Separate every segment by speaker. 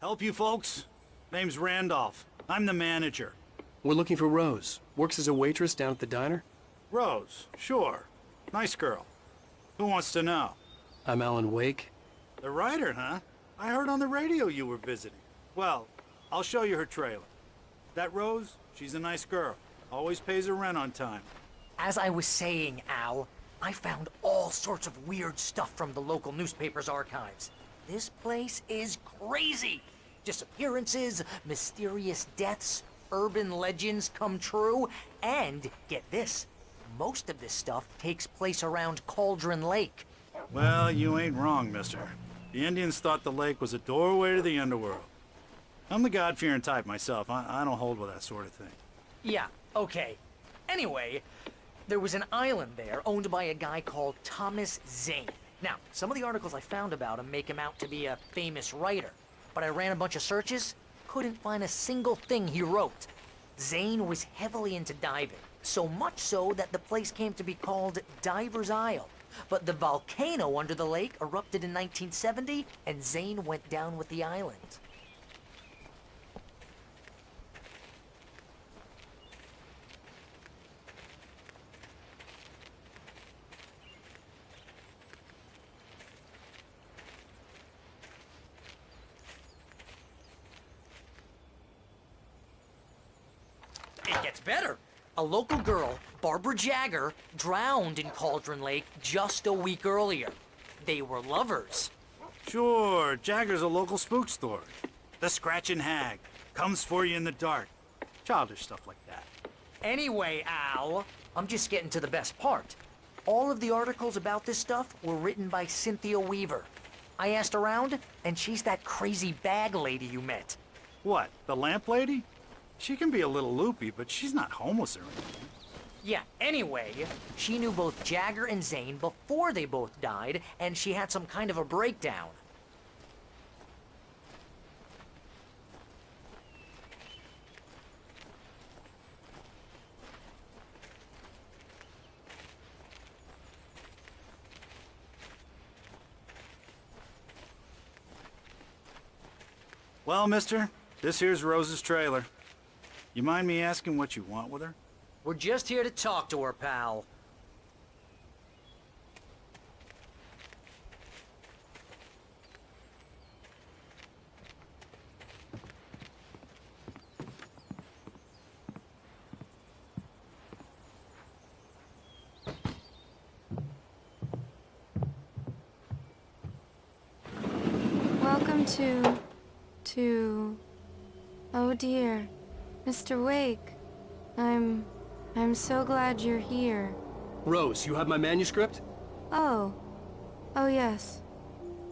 Speaker 1: Help you folks? Name's Randolph. I'm the manager.
Speaker 2: We're looking for Rose. Works as a waitress down at the diner.
Speaker 1: Rose, sure. Nice girl. Who wants to know?
Speaker 2: I'm Alan Wake.
Speaker 1: The writer, huh? I heard on the radio you were visiting. Well, I'll show you her trailer. That Rose, she's a nice girl. Always pays her rent on time.
Speaker 3: As I was saying, Al, I found all sorts of weird stuff from the local newspaper's archives. This place is crazy. Disappearances, mysterious deaths, urban legends come true, and get this, most of this stuff takes place around Cauldron Lake.
Speaker 1: Well, you ain't wrong, mister. The Indians thought the lake was a doorway to the underworld. I'm the God-fearing type myself. I don't hold with that sort of thing.
Speaker 3: Yeah, okay. Anyway, there was an island there owned by a guy called Thomas Zane. Now, some of the articles I found about him make him out to be a famous writer, but I ran a bunch of searches, couldn't find a single thing he wrote. Zane was heavily into diving, so much so that the place came to be called Diver's Isle. But the volcano under the lake erupted in 1970, and Zane went down with the island. It gets better. A local girl, Barbara Jagger, drowned in Cauldron Lake just a week earlier. They were lovers.
Speaker 1: Sure, Jagger's a local spook story. The Scratching Hag. Comes for you in the dark. Childish stuff like that.
Speaker 3: Anyway, Al, I'm just getting to the best part. All of the articles about this stuff were written by Cynthia Weaver. I asked around, and she's that crazy bag lady you met.
Speaker 1: What, the lamp lady? She can be a little loopy, but she's not homeless or anything.
Speaker 3: Yeah, anyway, she knew both Jagger and Zane before they both died, and she had some kind of a breakdown.
Speaker 1: Well, mister, this here's Rose's trailer. You mind me asking what you want with her?
Speaker 3: We're just here to talk to her, pal.
Speaker 4: Welcome to... Oh dear, Mr. Wake. I'm so glad you're here.
Speaker 2: Rose, you have my manuscript?
Speaker 4: Oh. Oh yes.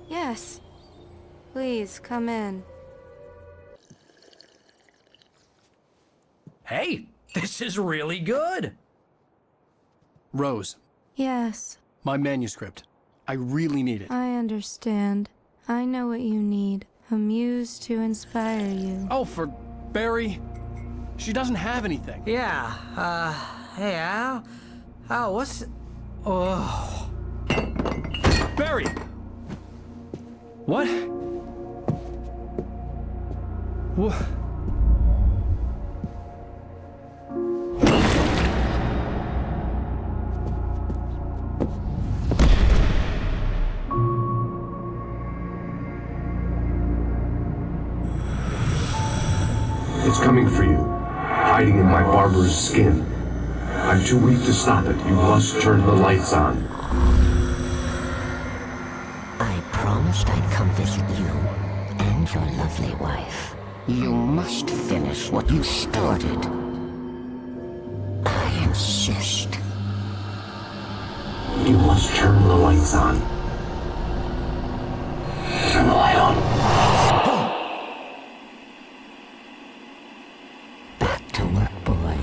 Speaker 4: Yes. Please, come in.
Speaker 5: Hey, this is really good.
Speaker 2: Rose,
Speaker 4: Yes,
Speaker 2: my manuscript. I really need it.
Speaker 4: I understand. I know what you need. A muse to inspire you.
Speaker 2: Oh, for Barry. She doesn't have anything.
Speaker 5: Yeah, hey, Al? Oh, what's... Oh...
Speaker 2: Barry! What? What?
Speaker 6: It's coming for you, hiding in my barber's skin. I'm too weak to stop it. You must turn the lights on.
Speaker 7: I promised I'd come visit you and your lovely wife. You must finish what you started. I insist.
Speaker 6: You must turn the lights on. Turn the light on.
Speaker 7: Back to work, boy.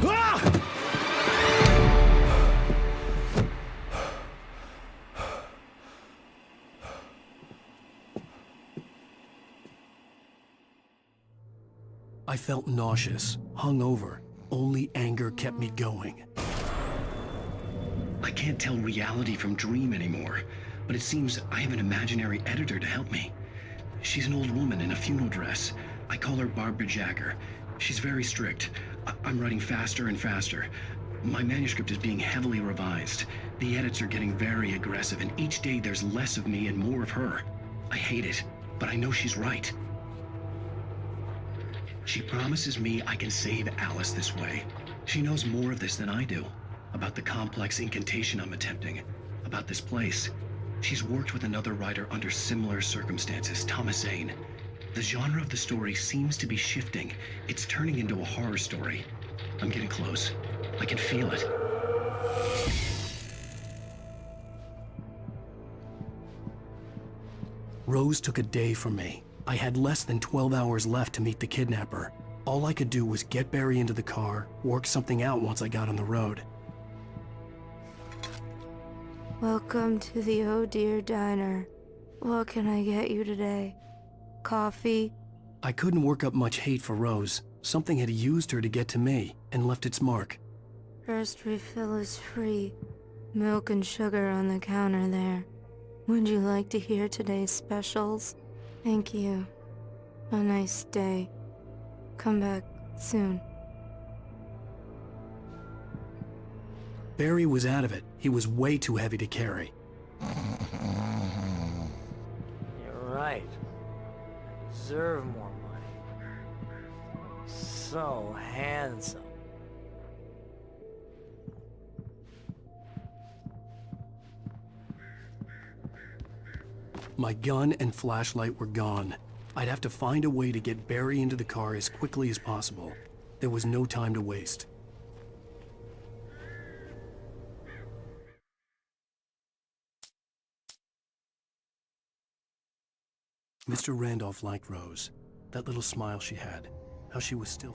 Speaker 2: I felt nauseous, hungover. Only anger kept me going.
Speaker 8: I can't tell reality from dream anymore, but it seems I have an imaginary editor to help me.
Speaker 2: She's an old woman in a funeral dress. I call her Barbara Jagger. She's very strict. I'm writing faster and faster. My manuscript is being heavily revised. The edits are getting very aggressive, and each day there's less of me and more of her. I hate it, but I know she's right. She promises me I can save Alice this way. She knows more of this than I do. About the complex incantation I'm attempting. About this place. She's worked with another writer under similar circumstances, Thomas Zane. The genre of the story seems to be shifting. It's turning into a horror story. I'm getting close. I can feel it.
Speaker 8: Rose took a day from me. I had less than 12 hours left to meet the kidnapper. All I could do was get Barry into the car, work something out once I got on the road.
Speaker 4: Welcome to the Oh Dear Diner. What can I get you today? Coffee?
Speaker 8: I couldn't work up much hate for Rose. Something had used her to get to me and left its mark.
Speaker 4: First refill is free. Milk and sugar on the counter there. Would you like to hear today's specials? Thank you. A nice day. Come back soon.
Speaker 8: Barry was out of it. He was way too heavy to carry.
Speaker 3: You're right. I deserve more money. So handsome.
Speaker 8: My gun and flashlight were gone. I'd have to find a way to get Barry into the car as quickly as possible. There was no time to waste. Mr. Randolph liked Rose. That little smile she had. How she was still...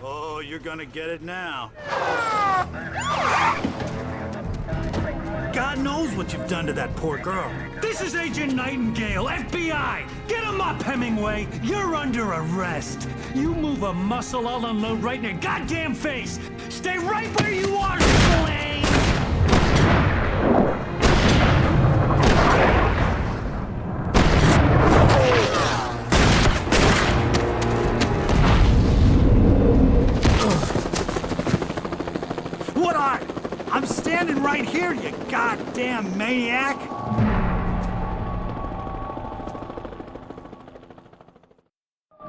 Speaker 1: Oh, you're gonna get it now. God knows what you've done to that poor girl.
Speaker 9: This is Agent Nightingale, FBI! Get him up, Hemingway! You're under arrest! You move a muscle, I'll unload right in your goddamn face! Stay right where you are, Slane!
Speaker 1: I'm standing right here, you goddamn maniac!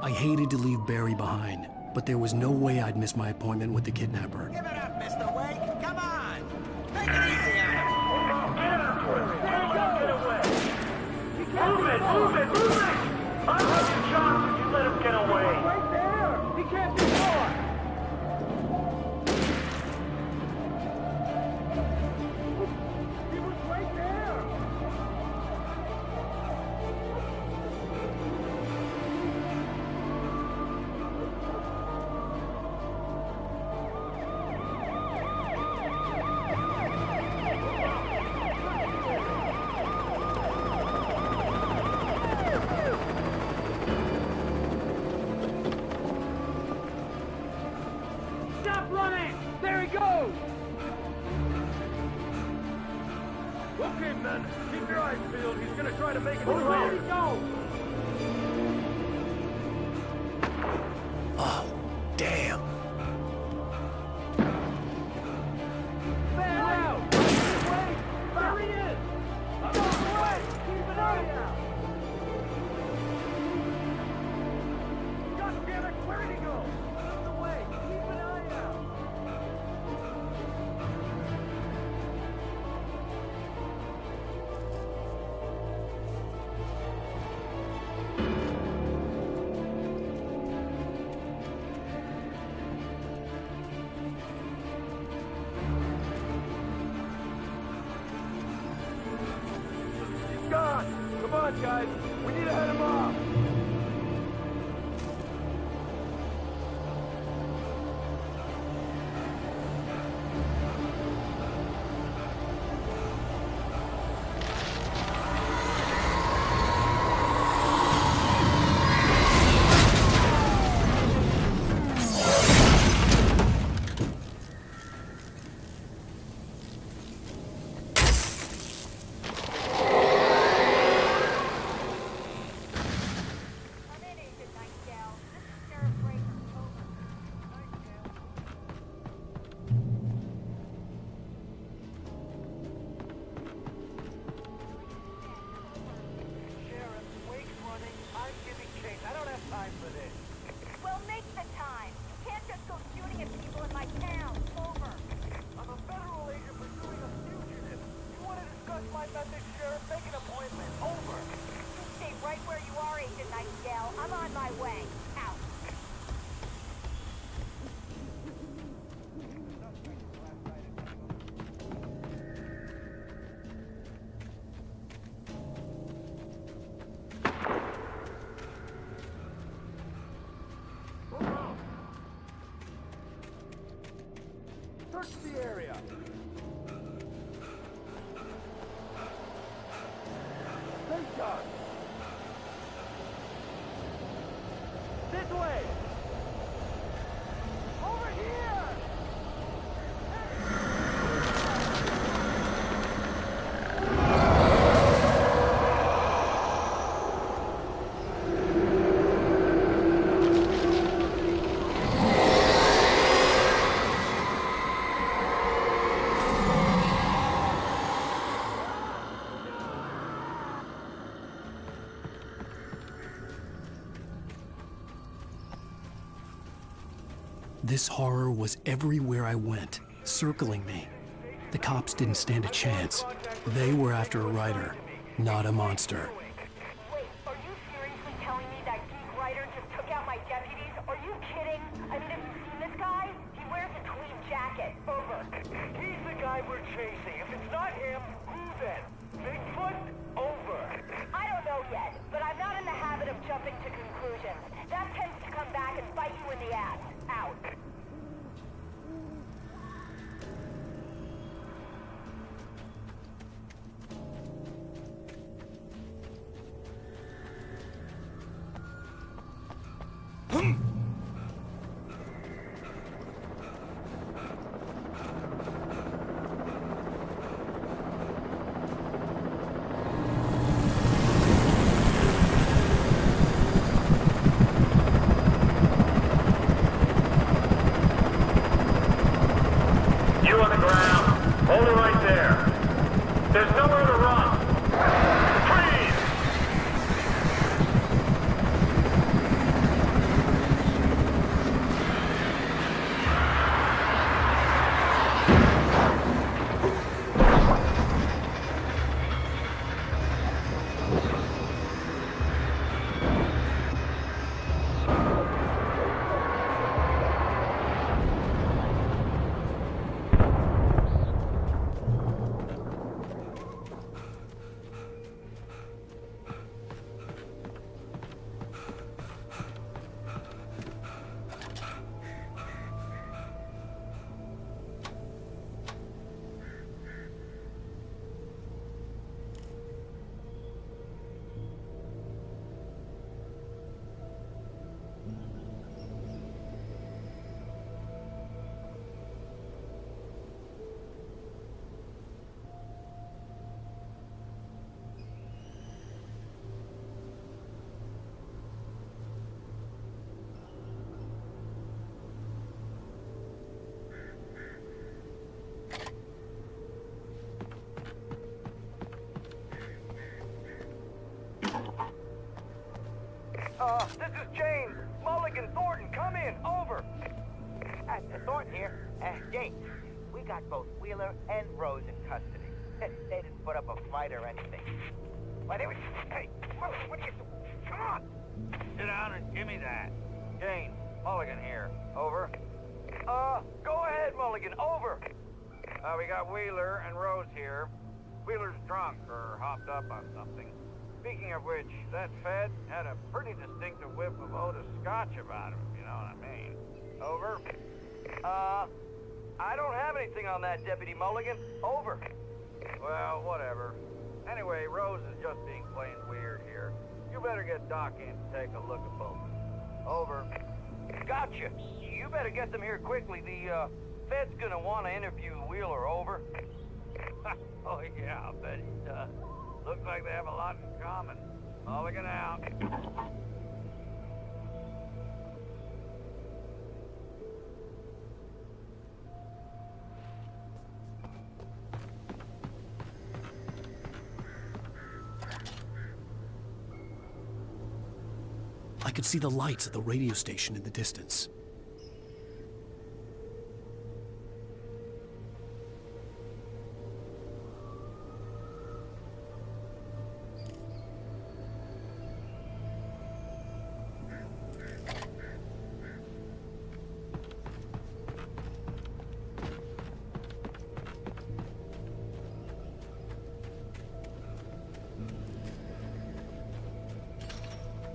Speaker 8: I hated to leave Barry behind, but there was no way I'd miss my appointment with the kidnapper.
Speaker 10: Give it up, Mr. Wake! Come on! Take it easy on him!
Speaker 9: Get away! Move it! Move it! Move it! I'm taking shots if you let him get away! Right there! He can't be caught! Stop running! There he goes! Okay, men, keep your eyes peeled. He's gonna try to make it. Where did he go?
Speaker 8: Oh, damn.
Speaker 9: Fan out! Wait! There he is! I'm on the way! Keep an eye out! God damn it! Where did he go? On the way! Keep an eye out!
Speaker 11: up, guys. We need to head him off. Search the area. Take shot. This way. Over here.
Speaker 8: This horror was everywhere I went, circling me. The cops didn't stand a chance. They were after a writer, not a monster.
Speaker 12: Wait, are you seriously telling me that geek writer just took out my deputies? Are you kidding? I mean, have you seen this guy? He wears a tweed jacket. Over.
Speaker 11: He's the guy we're chasing. If it's not him, who then? Bigfoot? Over.
Speaker 12: I don't know yet, but I'm not in the habit of jumping to conclusions. That tends to come back and bite you in the ass. Out.
Speaker 11: This is James. Mulligan, Thornton, come in. Over.
Speaker 10: Thornton here. James, we got both Wheeler and Rose in custody. They didn't put up a fight or anything. Why, they were... Hey, what are you... Come on! Sit down and give me that. James, Mulligan here. Over.
Speaker 11: Go ahead, Mulligan. Over.
Speaker 10: We got Wheeler and Rose here. Wheeler's drunk or hopped up on something.
Speaker 13: speaking of which, that Fed had a pretty distinctive whiff of Otis Scotch about him, if you know what I mean. Over.
Speaker 10: I don't have anything on that, Deputy Mulligan. Over.
Speaker 13: Well, whatever. Anyway, Rose is just being plain weird here. You better get Doc in to take a look at both. Over.
Speaker 10: Gotcha. You better get them here quickly. The, Fed's gonna want to interview Wheeler. Over.
Speaker 13: Oh, yeah, I'll bet he does. Looks like they have a lot in common. Mulligan out.
Speaker 8: I could see the lights of the radio station in the distance.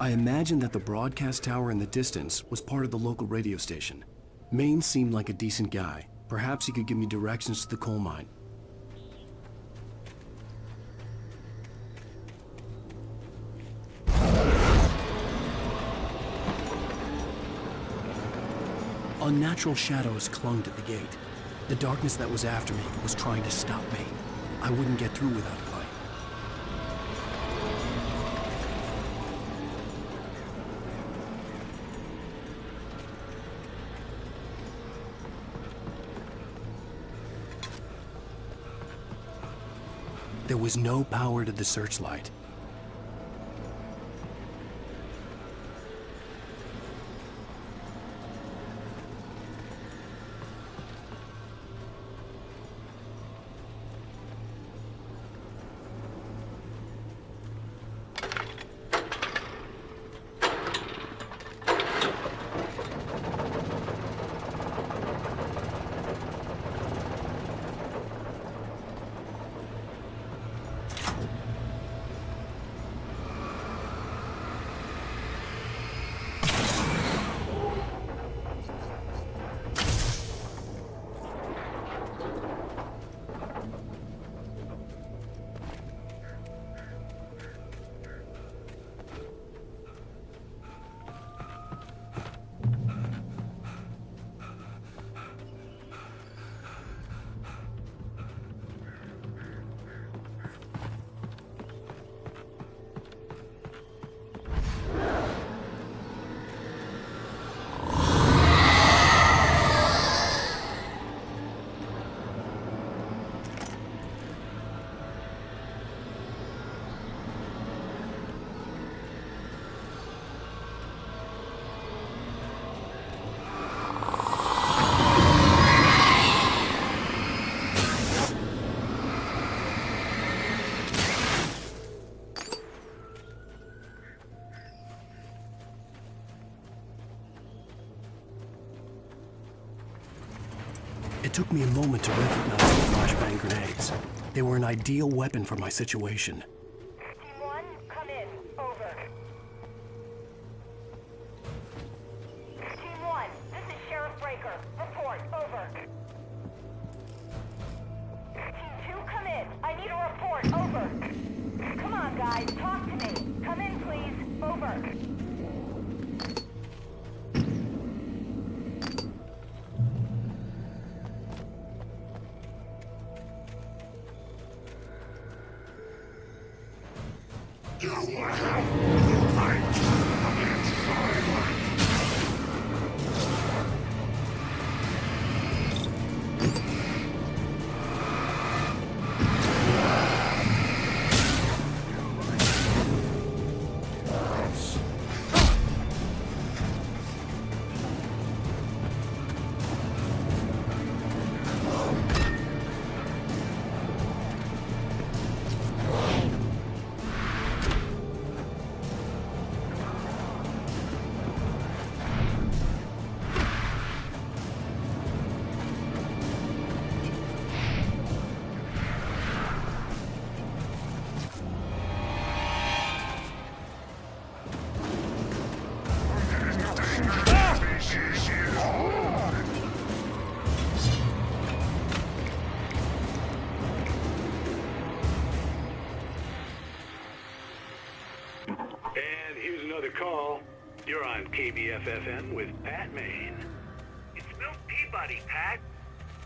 Speaker 8: I imagined that the broadcast tower in the distance was part of the local radio station. Maine seemed like a decent guy. Perhaps he could give me directions to the coal mine. Unnatural shadows clung to the gate. The darkness that was after me was trying to stop me. I wouldn't get through without light. There was no power to the searchlight. It took me a moment to recognize the flashbang grenades. They were an ideal weapon for my situation.
Speaker 12: Team 1, come in. Over. Team 1, this is Sheriff Breaker. Report. Over. Team 2, come in. I need a report. Over. Come on, guys. Talk to me. Come in, please. Over.
Speaker 14: a call. You're on KBFFM with Pat Maine.
Speaker 11: It's Milt Peabody, Pat.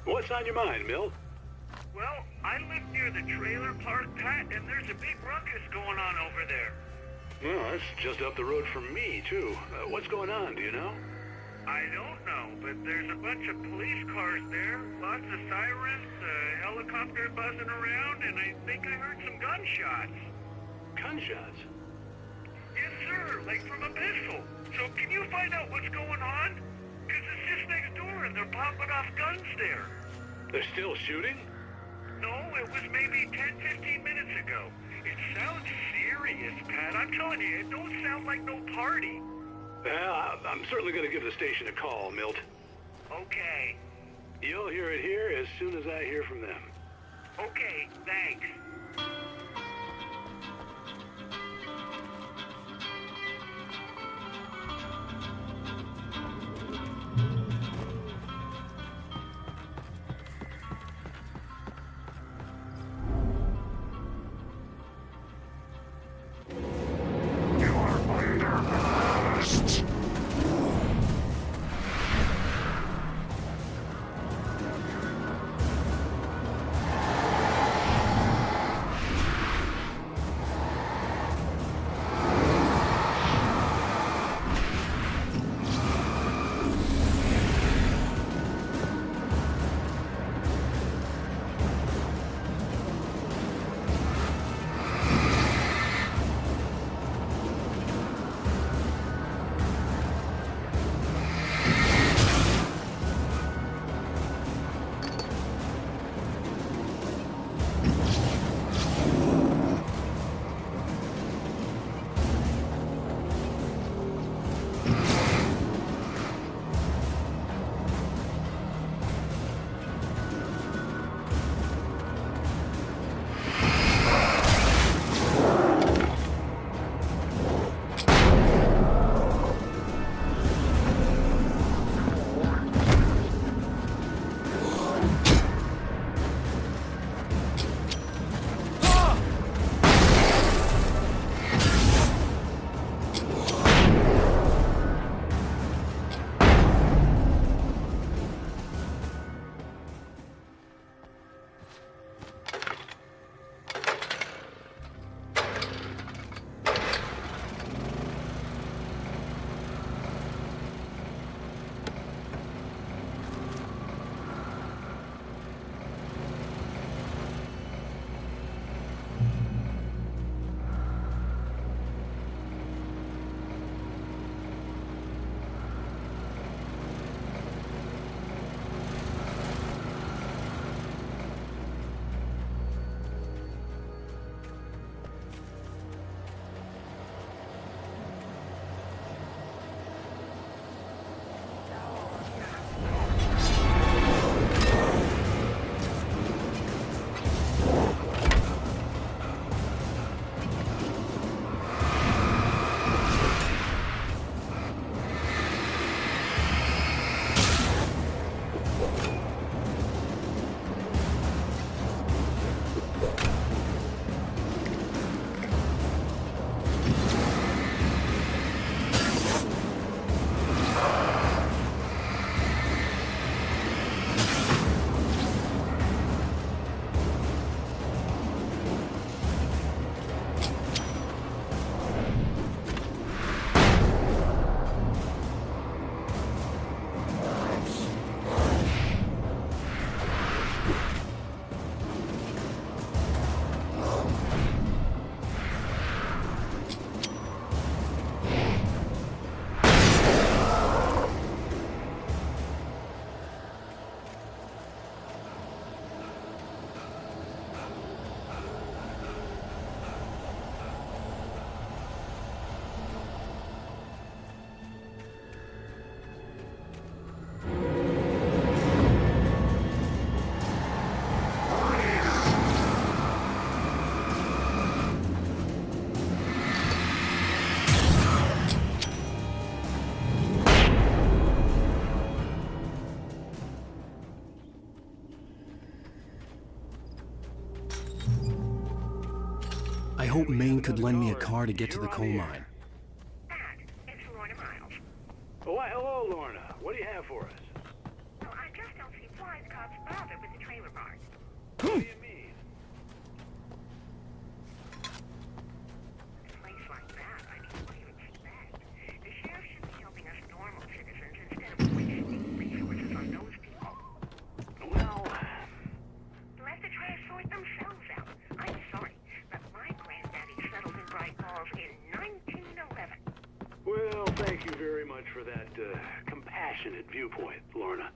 Speaker 14: What's on your mind, Milt?
Speaker 11: Well, I live near the trailer park, Pat, and there's a big ruckus going on over there.
Speaker 14: Well, that's just up the road from me, too. What's going on, do you know?
Speaker 11: I don't know, but there's a bunch of police cars there, lots of sirens, a helicopter buzzing around, and I think I heard some gunshots.
Speaker 14: Gunshots?
Speaker 11: Yes, sir, like from a pistol. So can you find out what's going on? Because it's just next door and they're popping off guns there.
Speaker 14: They're still shooting?
Speaker 11: No, it was maybe 10, 15 minutes ago. It sounds serious, Pat. I'm telling you, it don't sound like no party.
Speaker 14: Well, I'm certainly going to give the station a call, Milt.
Speaker 11: Okay.
Speaker 14: You'll hear it here as soon as I hear from them.
Speaker 11: Okay, thanks.
Speaker 8: I hope Maine could lend me a car to get to the coal mine.
Speaker 12: Matt,
Speaker 11: card. What do you mean? A place like that, I mean, what do you expect? The sheriff should be helping us normal citizens instead of wasting resources on those people.
Speaker 14: Well,
Speaker 11: They'll have to try to sort themselves out. I'm sorry, but my granddaddy settled in Bright Falls in 1911.
Speaker 14: well, thank you very much for that compassionate viewpoint, Lorna.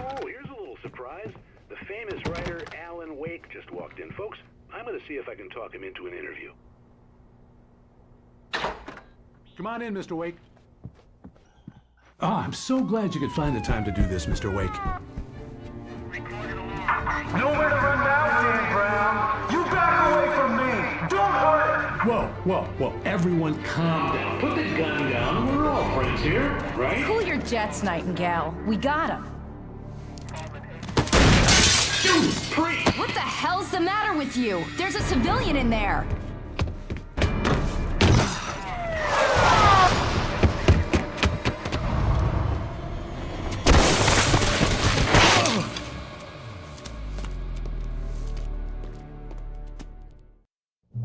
Speaker 14: Oh, here's a little surprise. The famous writer Alan Wake just walked in. Folks, I'm going to see if I can talk him into an interview.
Speaker 6: Come on in, Mr. Wake.
Speaker 15: Oh, I'm so glad you could find the time to do this, Mr. Wake.
Speaker 9: Nowhere to run now, Dan Brown. You back away from me. Don't hurt.
Speaker 15: Whoa. Everyone calm down. Put the gun down. We're all friends here, right?
Speaker 16: Cool your jets, Nightingale. We got him. What the hell's the matter with you? There's a civilian in there.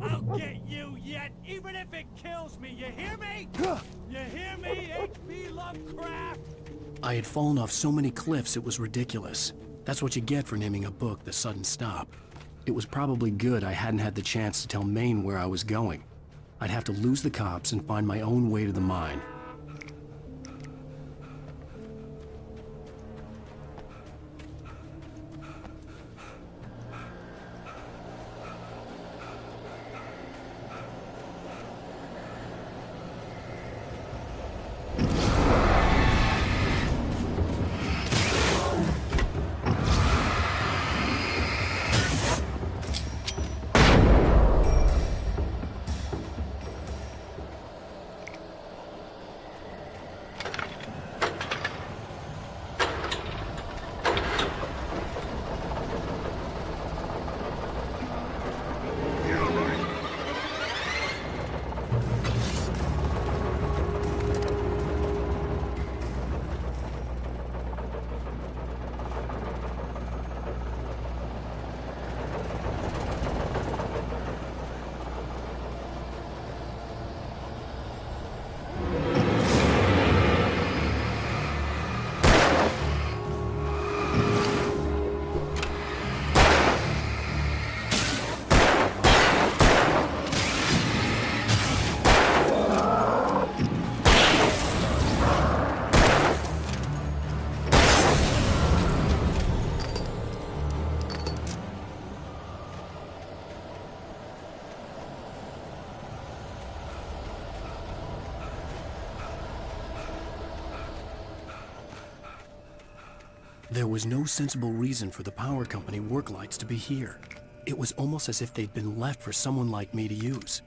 Speaker 9: I'll get you yet, even if it kills me. You hear me? You hear me, H.P. Lovecraft?
Speaker 8: I had fallen off so many cliffs it was ridiculous. That's what you get for naming a book The Sudden Stop. It was probably good I hadn't had the chance to tell Maine where I was going. I'd have to lose the cops and find my own way to the mine. There was no sensible reason for the power company work lights to be here. It was almost as if they'd been left for someone like me to use.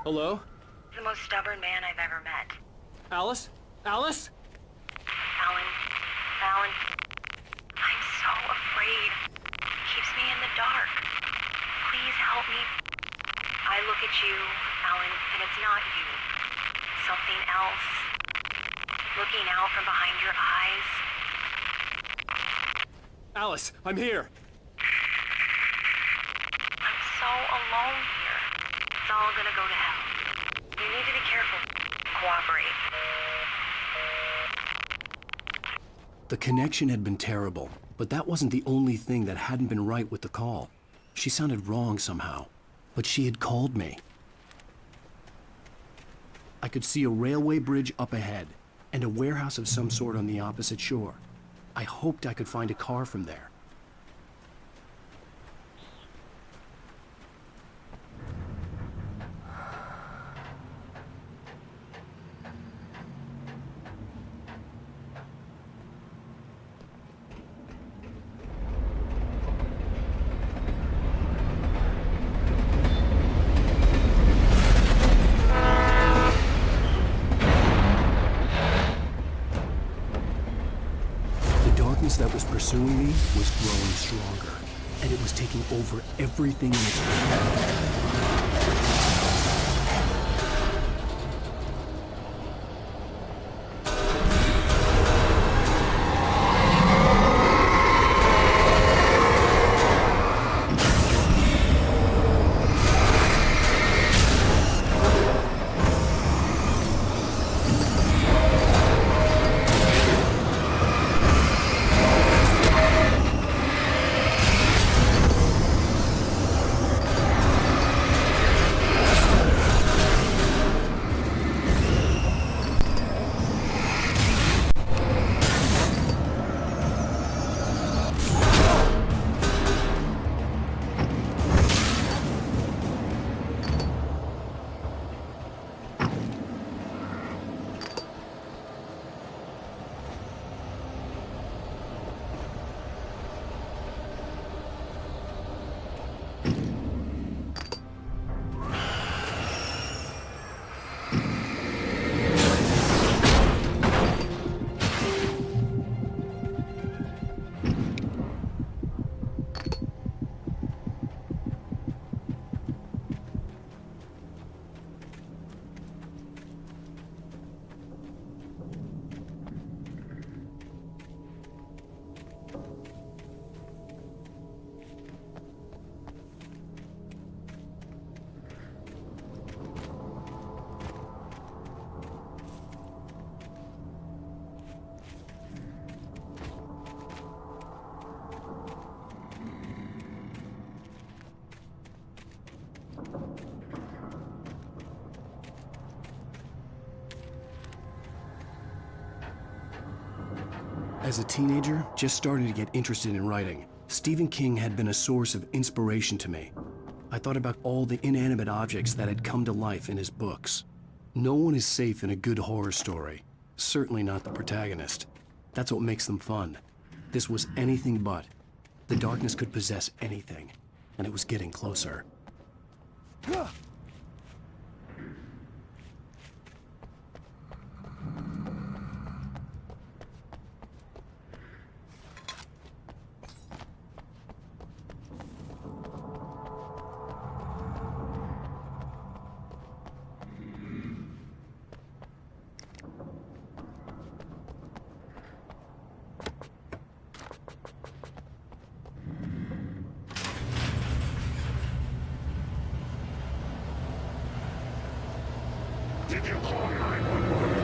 Speaker 8: Hello?
Speaker 17: He's the most stubborn man I've ever met.
Speaker 8: Alice? Alice?
Speaker 17: Alan, I'm so afraid. He keeps me in the dark. Please help me. I look at you, Alan, and it's not you. Something else. Looking out from behind your eyes.
Speaker 8: Alice, I'm here.
Speaker 17: I'm so alone here. It's all gonna go to hell. You need to be careful. Cooperate.
Speaker 8: The connection had been terrible, but that wasn't the only thing that hadn't been right with the call. She sounded wrong somehow, but she had called me. I could see a railway bridge up ahead, and a warehouse of some sort on the opposite shore. I hoped I could find a car from there. That was pursuing me was growing stronger, and it was taking over everything in its path. As a teenager, just starting to get interested in writing, Stephen King had been a source of inspiration to me. I thought about all the inanimate objects that had come to life in his books. No one is safe in a good horror story. Certainly not the protagonist. That's what makes them fun. This was anything but. The darkness could possess anything, and it was getting closer.
Speaker 14: Did you call 911?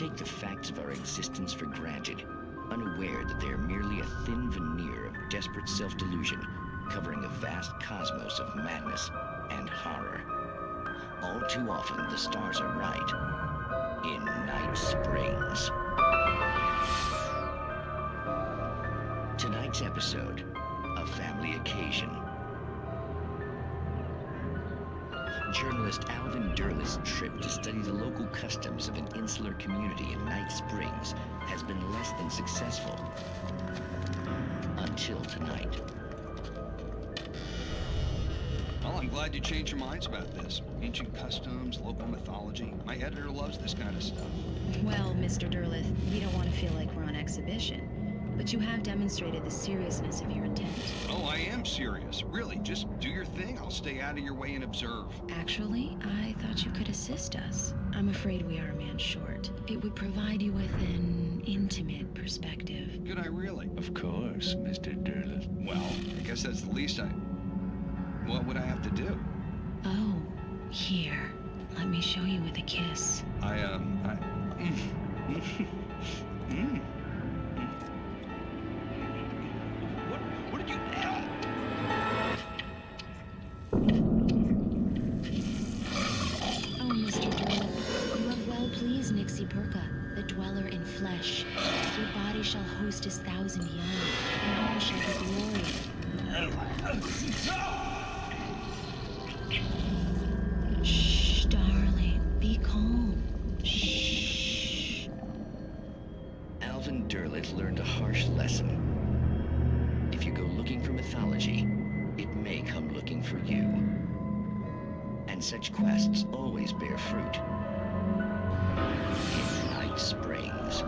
Speaker 18: take the facts of our existence for granted, unaware that they are merely a thin veneer of desperate self-delusion, covering a vast cosmos of madness and horror. All too often, the stars are right. In Night Springs. Tonight's episode, A Family Occasion. Journalist Alvin Derleth's trip to study the local customs of an insular community in Night Springs has been less than successful. Until tonight.
Speaker 19: Well, I'm glad you changed your minds about this. Ancient customs, local mythology. My editor loves this kind of stuff.
Speaker 20: Well, Mr. Derleth, we don't want to feel like we're on exhibition. But you have demonstrated the seriousness of your intent.
Speaker 19: Oh, I am serious. Really, just do your thing. I'll stay out of your way and observe.
Speaker 20: Actually, I thought you could assist us. I'm afraid we are a man short. It would provide you with an intimate perspective.
Speaker 19: Could I really?
Speaker 18: Of course, Mr. Derleth.
Speaker 19: Well, I guess that's the least What would I have to do?
Speaker 20: Oh, here. Let me show you with a kiss.
Speaker 19: What did you...
Speaker 20: Oh, Mr. Derleth, you have well pleased Nixie Perka, the dweller in flesh. Your body shall host his 1,000 young, and all shall be glory. Shh, darling, be calm. Shh.
Speaker 18: Alvin Derleth learned a harsh lesson. If you go looking for mythology, it may come looking for you. And such quests always bear fruit. In Night Springs.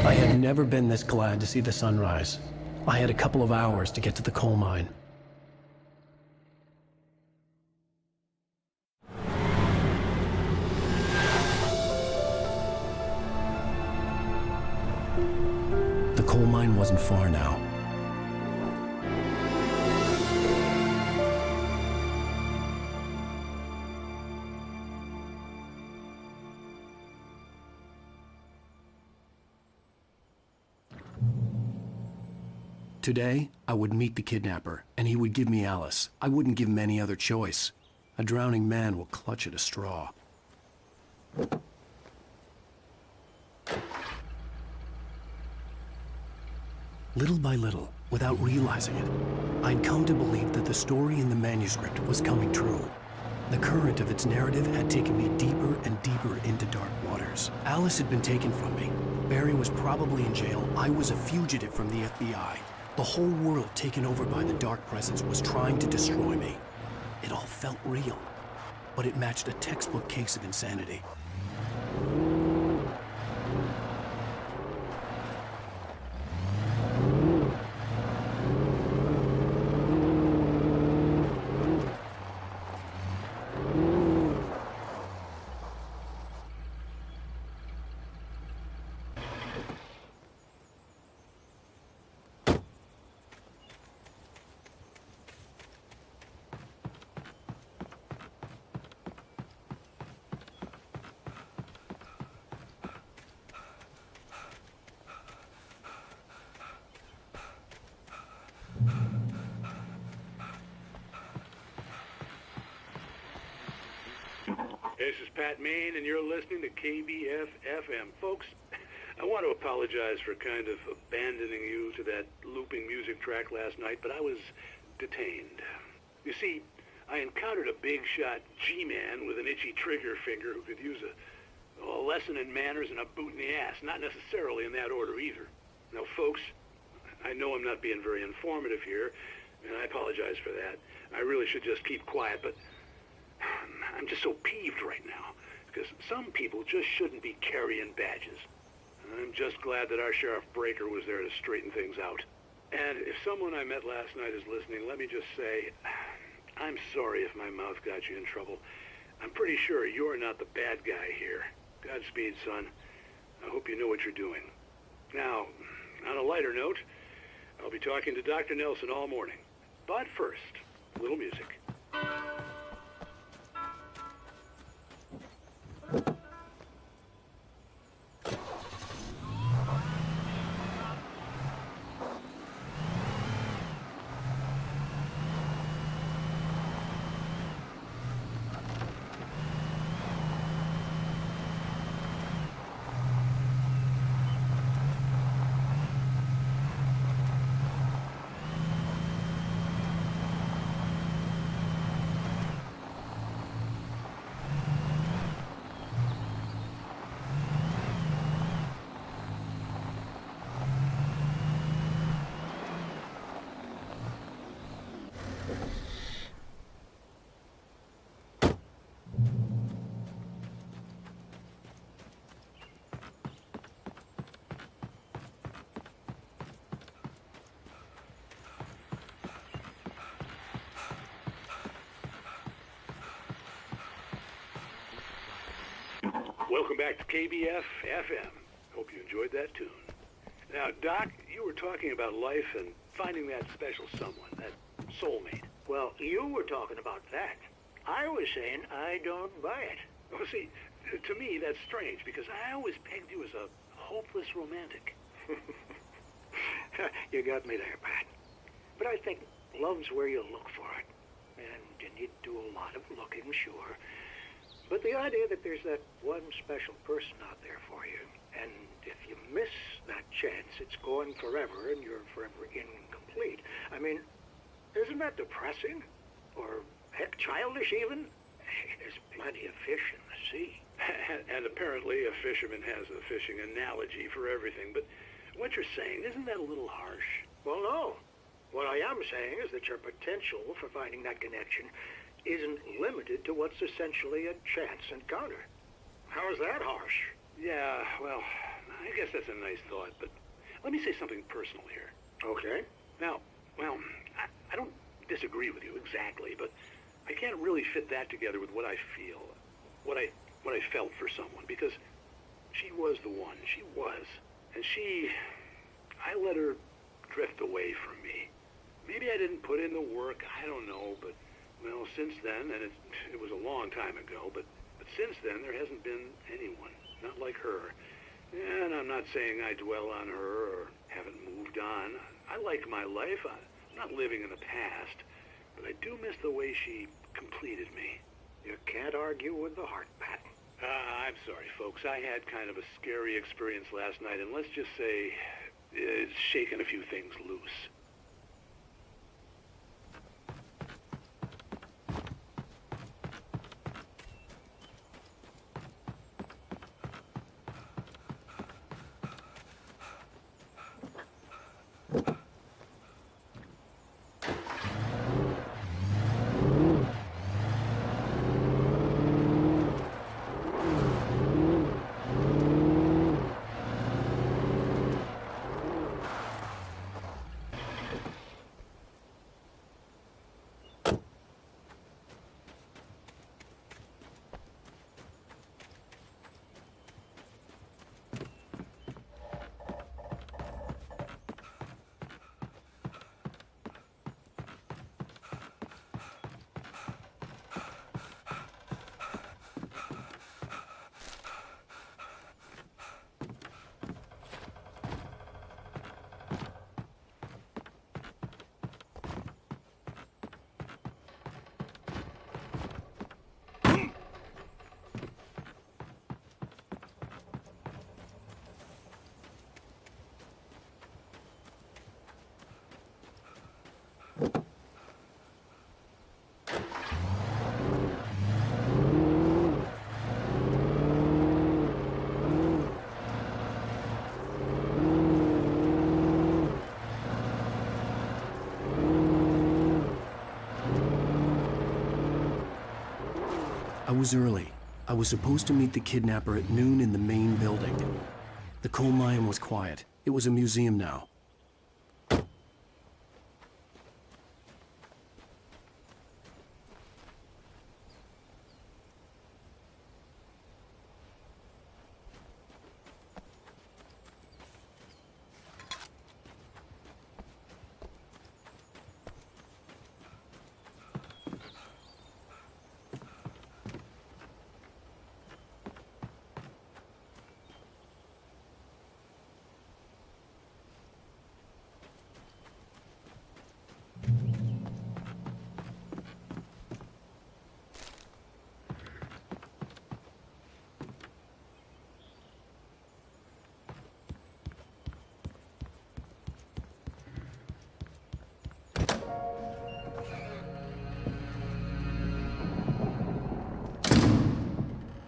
Speaker 8: I had never been this glad to see the sunrise. I had a couple of hours to get to the coal mine. The coal mine wasn't far now. Today, I would meet the kidnapper, and he would give me Alice. I wouldn't give him any other choice. A drowning man will clutch at a straw. Little by little, without realizing it, I'd come to believe that the story in the manuscript was coming true. The current of its narrative had taken me deeper and deeper into dark waters. Alice had been taken from me. Barry was probably in jail. I was a fugitive from the FBI. The whole world taken over by the dark presence was trying to destroy me. It all felt real. but it matched a textbook case of insanity.
Speaker 14: This is Pat Maine, and you're listening to KBF-FM. Folks, I want to apologize for kind of abandoning you to that looping music track last night, but I was detained. You see, I encountered a big-shot G-man with an itchy trigger finger who could use a lesson in manners and a boot in the ass, not necessarily in that order either. Now, folks, I know I'm not being very informative here, and I apologize for that. I really should just keep quiet, but I'm just so peeved right now, because some people just shouldn't be carrying badges. I'm just glad that our Sheriff Breaker was there to straighten things out. And if someone I met last night is listening, let me just say, I'm sorry if my mouth got you in trouble. I'm pretty sure you're not the bad guy here. Godspeed, son. I hope you know what you're doing. Now, on a lighter note, I'll be talking to Dr. Nelson all morning. But first, a little music. Welcome back to KBF-FM. Hope you enjoyed that tune. Now, Doc, you were talking about life and finding that special someone, that soulmate.
Speaker 21: Well, you were talking about that. I was saying I don't buy it.
Speaker 14: Well, see, to me, that's strange, because I always pegged you as a hopeless romantic.
Speaker 21: You got me there, Pat. But I think love's where you look for it. And you need to do a lot of looking, sure. But the idea that there's that one special person out there for you, and if you miss that chance, it's gone forever, and you're forever incomplete. I mean, isn't that depressing? Or, heck, childish even? There's plenty of fish in the sea.
Speaker 14: And apparently a fisherman has a fishing analogy for everything, but what you're saying, isn't that a little harsh?
Speaker 21: Well, no. What I am saying is that your potential for finding that connection isn't limited to what's essentially a chance encounter. How is that harsh?
Speaker 14: Yeah, well, I guess that's a nice thought, but let me say something personal here.
Speaker 21: Okay.
Speaker 14: Now, well, I don't disagree with you exactly, but I can't really fit that together with what I feel, what I felt for someone, because she was the one. She was. And I let her drift away from me. Maybe I didn't put in the work, I don't know, but well, since then, and it was a long time ago, but since then, there hasn't been anyone, not like her. And I'm not saying I dwell on her or haven't moved on. I like my life. I'm not living in the past, but I do miss the way she completed me.
Speaker 21: You can't argue with the heart, Pat.
Speaker 14: I'm sorry, folks. I had kind of a scary experience last night, and let's just say it's shaken a few things loose.
Speaker 8: I was early. I was supposed to meet the kidnapper at noon in the main building. The coal mine was quiet. It was a museum now.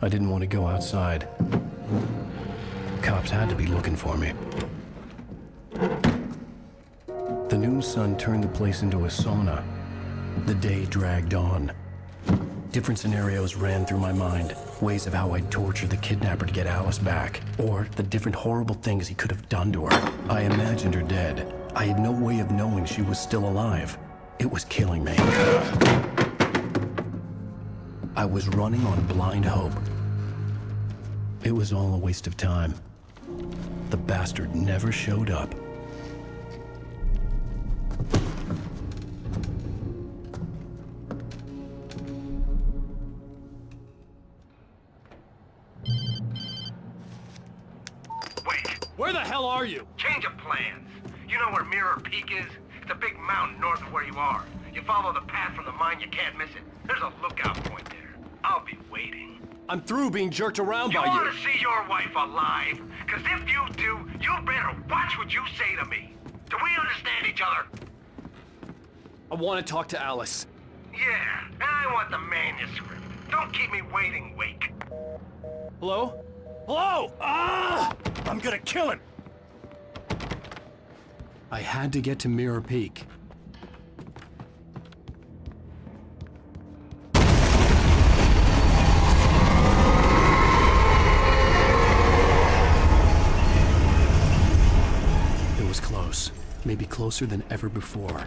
Speaker 8: I didn't want to go outside. Cops had to be looking for me. The noon sun turned the place into a sauna. The day dragged on. Different scenarios ran through my mind. Ways of how I'd torture the kidnapper to get Alice back. Or the different horrible things he could have done to her. I imagined her dead. I had no way of knowing she was still alive. It was killing me. I was running on blind hope. It was all a waste of time. The bastard never showed up.
Speaker 5: Wait!
Speaker 9: Where the hell are you?
Speaker 5: Change of plans. You know where Mirror Peak is? It's a big mountain north of where you are. You follow the path from the mine, you can't miss it. There's a lookout point there. I'll be waiting.
Speaker 9: I'm through being jerked around by
Speaker 5: You
Speaker 9: you.
Speaker 5: want to see your wife alive? Because if you do, you better watch what you say to me. Do we understand each other?
Speaker 9: I want to talk to Alice.
Speaker 5: Yeah, and I want the manuscript. Don't keep me waiting, Wake.
Speaker 9: Hello? Hello! Ah! I'm gonna kill him!
Speaker 8: I had to get to Mirror Peak. It was close. Maybe closer than ever before.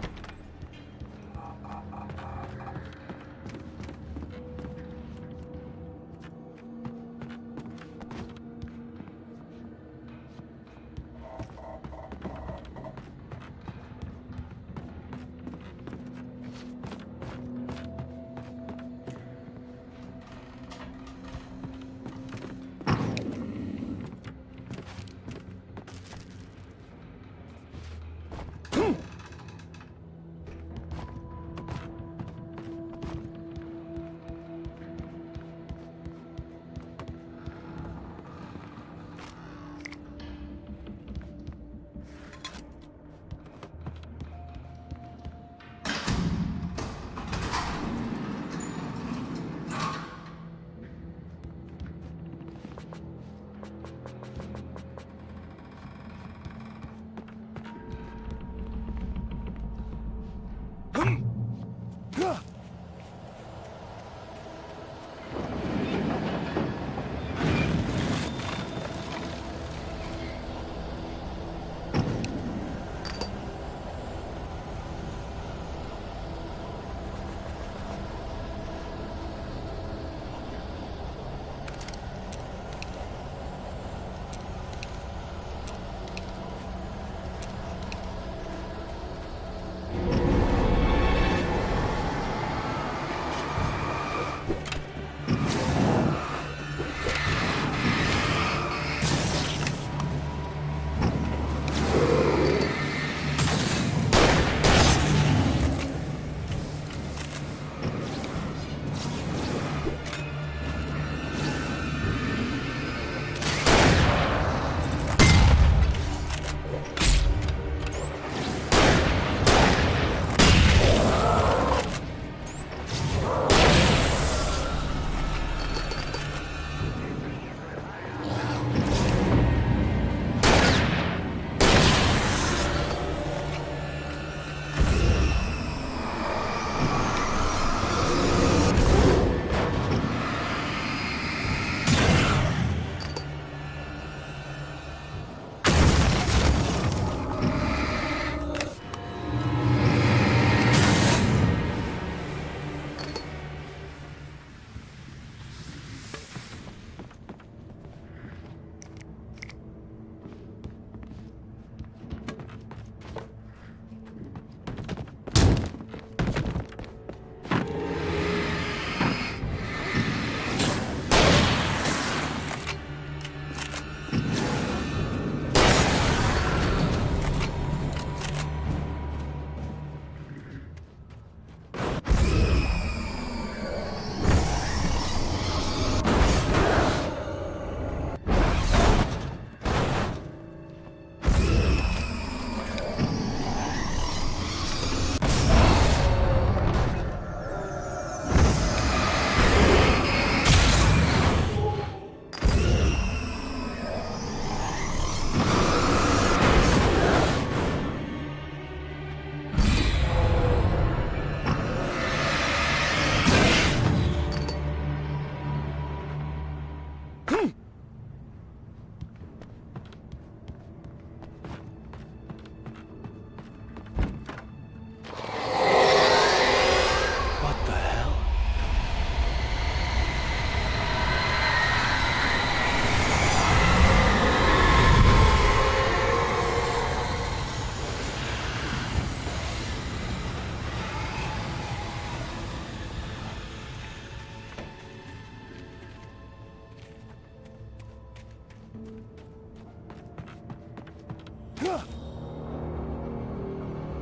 Speaker 8: What the hell?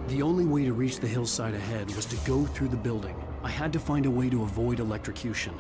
Speaker 8: The only way to reach the hillside ahead was to go through the building. I had to find a way to avoid electrocution.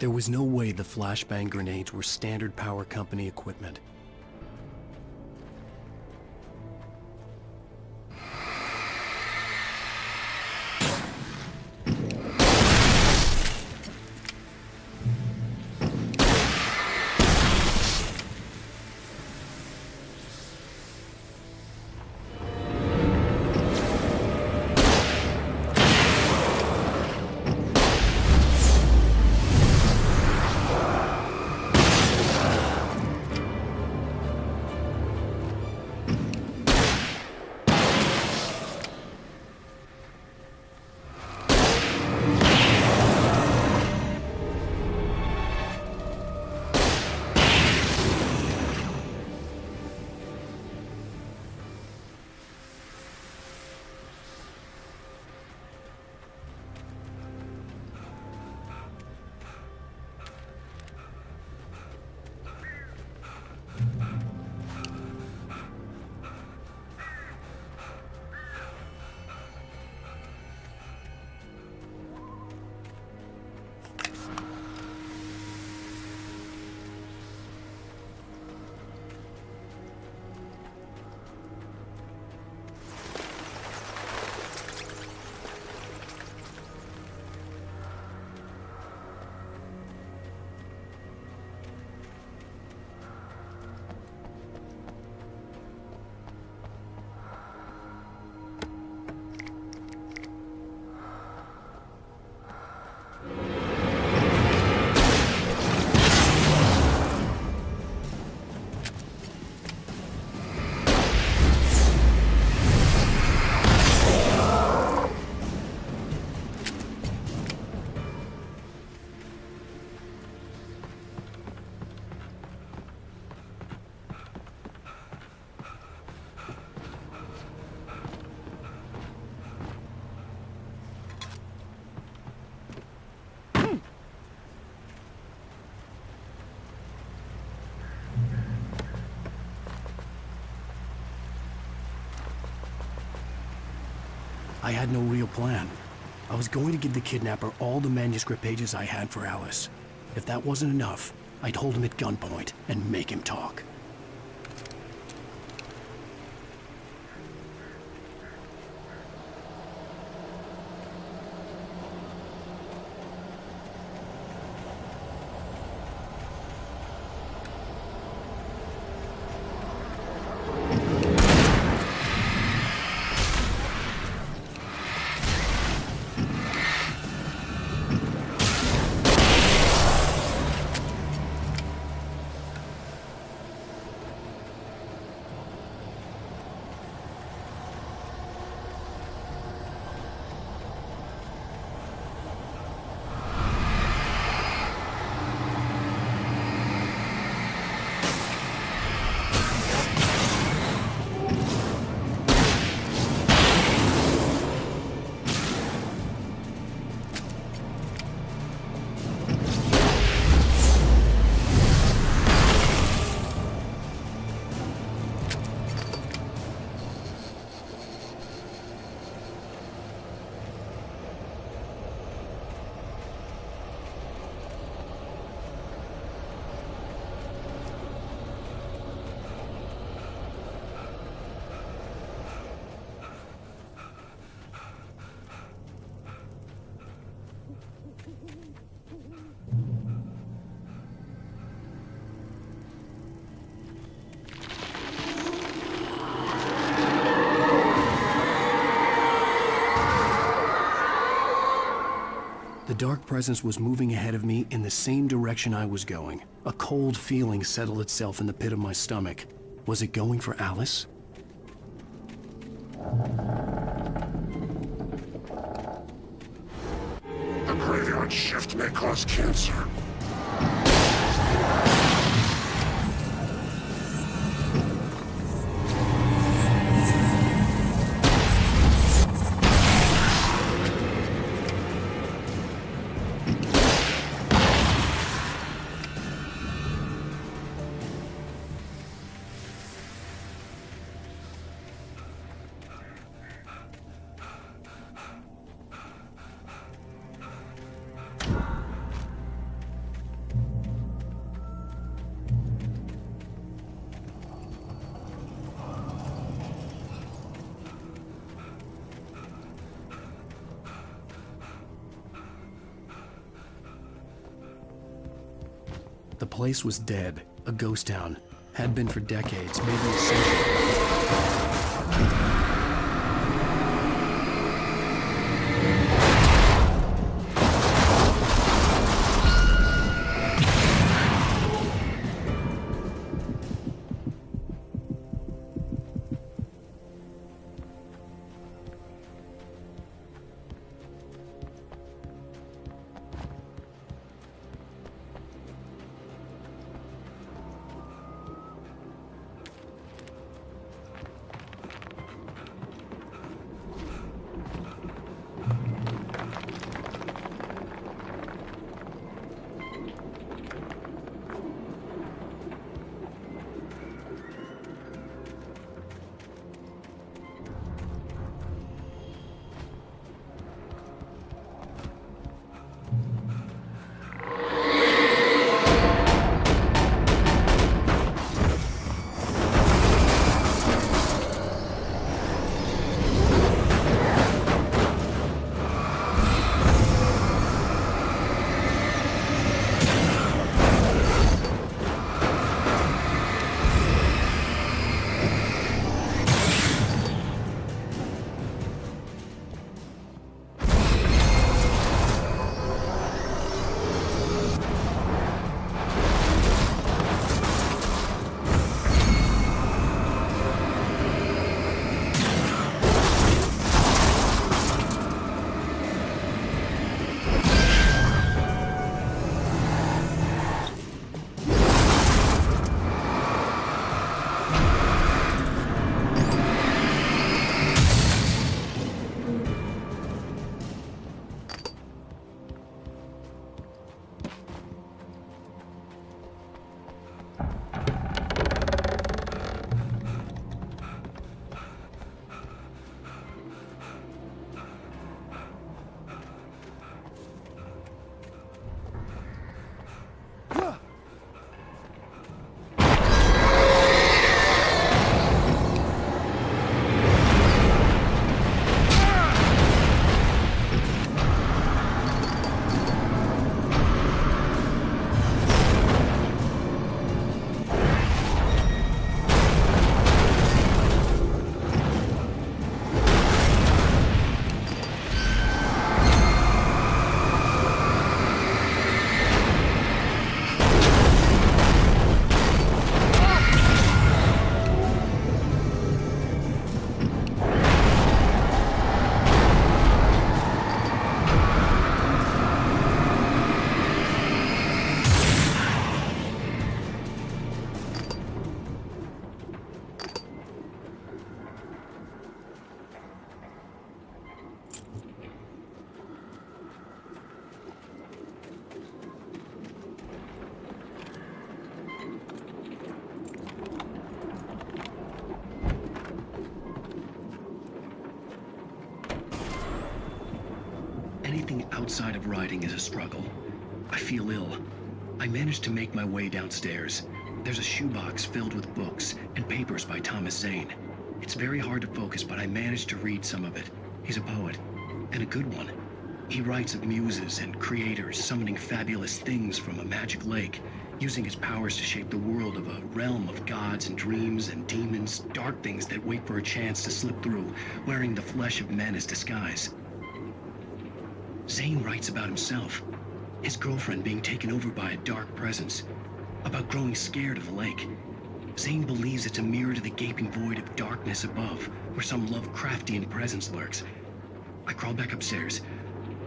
Speaker 8: There was no way the flashbang grenades were standard power company equipment. I had no real plan. I was going to give the kidnapper all the manuscript pages I had for Alice. If that wasn't enough, I'd hold him at gunpoint and make him talk. The dark presence was moving ahead of me in the same direction I was going. A cold feeling settled itself in the pit of my stomach. Was it going for Alice?
Speaker 6: The graveyard shift may cause cancer.
Speaker 8: The place was dead, a ghost town. Had been for decades, maybe a century.
Speaker 2: Anything outside of riding is a struggle. I feel ill. I managed to make my way downstairs. There's a shoebox filled with books and papers by Thomas Zane. It's very hard to focus, but I managed to read some of it. He's a poet, and a good one. He writes of muses and creators summoning fabulous things from a magic lake, using his powers to shape the world of a realm of gods and dreams and demons, dark things that wait for a chance to slip through, wearing the flesh of men as disguise. Zane writes about himself, his girlfriend being taken over by a dark presence, about growing scared of the lake. Zane believes it's a mirror to the gaping void of darkness above, where some Lovecraftian presence lurks. I crawl back upstairs.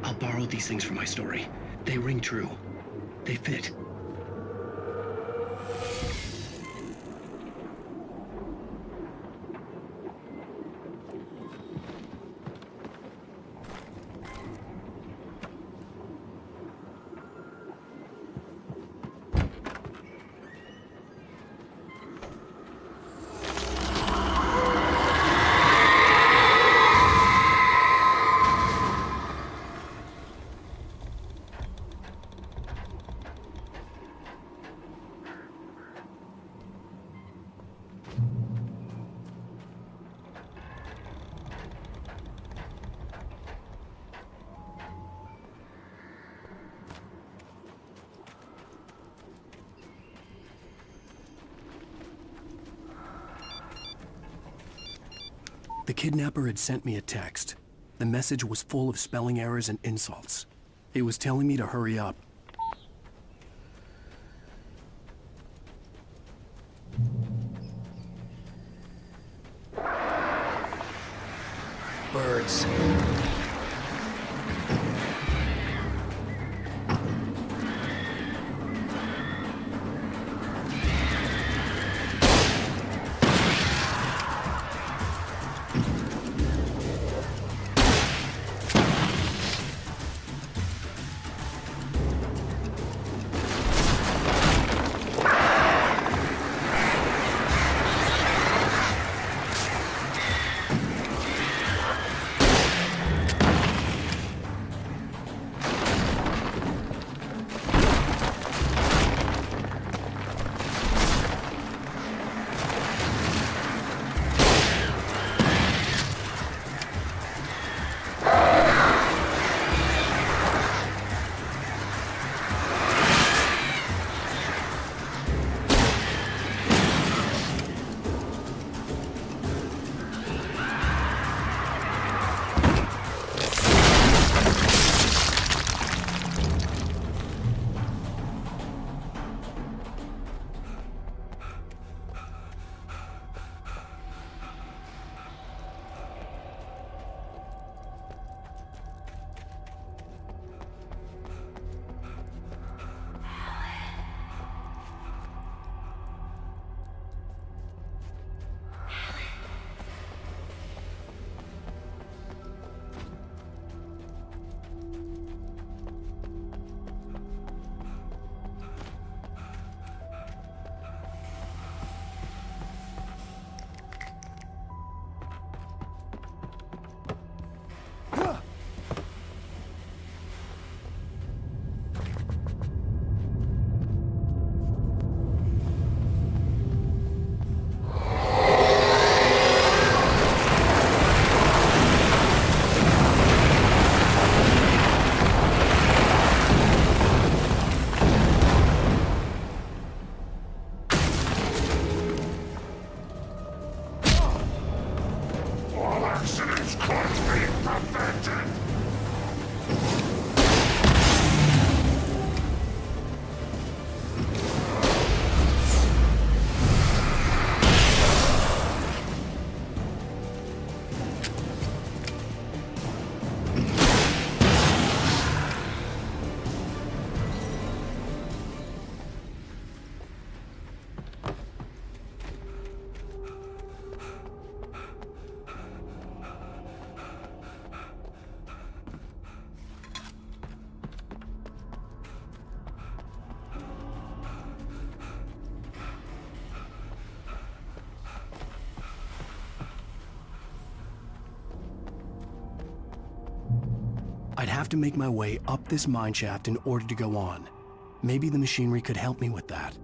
Speaker 2: I'll borrow these things for my story. They ring true. They fit.
Speaker 8: The kidnapper had sent me a text. The message was full of spelling errors and insults. It was telling me to hurry up.
Speaker 3: Birds.
Speaker 8: I'd have to make my way up this mineshaft in order to go on. Maybe the machinery could help me with that.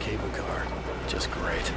Speaker 8: cable car. Just great.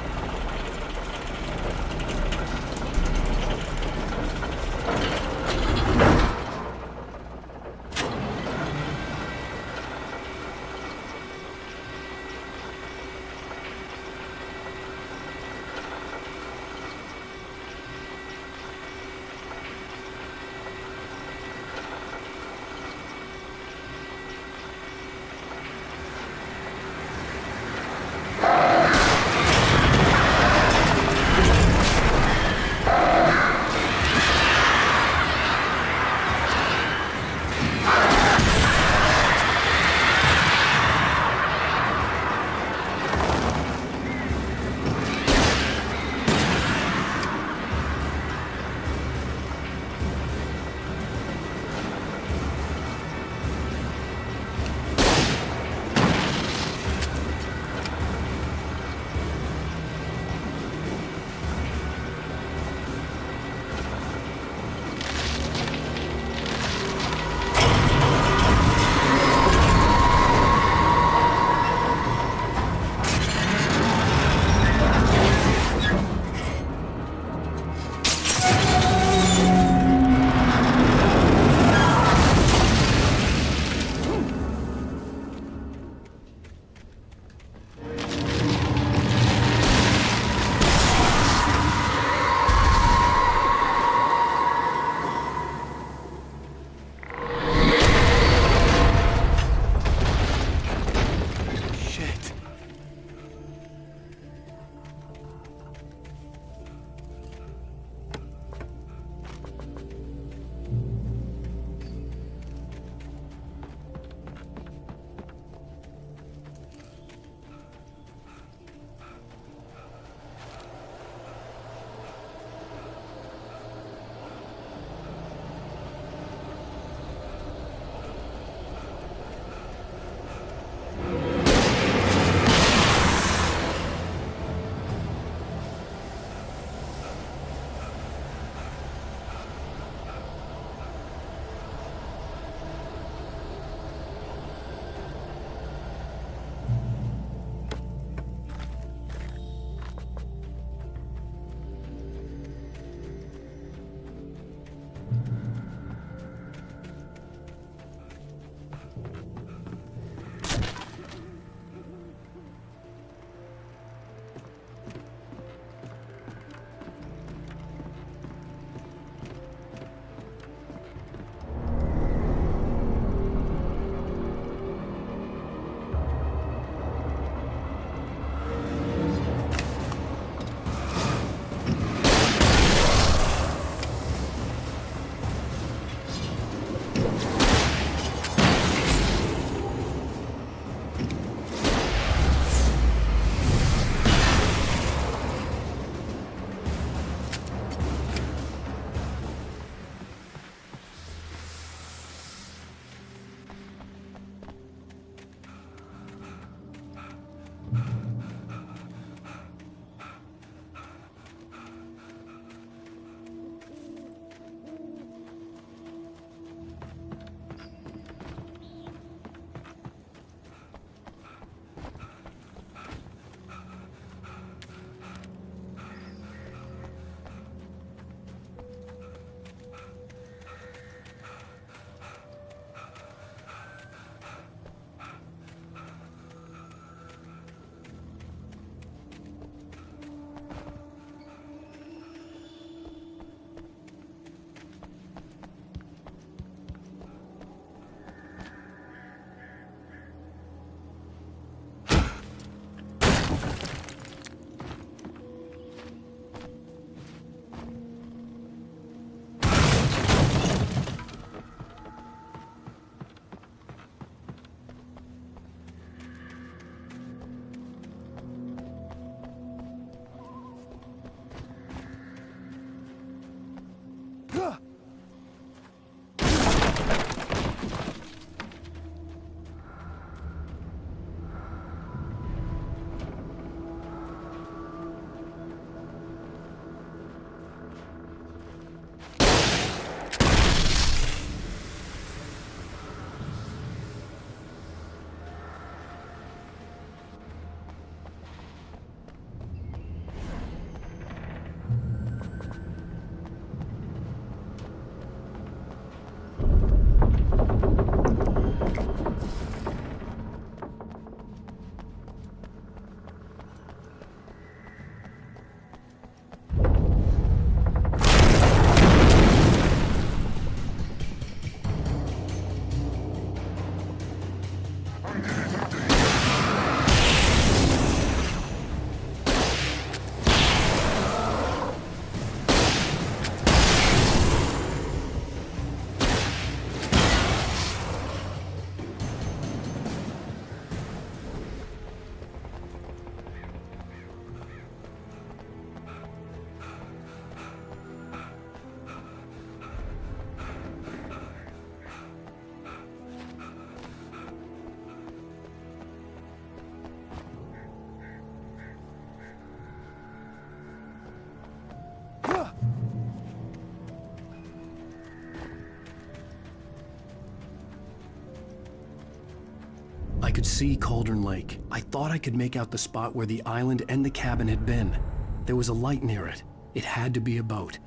Speaker 8: I could see Cauldron Lake. I thought I could make out the spot where the island and the cabin had been. There was a light near it. It had to be a boat.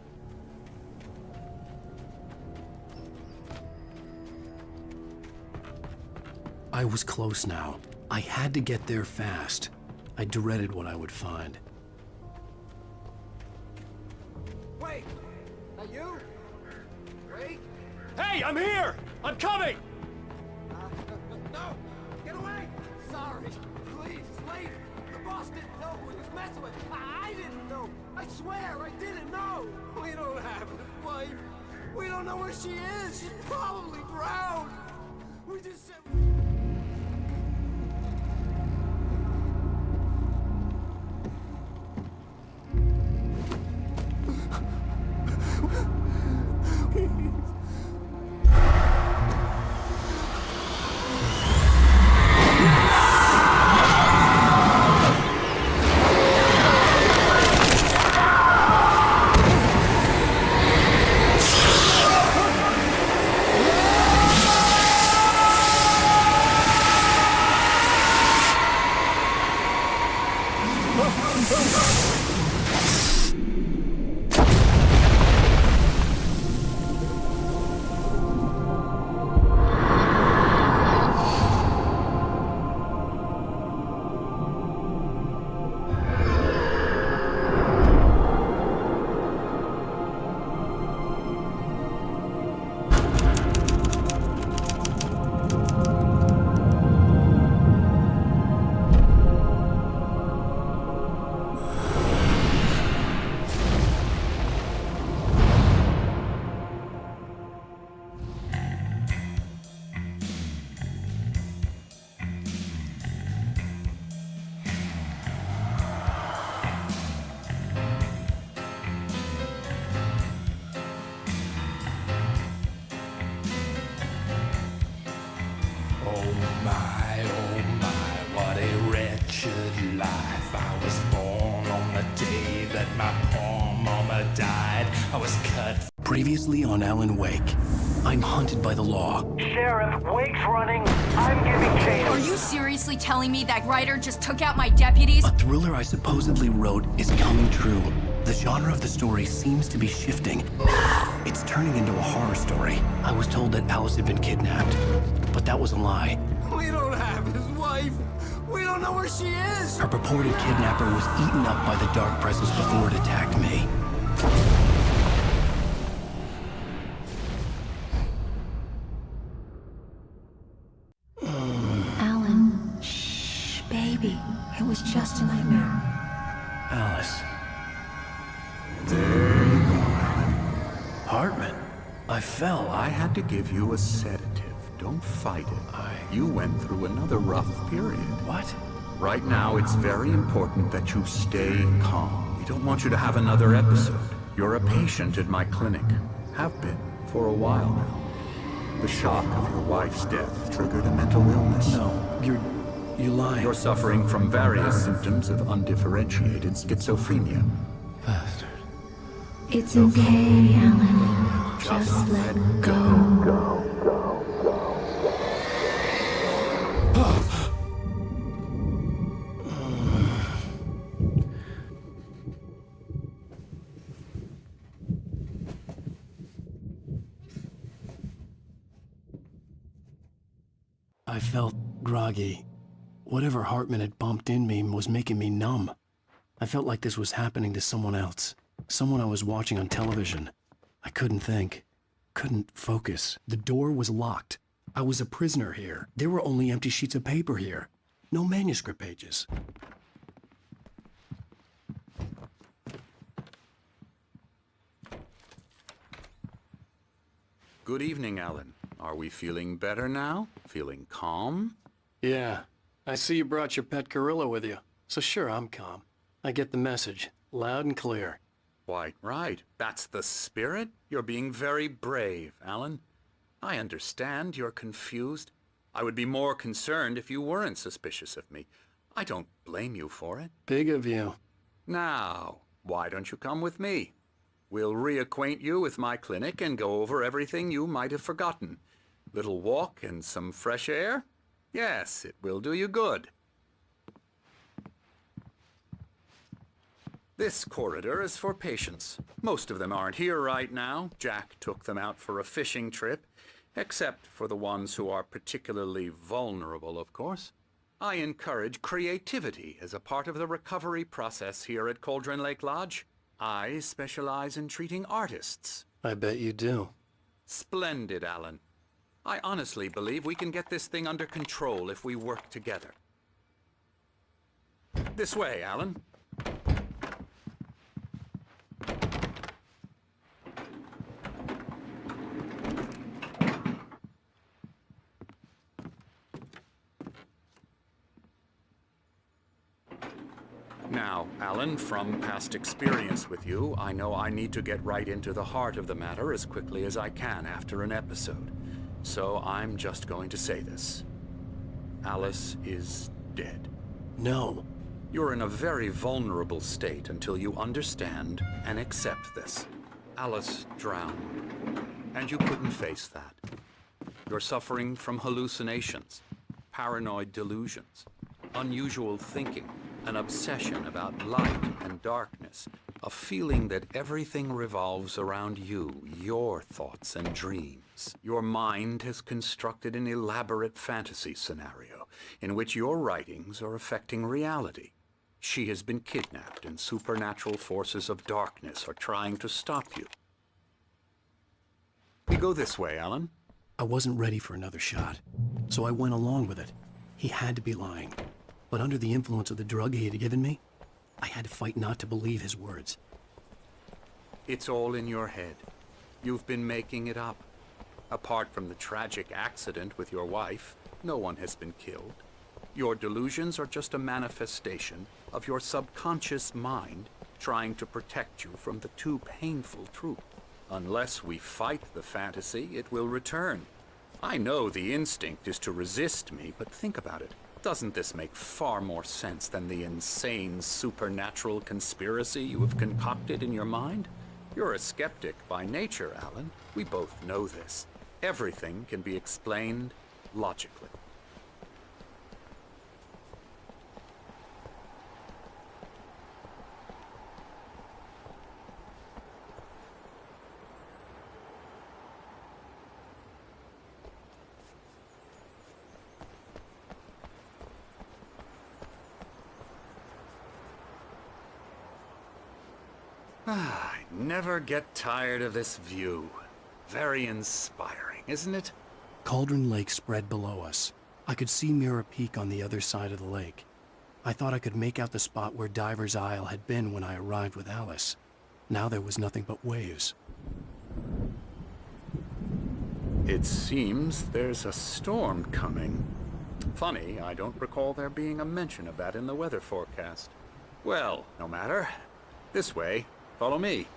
Speaker 8: I was close now. I had to get there fast. I dreaded what I would find.
Speaker 7: Wait! Are you? Wait!
Speaker 9: Hey, I'm here! I'm coming!
Speaker 7: No! Get away! Sorry. Please, it's late. The boss didn't know who he was messing with. I didn't know. I swear, I didn't know. We don't have his wife. We don't know where she is. She's probably drowned. We just said...
Speaker 22: what a wretched life. I was born on the day that my poor mama died. I was cut.
Speaker 8: Previously on Alan Wake, I'm hunted by the law.
Speaker 10: Sheriff, Wake's running. I'm giving chase.
Speaker 16: Are you seriously telling me that writer just took out my deputies?
Speaker 8: A thriller I supposedly wrote is coming true. The genre of the story seems to be shifting. It's turning into a horror story. I was told that Alice had been kidnapped, but that was a lie.
Speaker 7: We don't have his wife. We don't know where she is.
Speaker 8: Her purported kidnapper was eaten up by the dark presence before it attacked me.
Speaker 4: Alan, shh, baby. It was just a nightmare.
Speaker 8: Alice.
Speaker 23: There you go, Alan.
Speaker 8: Hartman, I fell.
Speaker 23: I had to give you a sedative. Don't fight it. You went through another rough period.
Speaker 8: What?
Speaker 23: Right now, it's very important that you stay calm. We don't want you to have another episode. You're a patient at my clinic. Have been for a while now. The shock of your wife's death triggered a mental illness.
Speaker 8: No, you're lying.
Speaker 23: You're suffering from various symptoms of undifferentiated schizophrenia.
Speaker 8: Bastard.
Speaker 4: It's okay, Alan. Just let go.
Speaker 8: I felt groggy. Whatever Hartman had bumped in me was making me numb. I felt like this was happening to someone else. Someone I was watching on television. I couldn't think. Couldn't focus. The door was locked. I was a prisoner here. There were only empty sheets of paper here. No manuscript pages.
Speaker 23: Good evening, Alan. Are we feeling better now? Feeling calm?
Speaker 8: Yeah. I see you brought your pet gorilla with you. So sure, I'm calm. I get the message. Loud and clear.
Speaker 23: Quite right. That's the spirit. You're being very brave, Alan. I understand you're confused. I would be more concerned if you weren't suspicious of me. I don't blame you for it.
Speaker 8: Big of you.
Speaker 23: Now, why don't you come with me? We'll reacquaint you with my clinic and go over everything you might have forgotten. Little walk and some fresh air? Yes, it will do you good. This corridor is for patients. Most of them aren't here right now. Jack took them out for a fishing trip, except for the ones who are particularly vulnerable, of course. I encourage creativity as a part of the recovery process here at Cauldron Lake Lodge. I specialize in treating artists.
Speaker 8: I bet you do.
Speaker 23: Splendid, Alan. I honestly believe we can get this thing under control if we work together. This way, Alan. Now, Alan, from past experience with you, I know I need to get right into the heart of the matter as quickly as I can after an episode. So I'm just going to say this. Alice is dead.
Speaker 8: No.
Speaker 23: You're in a very vulnerable state until you understand and accept this. Alice drowned, and you couldn't face that. You're suffering from hallucinations, paranoid delusions, unusual thinking, an obsession about light and darkness, a feeling that everything revolves around you, your thoughts and dreams. Your mind has constructed an elaborate fantasy scenario in which your writings are affecting reality. She has been kidnapped and supernatural forces of darkness are trying to stop you. We go this way, Alan.
Speaker 8: I wasn't ready for another shot, so I went along with it. He had to be lying. But under the influence of the drug he had given me, I had to fight not to believe his words.
Speaker 23: It's all in your head. You've been making it up. Apart from the tragic accident with your wife, no one has been killed. Your delusions are just a manifestation of your subconscious mind trying to protect you from the too painful truth. Unless we fight the fantasy, it will return. I know the instinct is to resist me, but think about it. Doesn't this make far more sense than the insane supernatural conspiracy you have concocted in your mind? You're a skeptic by nature, Alan. We both know this. Everything can be explained logically. I never get tired of this view. Very inspiring, isn't it?
Speaker 8: Cauldron Lake spread below us. I could see Mirror Peak on the other side of the lake. I thought I could make out the spot where Diver's Isle had been when I arrived with Alice. Now there was nothing but waves.
Speaker 23: It seems there's a storm coming. Funny, I don't recall there being a mention of that in the weather forecast. Well, no matter. This way. Follow me.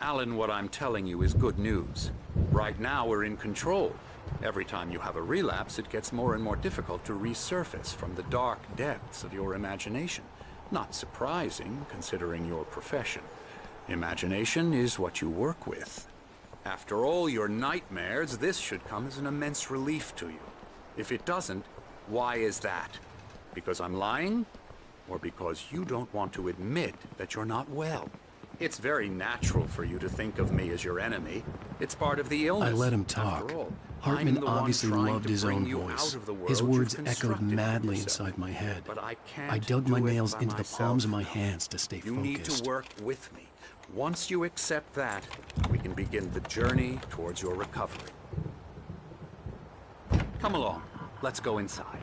Speaker 23: Alan, what I'm telling you is good news. Right now we're in control. Every time you have a relapse, it gets more and more difficult to resurface from the dark depths of your imagination. Not surprising, considering your profession. Imagination is what you work with. After all your nightmares, this should come as an immense relief to you. If it doesn't, why is that? Because I'm lying? Or because you don't want to admit that you're not well? It's very natural for you to think of me as your enemy. It's part of the illness.
Speaker 8: I let him talk. Hartman obviously loved his own voice. His words echoed madly inside my head.
Speaker 23: But
Speaker 8: I dug my nails into the palms of my hands to stay
Speaker 23: You
Speaker 8: focused.
Speaker 23: need to work with me. Once you accept that, we can begin the journey towards your recovery. Come along. Let's go inside.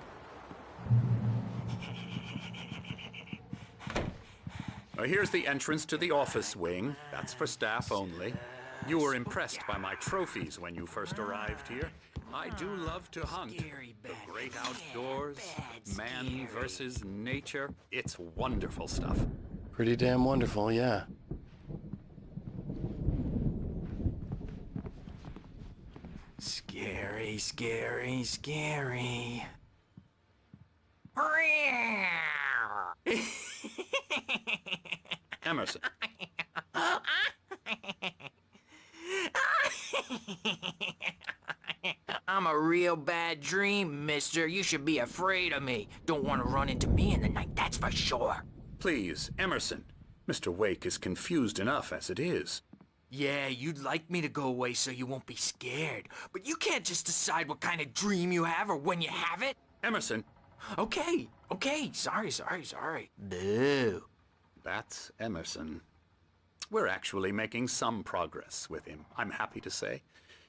Speaker 23: Here's the entrance to the office wing. That's for staff only. You were impressed by my trophies when you first arrived here. I do love to hunt. The great outdoors, man versus nature. It's wonderful stuff.
Speaker 8: Pretty damn wonderful, yeah.
Speaker 1: Scary, scary, scary.
Speaker 23: Emerson.
Speaker 1: I'm a real bad dream, mister. You should be afraid of me. Don't want to run into me in the night, that's for sure.
Speaker 23: Please, Emerson. Mr. Wake is confused enough as it is.
Speaker 1: Yeah, you'd like me to go away so you won't be scared. But you can't just decide what kind of dream you have or when you have it.
Speaker 23: Emerson.
Speaker 1: Okay. Sorry. Boo.
Speaker 23: That's Emerson. We're actually making some progress with him, I'm happy to say.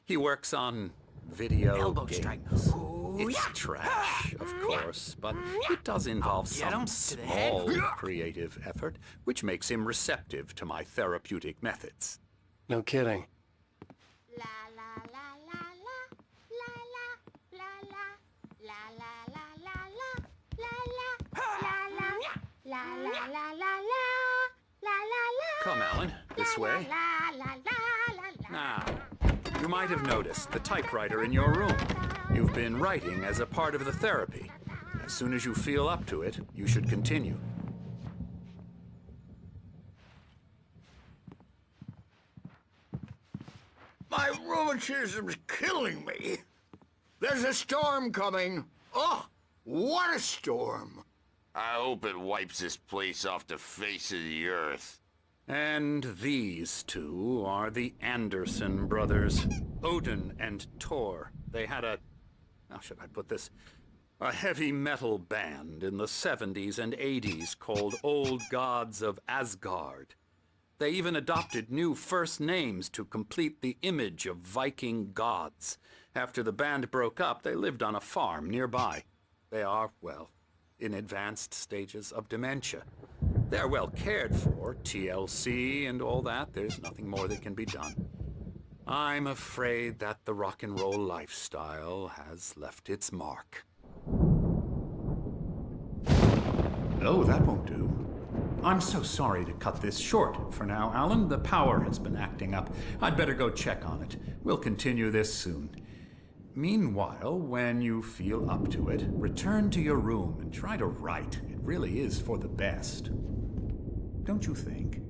Speaker 23: He works on video
Speaker 1: Elbow
Speaker 23: games.
Speaker 1: strike. Ooh,
Speaker 23: It's
Speaker 1: yeah.
Speaker 23: trash, of course, but it does involve
Speaker 1: Get him
Speaker 23: some
Speaker 1: to the head.
Speaker 23: small creative effort, which makes him receptive to my therapeutic methods.
Speaker 8: No kidding.
Speaker 23: Come, Alan, this way. Now, you might have noticed the typewriter in your room. You've been writing as a part of the therapy. As soon as you feel up to it, you should continue.
Speaker 11: My rheumatism's killing me. There's a storm coming. Oh, what a storm.
Speaker 12: I hope it wipes this place off the face of the earth.
Speaker 23: And these two are the Anderson brothers, Odin and Thor. They had how should I put this? A heavy metal band in the 70s and 80s called Old Gods of Asgard. They even adopted new first names to complete the image of Viking gods. After the band broke up, they lived on a farm nearby. They are, well, in advanced stages of dementia. They're well cared for, TLC and all that. There's nothing more that can be done. I'm afraid that the rock and roll lifestyle has left its mark. Oh, that won't do. I'm so sorry to cut this short for now, Alan. The power has been acting up. I'd better go check on it. We'll continue this soon. Meanwhile, when you feel up to it, return to your room and try to write. It really is for the best. Don't you think?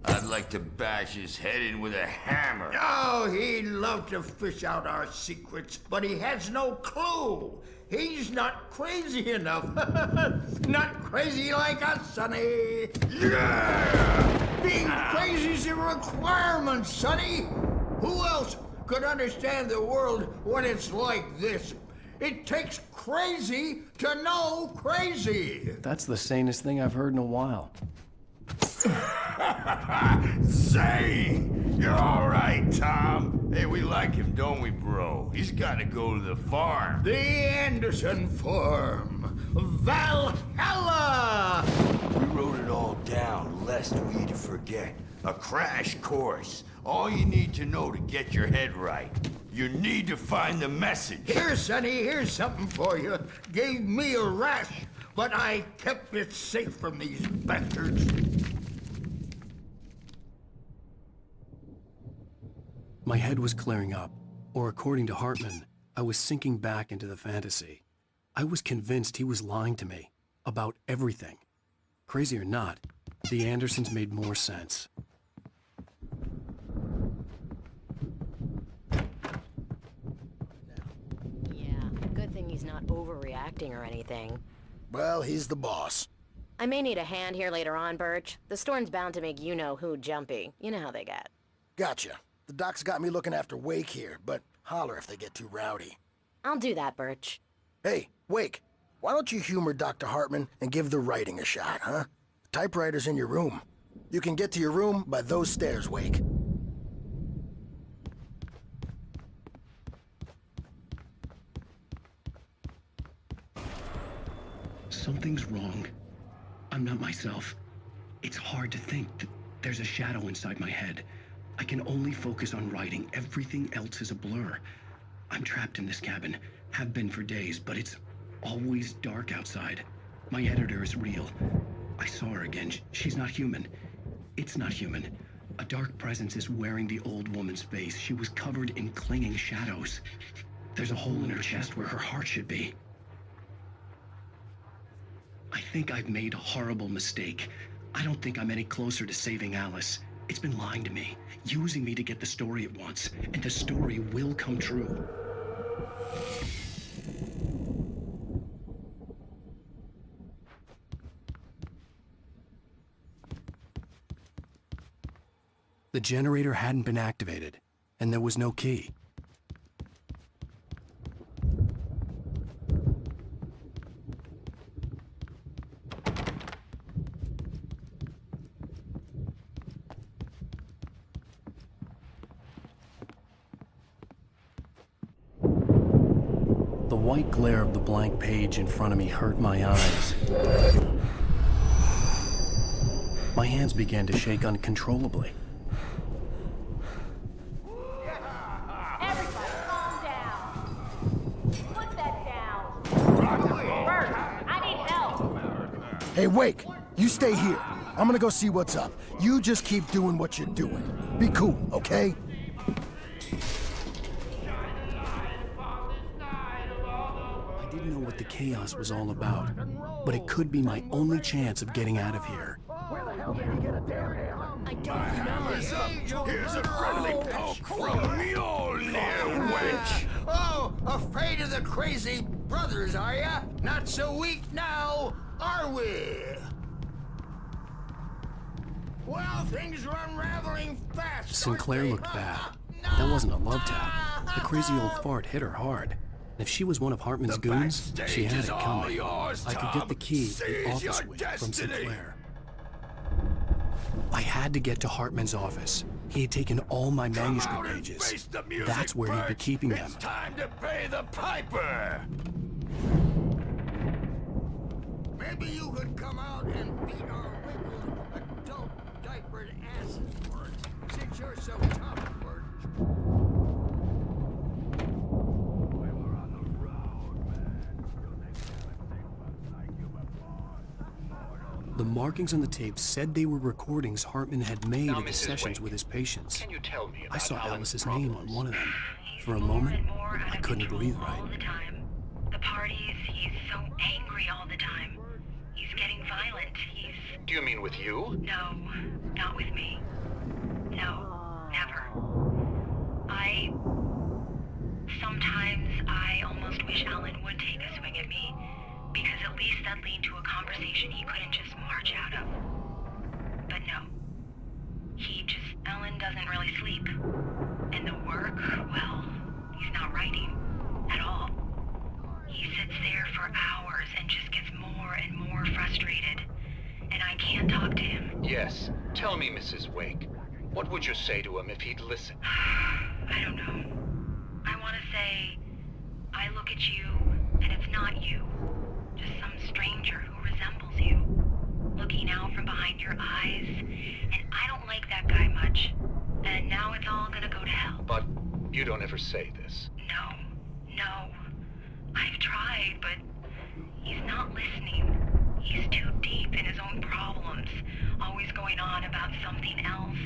Speaker 12: I'd like to bash his head in with a hammer.
Speaker 11: Oh, he'd love to fish out our secrets, but he has no clue. He's not crazy enough. Not crazy like us, Sonny. Yeah! Being crazy's a requirement, Sonny. Who else could understand the world when it's like this? It takes crazy to know crazy.
Speaker 8: That's the sanest thing I've heard in a while.
Speaker 12: Zane! You're all right, Tom. Hey, we like him, don't we, bro? He's got to go to the farm.
Speaker 11: The Anderson farm. Valhalla!
Speaker 12: We wrote it all down, lest we forget. A crash course. All you need to know to get your head right. You need to find the message.
Speaker 11: Here, Sonny, here's something for you. Gave me a rash, but I kept it safe from these bastards.
Speaker 8: My head was clearing up, or according to Hartman, I was sinking back into the fantasy. I was convinced he was lying to me about everything. Crazy or not, the Andersons made more sense.
Speaker 13: Yeah, good thing he's not overreacting or anything.
Speaker 24: Well, he's the boss.
Speaker 13: I may need a hand here later on, Birch. The storm's bound to make you-know-who jumpy. You know how they get.
Speaker 24: Gotcha. The doc's got me looking after Wake here, but holler if they get too rowdy.
Speaker 13: I'll do that, Birch.
Speaker 24: Hey, Wake, why don't you humor Dr. Hartman and give the writing a shot, huh? The typewriter's in your room. You can get to your room by those stairs, Wake.
Speaker 2: Something's wrong. I'm not myself. It's hard to think that there's a shadow inside my head. I can only focus on writing. Everything else is a blur. I'm trapped in this cabin. Have been for days, but it's always dark outside. My editor is real. I saw her again. She's not human. It's not human. A dark presence is wearing the old woman's face. She was covered in clinging shadows. There's a hole in her chest where her heart should be. I think I've made a horrible mistake. I don't think I'm any closer to saving Alice. It's been lying to me. using me to get the story it wants, and the story will come true.
Speaker 8: The generator hadn't been activated, and there was no key. The white glare of the blank page in front of me hurt my eyes. My hands began to shake uncontrollably.
Speaker 16: Everybody, calm down. Put that down. Bert, I need help.
Speaker 24: Hey, Wake, you stay here. I'm gonna go see what's up. You just keep doing what you're doing. Be cool, okay?
Speaker 8: I didn't know what the chaos was all about, but it could be my only chance of getting out of here.
Speaker 7: Where the hell did he get a damn hammer?
Speaker 16: I don't know.
Speaker 12: Here's a friendly poke from Mjolnir, wench!
Speaker 11: Oh, afraid of the crazy brothers, are ya? Not so weak now, are we? Well, things are unraveling fast.
Speaker 8: Sinclair looked bad. That wasn't a love tap. The crazy old fart hit her hard. If she was one of Hartman's goons, she had it coming. I could get the key to the office wing from Sinclair. I had to get to Hartman's office. He had taken all my manuscript pages. That's where he'd be keeping them.
Speaker 12: It's time to pay the piper!
Speaker 11: Maybe you could come out and beat our wrinkled, adult, diapered asses for it, since you're so tough, Bert.
Speaker 8: The markings on the tape said they were recordings Hartman had made
Speaker 15: Now,
Speaker 8: of the
Speaker 15: Mrs.
Speaker 8: sessions
Speaker 15: Wake,
Speaker 8: with his patients.
Speaker 15: Can you tell me about
Speaker 8: I saw
Speaker 15: Alan's
Speaker 8: Alice's
Speaker 15: problems?
Speaker 8: name on one of them. For a moment, I couldn't breathe right.
Speaker 17: The parties, he's so angry all the time. He's getting violent.
Speaker 15: Do you mean with you?
Speaker 17: No, not with me. No, never. Sometimes I almost wish Alan would take a swing at me, because at least that lead to a conversation he couldn't just march out of. But no. Alan doesn't really sleep. And the work, well, he's not writing at all. He sits there for hours and just gets more and more frustrated. And I can't talk to him.
Speaker 15: Yes. Tell me, Mrs. Wake. What would you say to him if he'd listen?
Speaker 17: I don't know. I want to say, I look at you, and it's not you. Just some stranger who resembles you. Looking out from behind your eyes. And I don't like that guy much. And now it's all gonna go to hell.
Speaker 15: But you don't ever say this.
Speaker 17: No. I've tried, but he's not listening. He's too deep in his own problems, always going on about something else.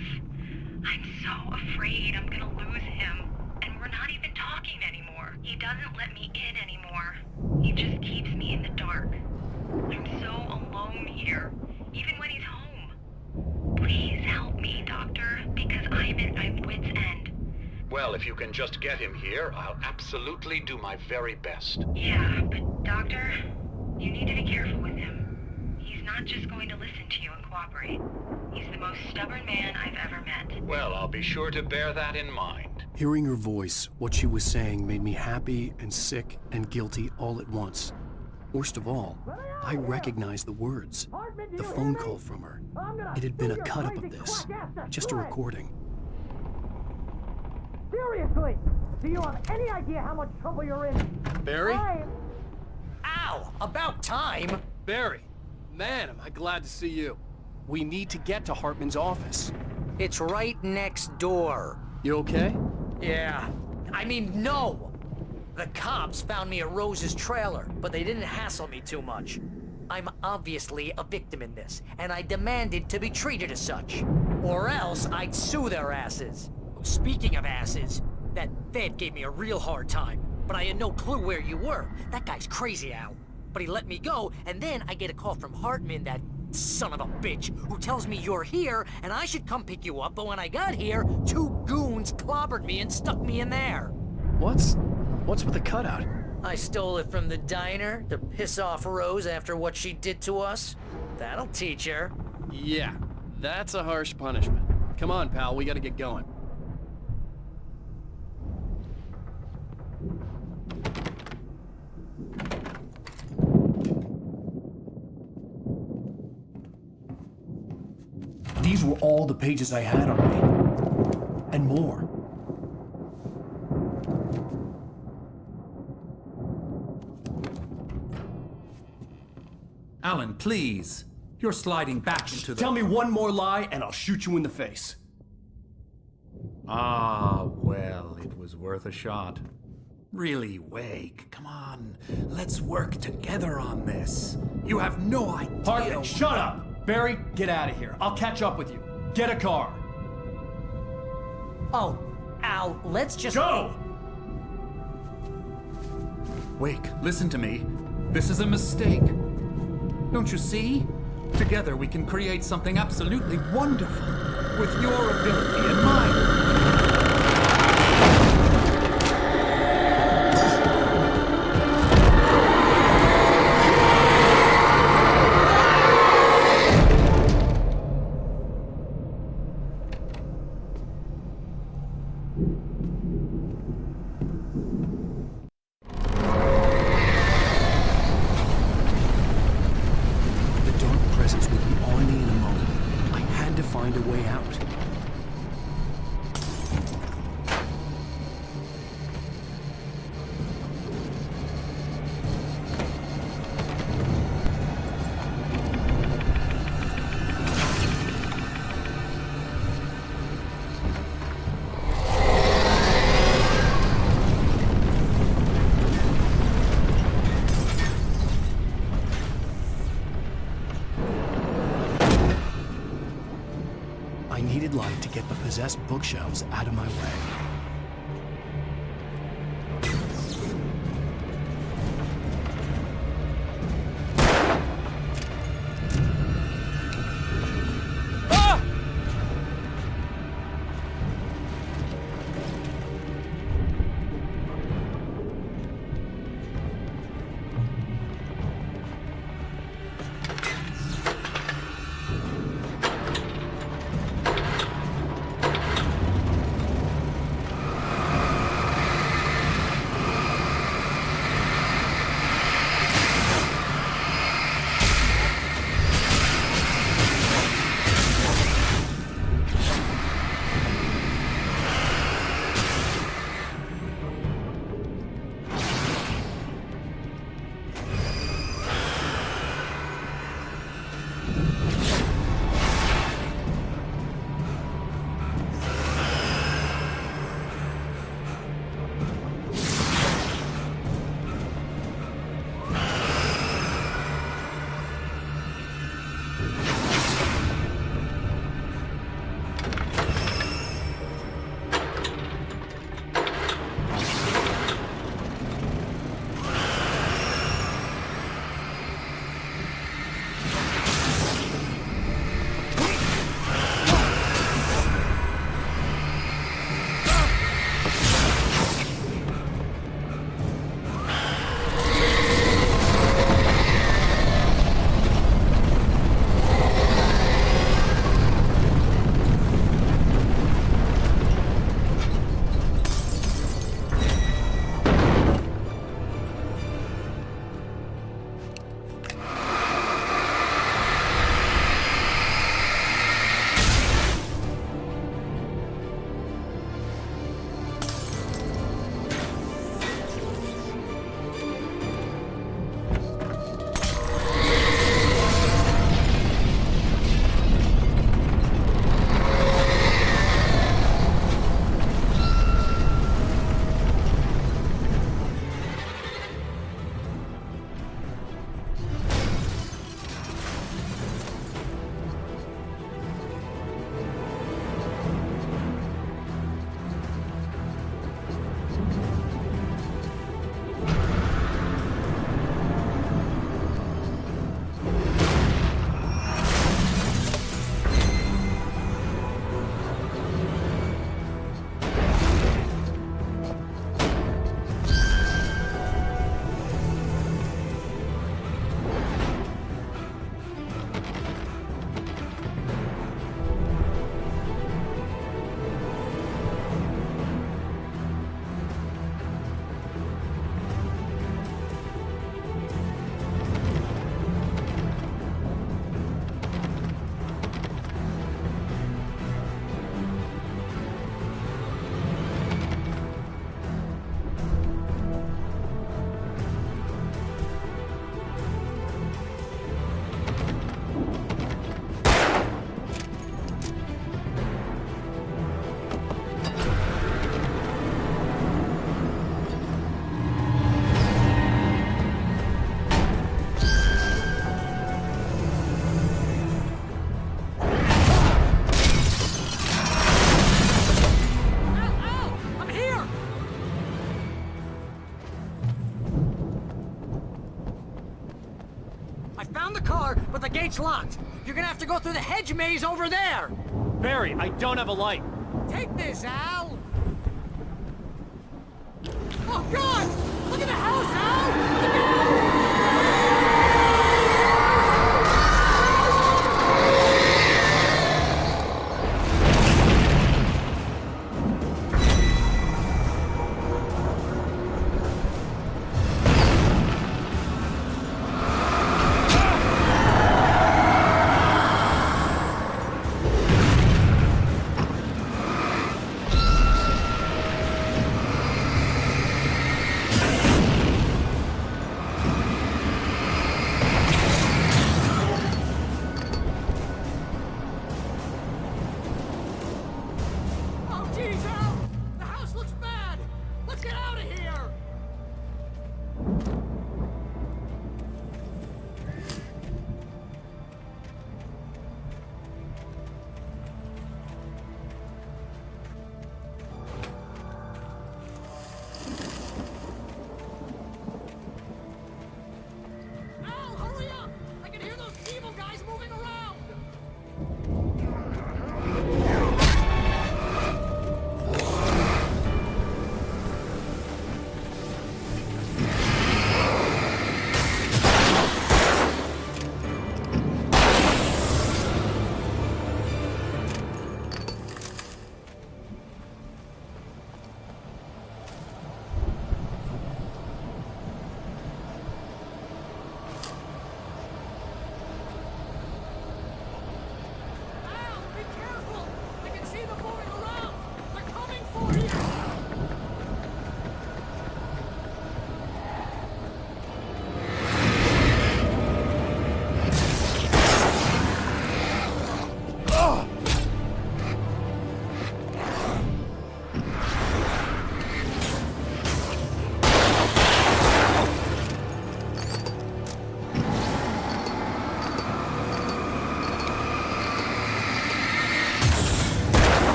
Speaker 17: I'm so afraid I'm gonna lose him, and we're not even talking anymore. He doesn't let me in anymore. He just keeps me in the dark. I'm so alone here, even when he's home. Please help me, Doctor, because I'm at my wit's end.
Speaker 15: Well, if you can just get him here, I'll absolutely do my very best.
Speaker 17: Yeah, but Doctor, you need to be careful with him. He's not just going to listen to you and cooperate. He's the most stubborn man I've ever met.
Speaker 15: Well, I'll be sure to bear that in mind.
Speaker 8: Hearing her voice, what she was saying made me happy and sick and guilty all at once. Worst of all, I recognized the words. The phone call from her. It had been a cut-up of this. Just a recording.
Speaker 7: Seriously! Do you have any idea how much trouble you're in?
Speaker 3: Barry? Ow! About time!
Speaker 8: Barry, man, am I glad to see you. We need to get to Hartman's office.
Speaker 3: It's right next door.
Speaker 8: You okay?
Speaker 3: Yeah. I mean, no! The cops found me at Rose's trailer, but they didn't hassle me too much. I'm obviously a victim in this, and I demanded to be treated as such. Or else I'd sue their asses. Speaking of asses, that Fed gave me a real hard time, but I had no clue where you were. That guy's crazy, Al. But he let me go, and then I get a call from Hartman that son of a bitch, who tells me you're here and I should come pick you up, but when I got here, 2 goons clobbered me and stuck me in there.
Speaker 8: What's with the cutout?
Speaker 3: I stole it from the diner to piss off Rose after what she did to us. That'll teach her.
Speaker 8: Yeah, that's a harsh punishment. Come on, pal, we gotta get going. These were all the pages I had on me. And more.
Speaker 22: Alan, please. You're sliding back into the...
Speaker 8: Tell me one more lie and I'll shoot you in the face.
Speaker 22: Ah, well, it was worth a shot. Really, Wake, come on. Let's work together on this. You have no idea...
Speaker 8: Hartman, shut up! Barry, get out of here. I'll catch up with you. Get a car.
Speaker 3: Oh, Al, let's just...
Speaker 8: Go!
Speaker 22: Wake, listen to me. This is a mistake. Don't you see? Together we can create something absolutely wonderful. With your ability and mine.
Speaker 8: Find a way out. I needed light to get the possessed bookshelves out of my way.
Speaker 3: gate's locked. You're gonna have to go through the hedge maze over there.
Speaker 18: Barry, I don't have a light.
Speaker 3: Take this, Al. Oh, God! Look at the house, Al! Look out!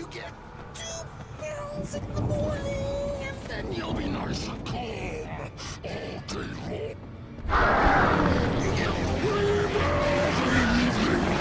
Speaker 11: Get 2 pills in the morning, and then you'll be nice and calm all day long. You get 3 pills in the evening.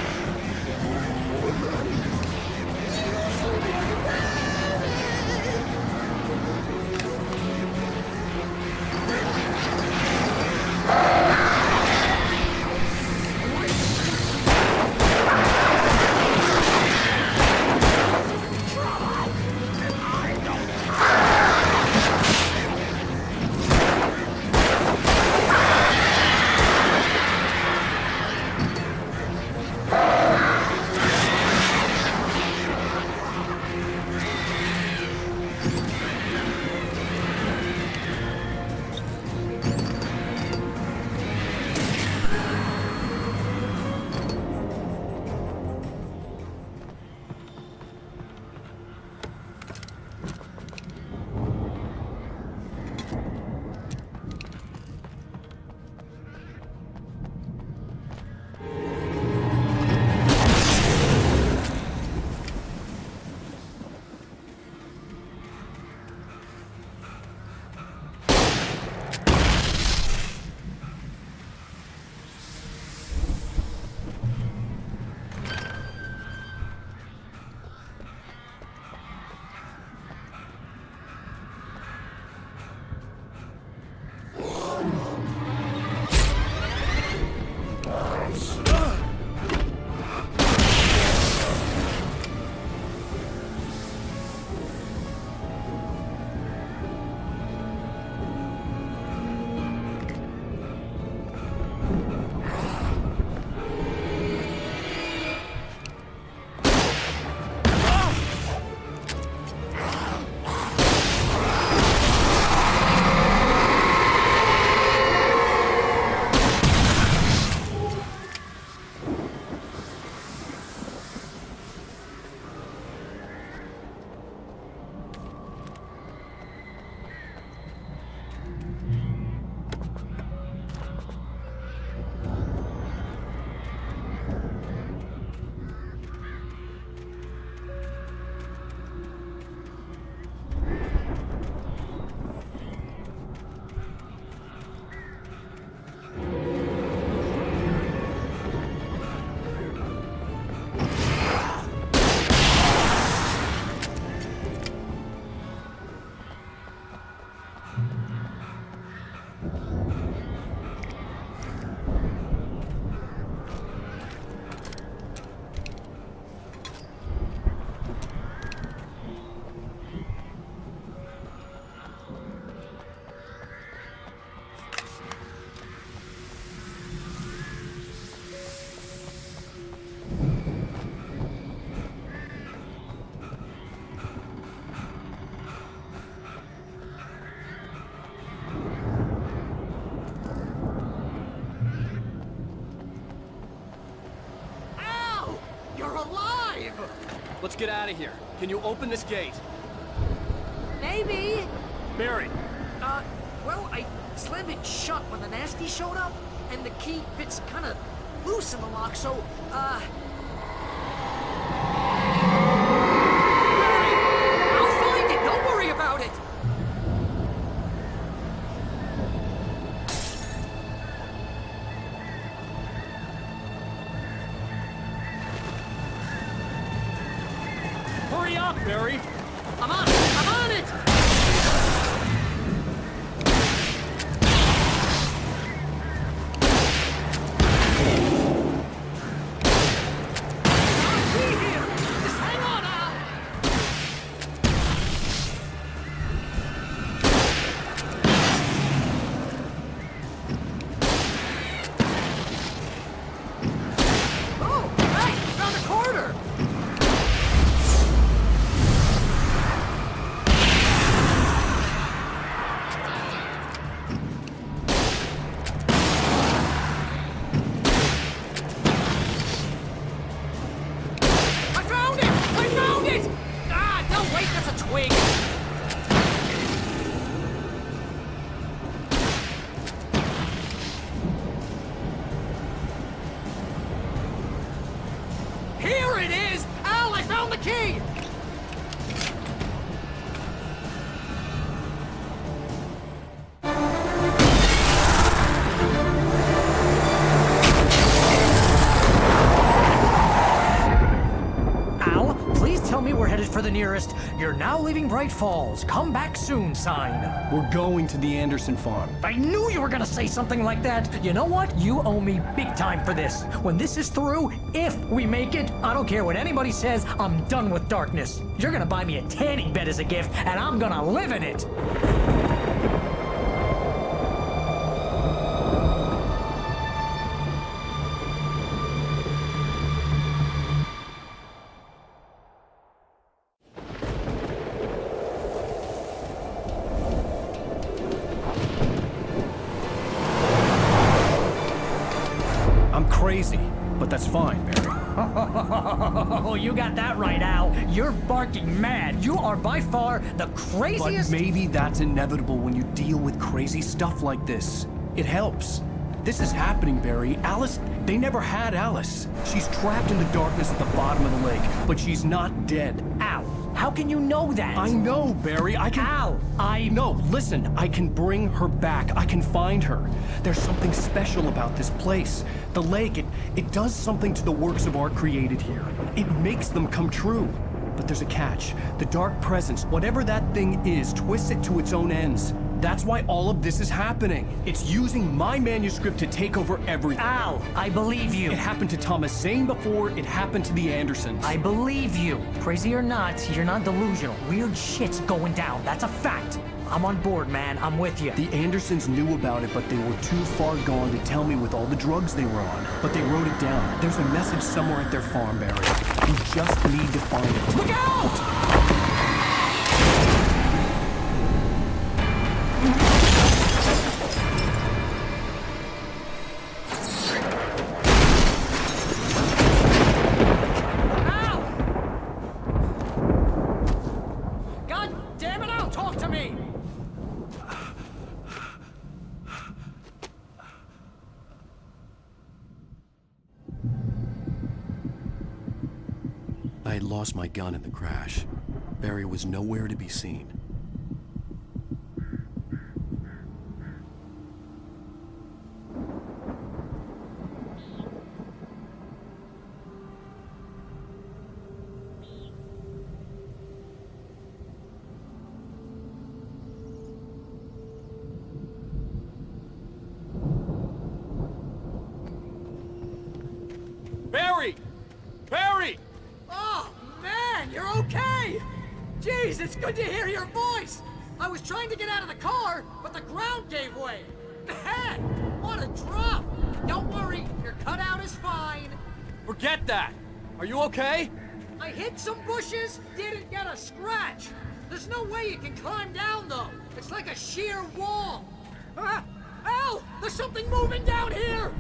Speaker 3: you're alive!
Speaker 18: Let's get out of here. Can you open this gate?
Speaker 3: Maybe.
Speaker 18: Barry!
Speaker 3: Well, I slammed it shut when the nasty showed up, and the key fits kind of loose in the lock, so, Barry! I'll find it! Don't worry about it!
Speaker 18: Hurry up, Barry!
Speaker 3: I'm on it! I'm on it! Here it is! Al, I found the key! Al, please tell me we're headed for the nearest "You're now leaving Bright Falls. Come back soon" sign.
Speaker 8: We're going to the Anderson farm.
Speaker 3: I knew you were gonna say something like that. You know what? You owe me big time for this. When this is through, if we make it, I don't care what anybody says, I'm done with darkness. You're gonna buy me a tanning bed as a gift, and I'm gonna live in it.
Speaker 8: Crazy, but that's fine, Barry.
Speaker 3: Oh, you got that right, Al. You're barking mad. You are by far the craziest—
Speaker 8: But maybe that's inevitable when you deal with crazy stuff like this. It helps. This is happening, Barry. Alice, they never had Alice. She's trapped in the darkness at the bottom of the lake, but she's not dead.
Speaker 3: Al, how can you know that?
Speaker 8: I know, Barry. I can—
Speaker 3: Al,
Speaker 8: No, listen. I can bring her back. I can find her. There's something special about this place. The lake, it does something to the works of art created here. It makes them come true. But there's a catch. The dark presence, whatever that thing is, twists it to its own ends. That's why all of this is happening. It's using my manuscript to take over everything.
Speaker 3: Al, I believe you.
Speaker 8: It happened to Thomas Zane before, it happened to the Andersons.
Speaker 3: I believe you. Crazy or not, you're not delusional. Weird shit's going down. That's a fact. I'm on board, man. I'm with you.
Speaker 8: The Andersons knew about it, but they were too far gone to tell me with all the drugs they were on. But they wrote it down. There's a message somewhere at their farm, Barry. You just need to find it.
Speaker 3: Look out!
Speaker 8: I had lost my gun in the crash. Barry was nowhere to be seen.
Speaker 18: Barry! Barry!
Speaker 3: Oh, man, you're okay! Jeez, it's good to hear your voice! I was trying to get out of the car, but the ground gave way! Man, what a drop! Don't worry, your cutout is fine.
Speaker 18: Forget that! Are you okay?
Speaker 3: I hit some bushes, didn't get a scratch. There's no way you can climb down, though. It's like a sheer wall. Al, there's something moving down here!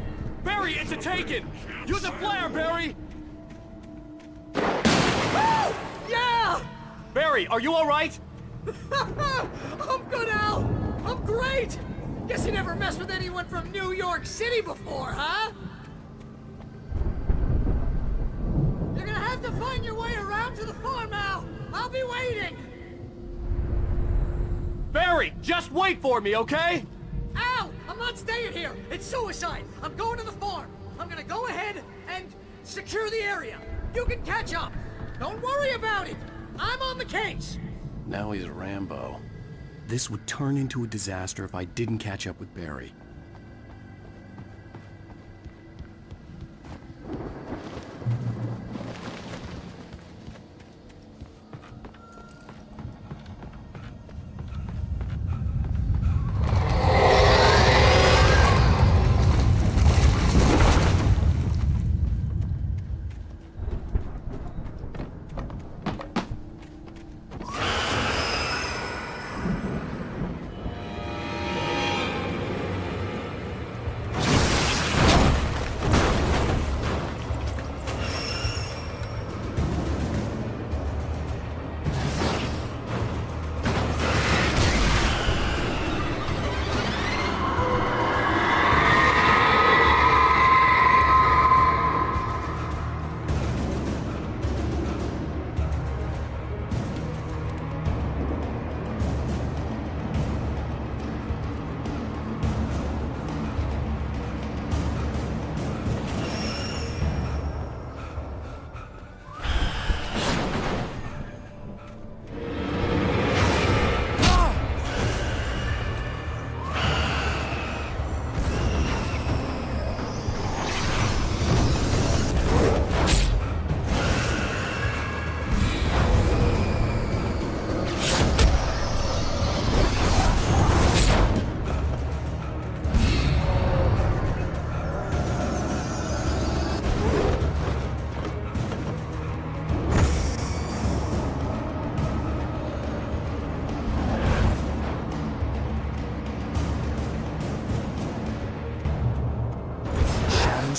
Speaker 18: Barry, it's a taken! Use a flare, Barry! Barry, are you all right?
Speaker 3: I'm good, Al! I'm great! Guess you never messed with anyone from New York City before, huh? You're gonna have to find your way around to the farm, Al! I'll be waiting!
Speaker 18: Barry, just wait for me, okay?
Speaker 3: Al! I'm not staying here! It's suicide! I'm going to the farm! I'm gonna go ahead and secure the area! You can catch up! Don't worry about it! I'm on the case!
Speaker 8: Now he's Rambo. This would turn into a disaster if I didn't catch up with Barry.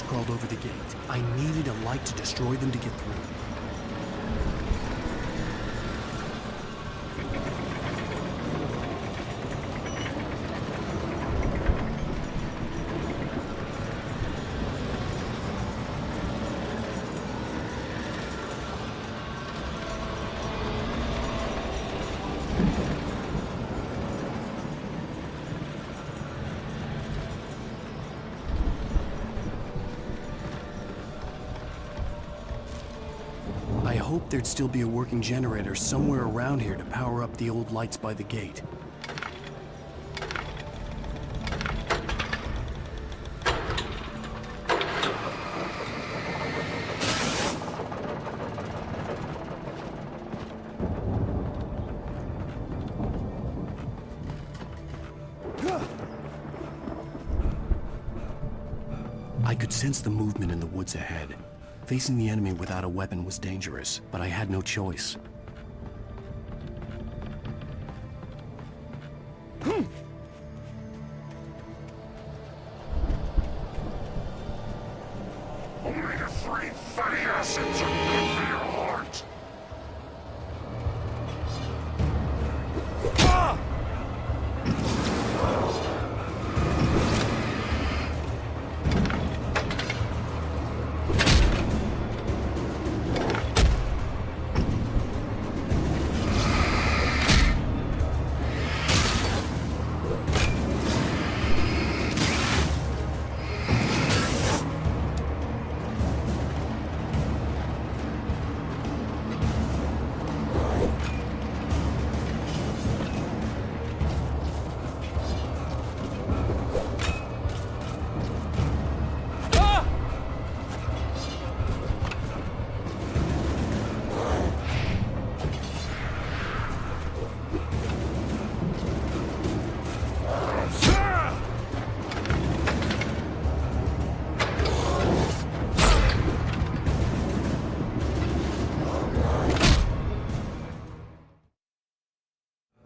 Speaker 8: Crawled over the gate. I needed a light to destroy them to get through. I hoped there'd still be a working generator somewhere around here to power up the old lights by the gate. I could sense the movement in the woods ahead. Facing the enemy without a weapon was dangerous, but I had no choice.
Speaker 6: Omega-3 fatty acids are good for your heart.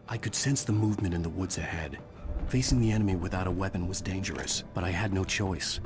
Speaker 8: I could sense the movement in the woods ahead. Facing the enemy without a weapon was dangerous, but I had no choice.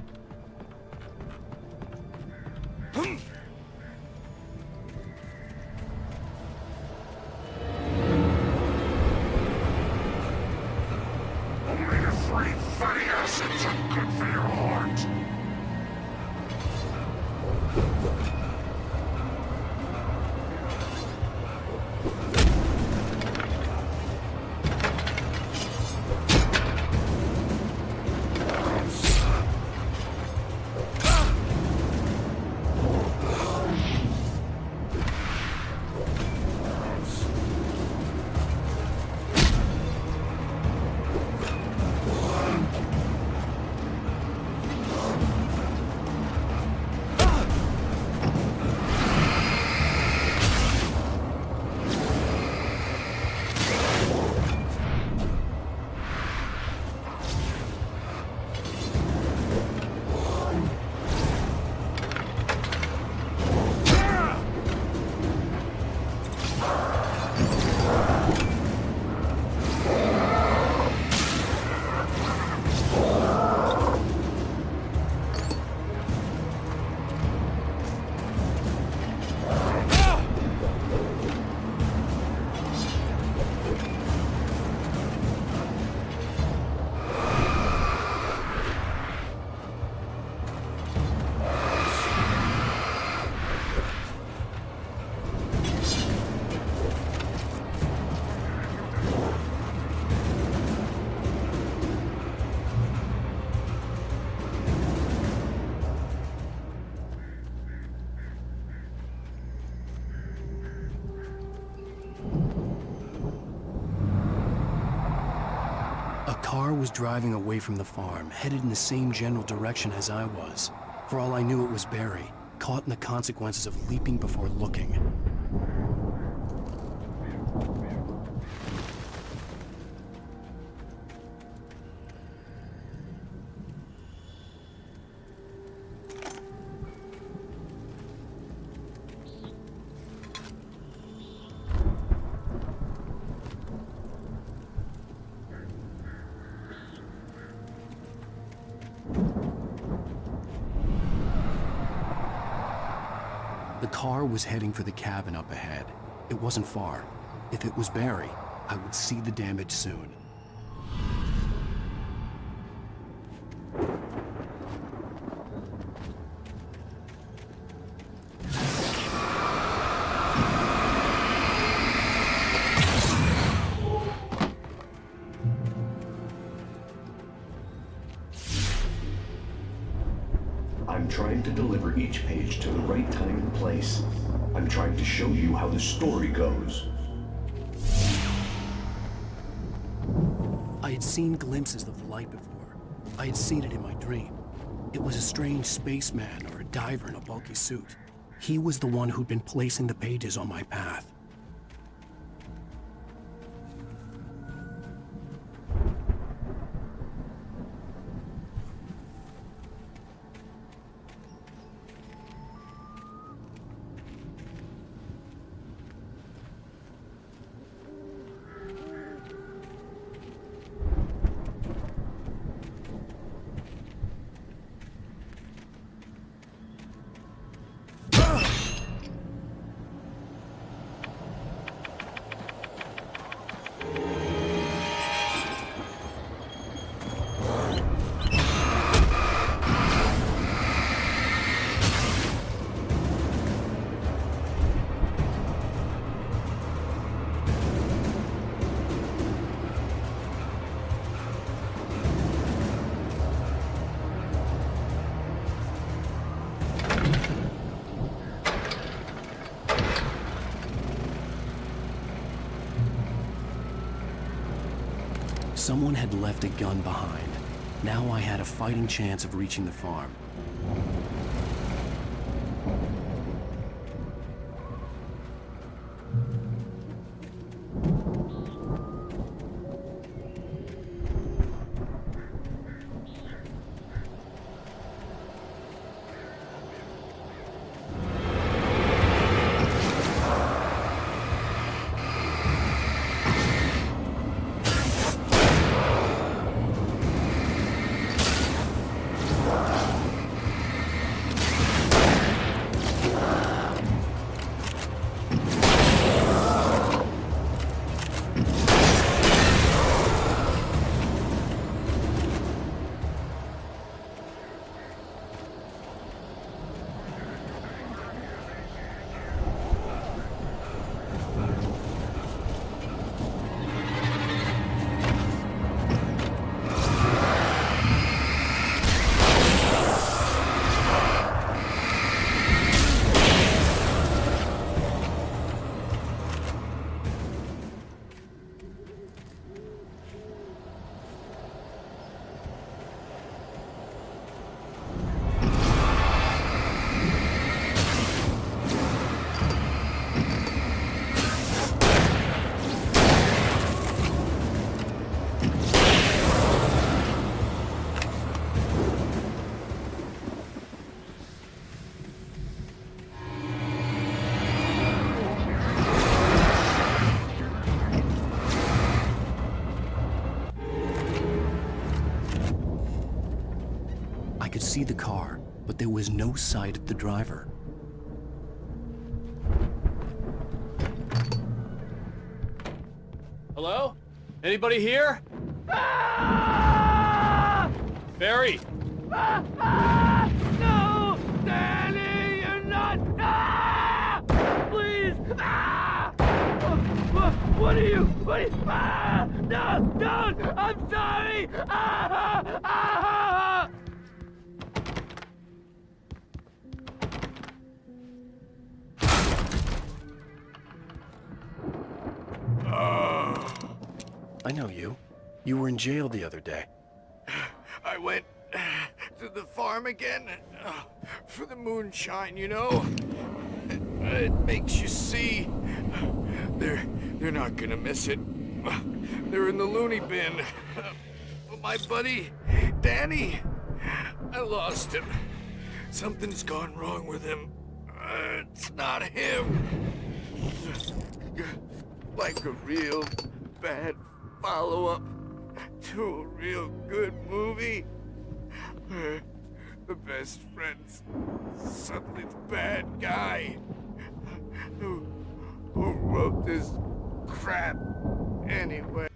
Speaker 8: car was driving away from the farm, headed in the same general direction as I was. For all I knew, it was Barry, caught in the consequences of leaping before looking. The car was heading for the cabin up ahead. It wasn't far. If it was Barry, I would see the damage soon.
Speaker 6: I'm trying to deliver each page to the right time and place. I'm trying to show you how the story goes.
Speaker 8: I had seen glimpses of the light before. I had seen it in my dream. It was a strange spaceman or a diver in a bulky suit. He was the one who'd been placing the pages on my path. Someone had left a gun behind. Now I had a fighting chance of reaching the farm. I could see the car, but there was no sight of the driver.
Speaker 18: Hello? Anybody here? Barry!
Speaker 7: No! Danny, you're not! Please! What are you? No! Don't! I'm sorry!
Speaker 8: I know you. You were in jail the other day.
Speaker 14: I went to the farm again for the moonshine, you know? It makes you see. They're not gonna miss it. They're in the loony bin. My buddy, Danny, I lost him. Something's gone wrong with him. It's not him. Like a real bad follow-up to a real good movie where the best friend's suddenly the bad guy who wrote this crap anyway.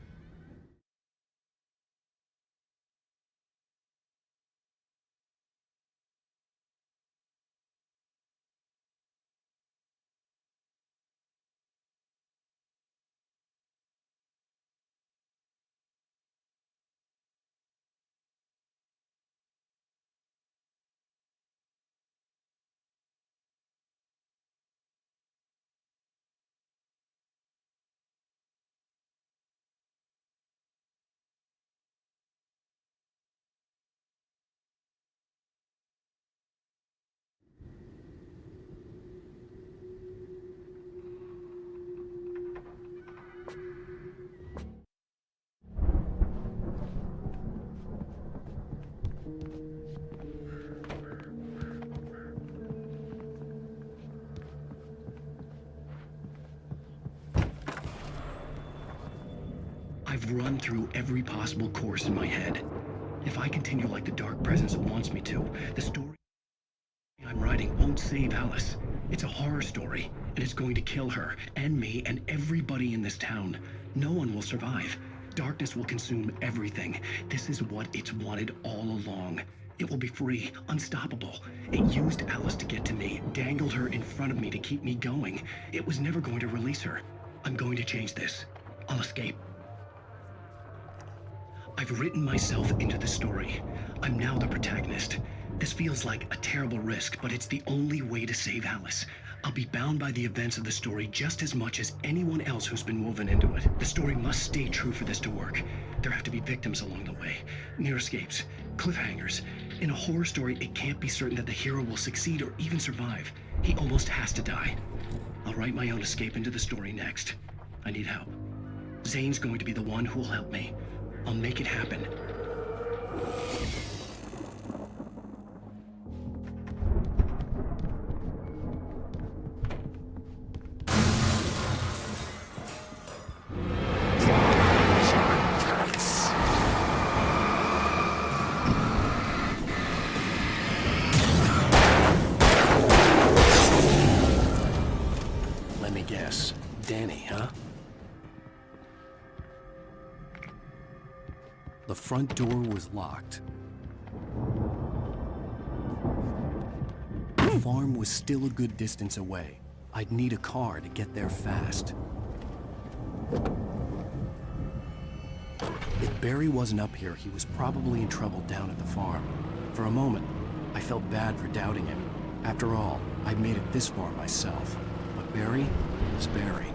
Speaker 2: I've run through every possible course in my head. If I continue like the Dark Presence wants me to, the story I'm writing won't save Alice. It's a horror story, and it's going to kill her, and me, and everybody in this town. No one will survive. Darkness will consume everything. This is what it's wanted all along. It will be free, unstoppable. It used Alice to get to me, dangled her in front of me to keep me going. It was never going to release her. I'm going to change this. I'll escape. I've written myself into the story. I'm now the protagonist. This feels like a terrible risk, but it's the only way to save Alice. I'll be bound by the events of the story just as much as anyone else who's been woven into it. The story must stay true for this to work. There have to be victims along the way, near escapes, cliffhangers. In a horror story, it can't be certain that the hero will succeed or even survive. He almost has to die. I'll write my own escape into the story next. I need help. Zane's going to be the one who'll help me. I'll make it happen.
Speaker 8: Let me guess. Danny, huh? The front door was locked. The farm was still a good distance away. I'd need a car to get there fast. If Barry wasn't up here, he was probably in trouble down at the farm. For a moment, I felt bad for doubting him. After all, I'd made it this far myself. But Barry was Barry.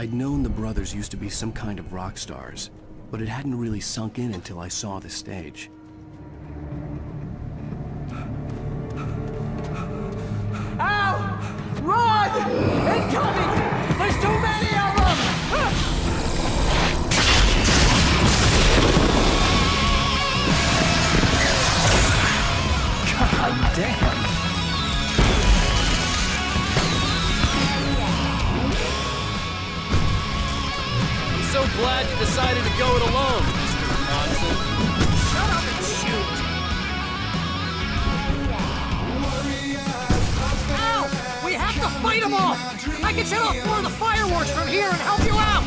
Speaker 8: I'd known the brothers used to be some kind of rock stars, but it hadn't really sunk in until I saw the stage.
Speaker 7: Ow! Run! Incoming! There's too many of them!
Speaker 8: God damn!
Speaker 18: I'm so glad you decided to go it alone, Mr. Johnson.
Speaker 3: Shut up and shoot! Ow! We have to fight them off! I can set off more of the fireworks from here and help you out!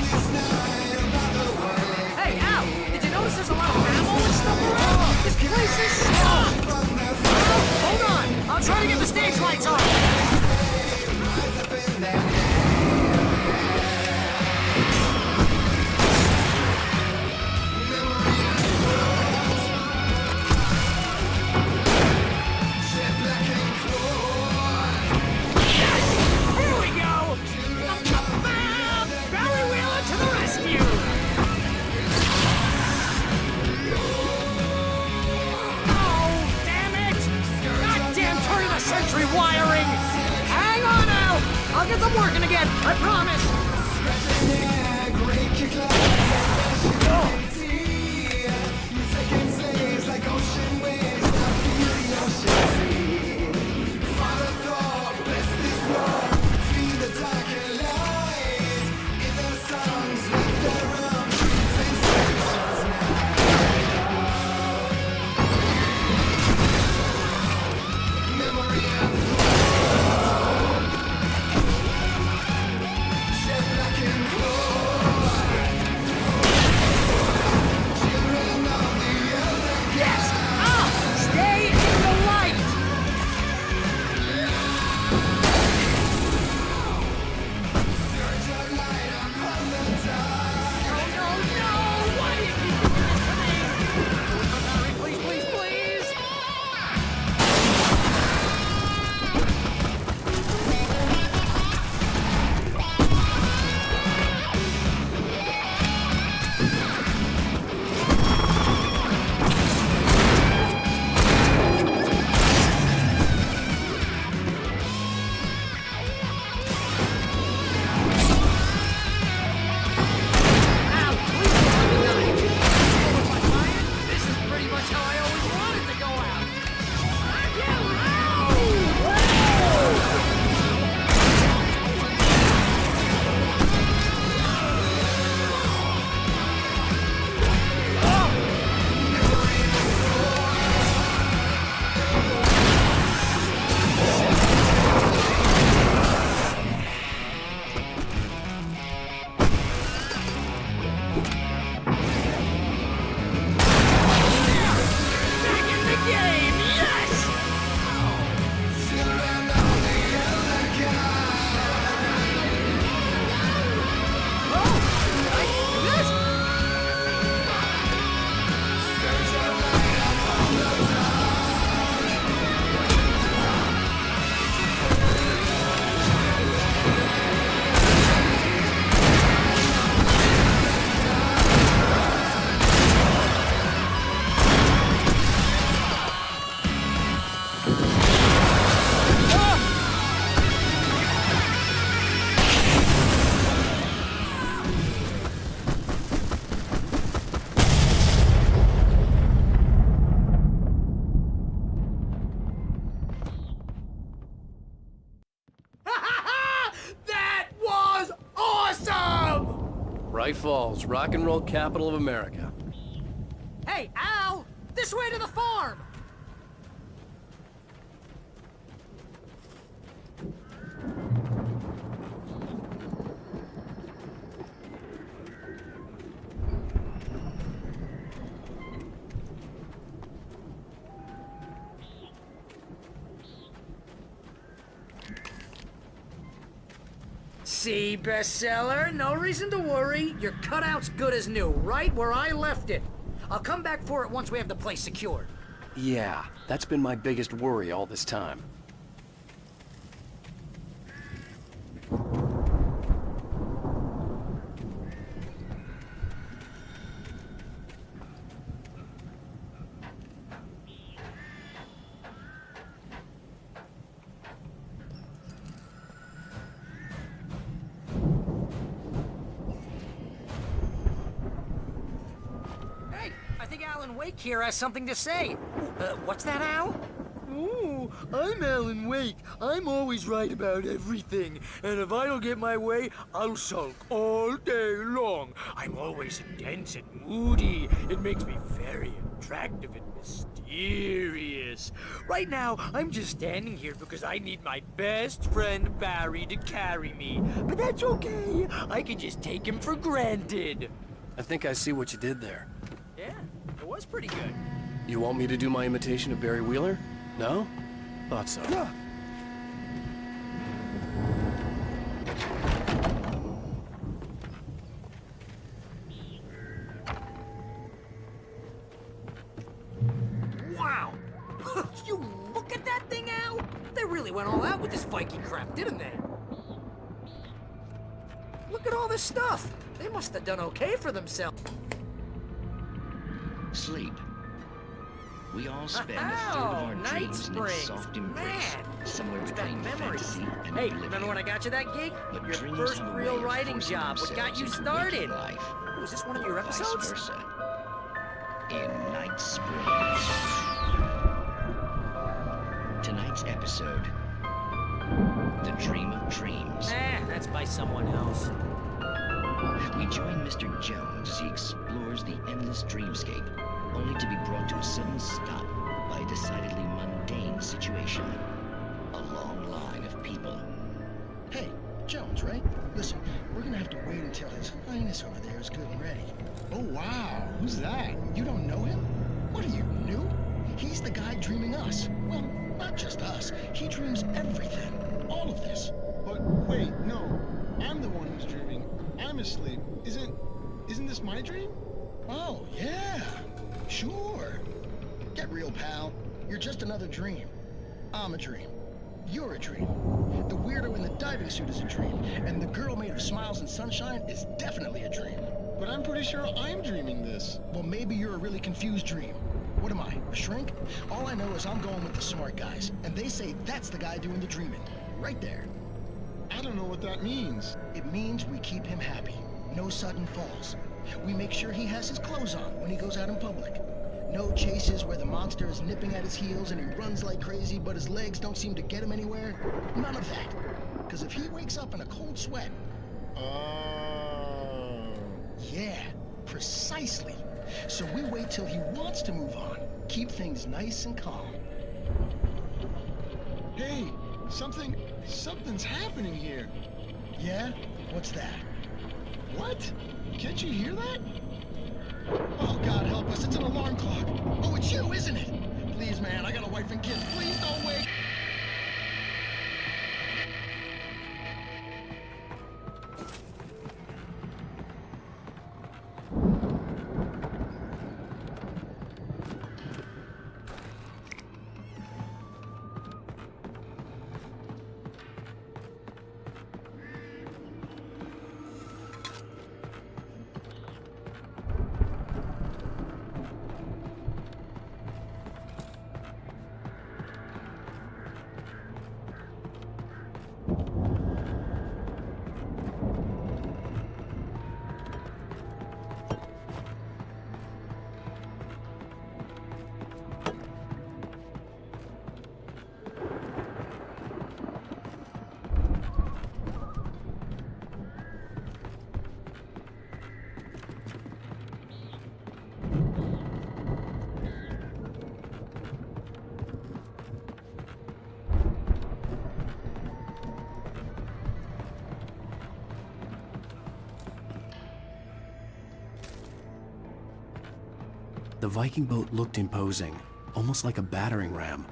Speaker 3: Hey, Al! Did you notice there's a lot of ammo and stuff around? This place is stocked! Hold on! I'll try to get the stage lights on! Wiring! Hang on out! I'll get them working again, I promise!
Speaker 18: Bright Falls, rock and roll capital of America.
Speaker 3: Hey, Al! This way to the farm! See, bestseller? No reason to worry. Your cutout's good as new, right where I left it. I'll come back for it once we have the place secured.
Speaker 8: Yeah, that's been my biggest worry all this time.
Speaker 3: think Alan Wake here has something to say. What's that, Al?
Speaker 5: Ooh, I'm Alan Wake. I'm always right about everything. And if I don't get my way, I'll sulk all day long. I'm always intense and moody. It makes me very attractive and mysterious. Right now, I'm just standing here because I need my best friend Barry to carry me. But that's okay. I can just take him for granted.
Speaker 8: I think I see what you did there.
Speaker 3: Yeah, it was pretty good.
Speaker 8: You want me to do my imitation of Barry Wheeler? No? Thought so.
Speaker 3: Wow! You look at that thing, Al! They really went all out with this Viking crap, didn't they? Look at all this stuff! They must have done okay for themselves.
Speaker 19: Sleep. We all spend a third of our
Speaker 3: Night
Speaker 19: dreams in its
Speaker 3: Springs.
Speaker 19: soft embrace,
Speaker 3: Man,
Speaker 19: somewhere between fantasy and
Speaker 3: Hey,
Speaker 19: oblivion.
Speaker 3: remember when I got you that gig?
Speaker 19: But
Speaker 3: Your
Speaker 19: dreams
Speaker 3: first
Speaker 19: have a
Speaker 3: real
Speaker 19: way of
Speaker 3: writing
Speaker 19: forcing
Speaker 3: job. What got
Speaker 19: themselves
Speaker 3: you
Speaker 19: into
Speaker 3: started?
Speaker 19: waking life.
Speaker 3: Was this one of your
Speaker 19: Or
Speaker 3: episodes?
Speaker 19: Vice versa. In Night Springs. Tonight's episode, The Dream of Dreams.
Speaker 3: That's by someone else.
Speaker 19: We join Mr. Jones as he explores the endless dreamscape, only to be brought to a sudden stop by a decidedly mundane situation. A long line of people.
Speaker 24: Hey, Jones, right? Listen, we're gonna have to wait until His Highness over there is good and ready. Oh, wow. Who's that? You don't know him? What are you, new? He's the guy dreaming us. Well, not just us. He dreams everything. All of this.
Speaker 7: But wait, no. I'm the one who's dreaming. I'm asleep. Isn't this my dream?
Speaker 24: Oh, yeah. Sure. Get real, pal. You're just another dream. I'm a dream. You're a dream. The weirdo in the diving suit is a dream. And the girl made of smiles and sunshine is definitely a dream.
Speaker 7: But I'm pretty sure I'm dreaming this.
Speaker 24: Well, maybe you're a really confused dream. What am I, a shrink? All I know is I'm going with the smart guys. And they say that's the guy doing the dreaming. Right there.
Speaker 7: I don't know what that means.
Speaker 24: It means we keep him happy. No sudden falls. We make sure he has his clothes on when he goes out in public. No chases where the monster is nipping at his heels and he runs like crazy, but his legs don't seem to get him anywhere. None of that. Because if he wakes up in a cold sweat... Yeah, precisely. So we wait till he wants to move on. Keep things nice and calm.
Speaker 7: Hey, something's happening here.
Speaker 24: Yeah? What's that?
Speaker 7: What? Can't you hear that?
Speaker 24: Oh, God help us, it's an alarm clock. Oh, it's you, isn't it? Please, man, I got a wife and kids. Please don't wake...
Speaker 8: The Viking boat looked imposing, almost like a battering ram.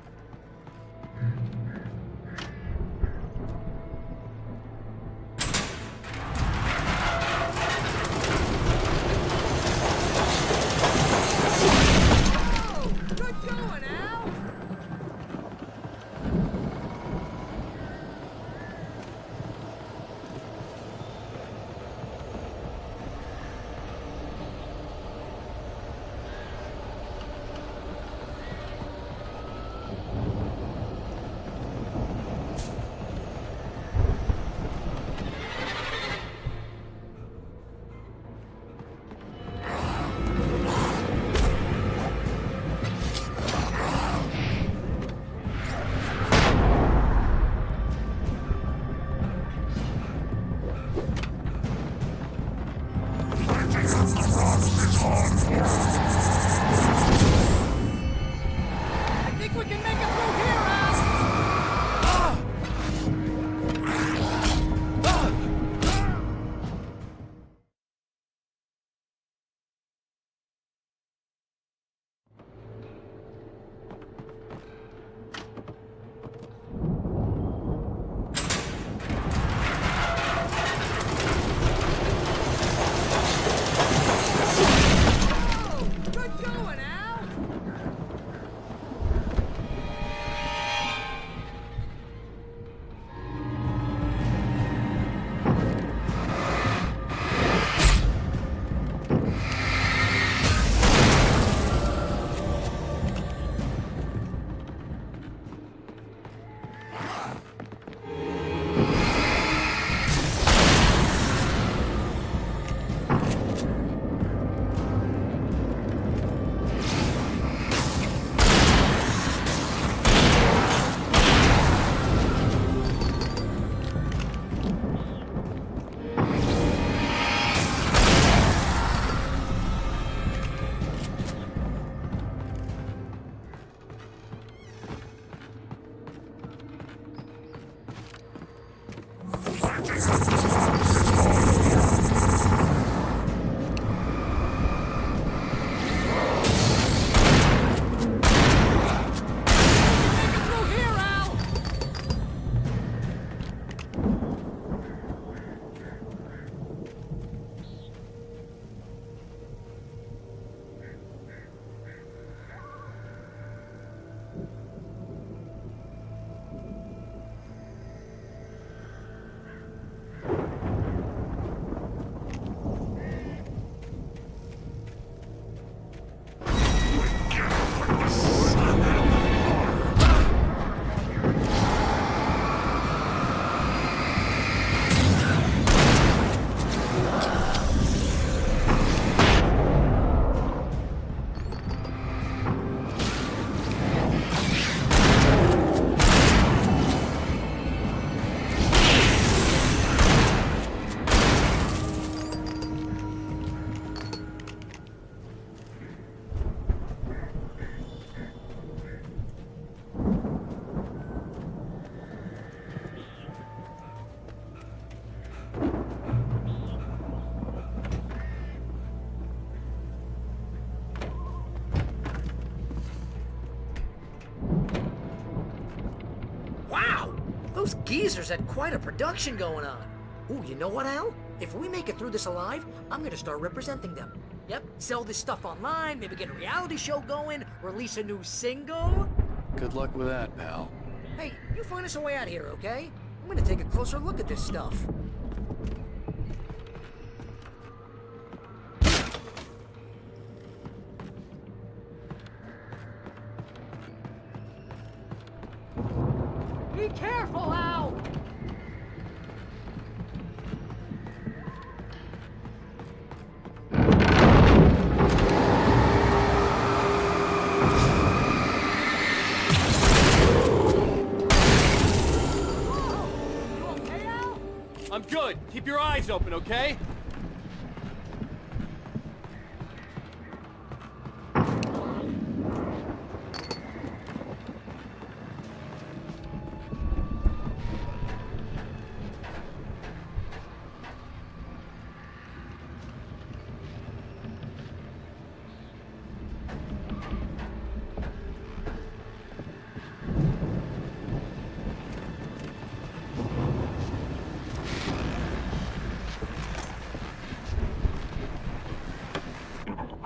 Speaker 3: Those geezers had quite a production going on. Ooh, you know what, Al? If we make it through this alive, I'm gonna start representing them. Yep, sell this stuff online, maybe get a reality show going, release a new single.
Speaker 8: Good luck with that, pal.
Speaker 3: Hey, you find us a way out here, okay? I'm gonna take a closer look at this stuff. Be careful, Al!
Speaker 18: I'm good. Keep your eyes open, okay?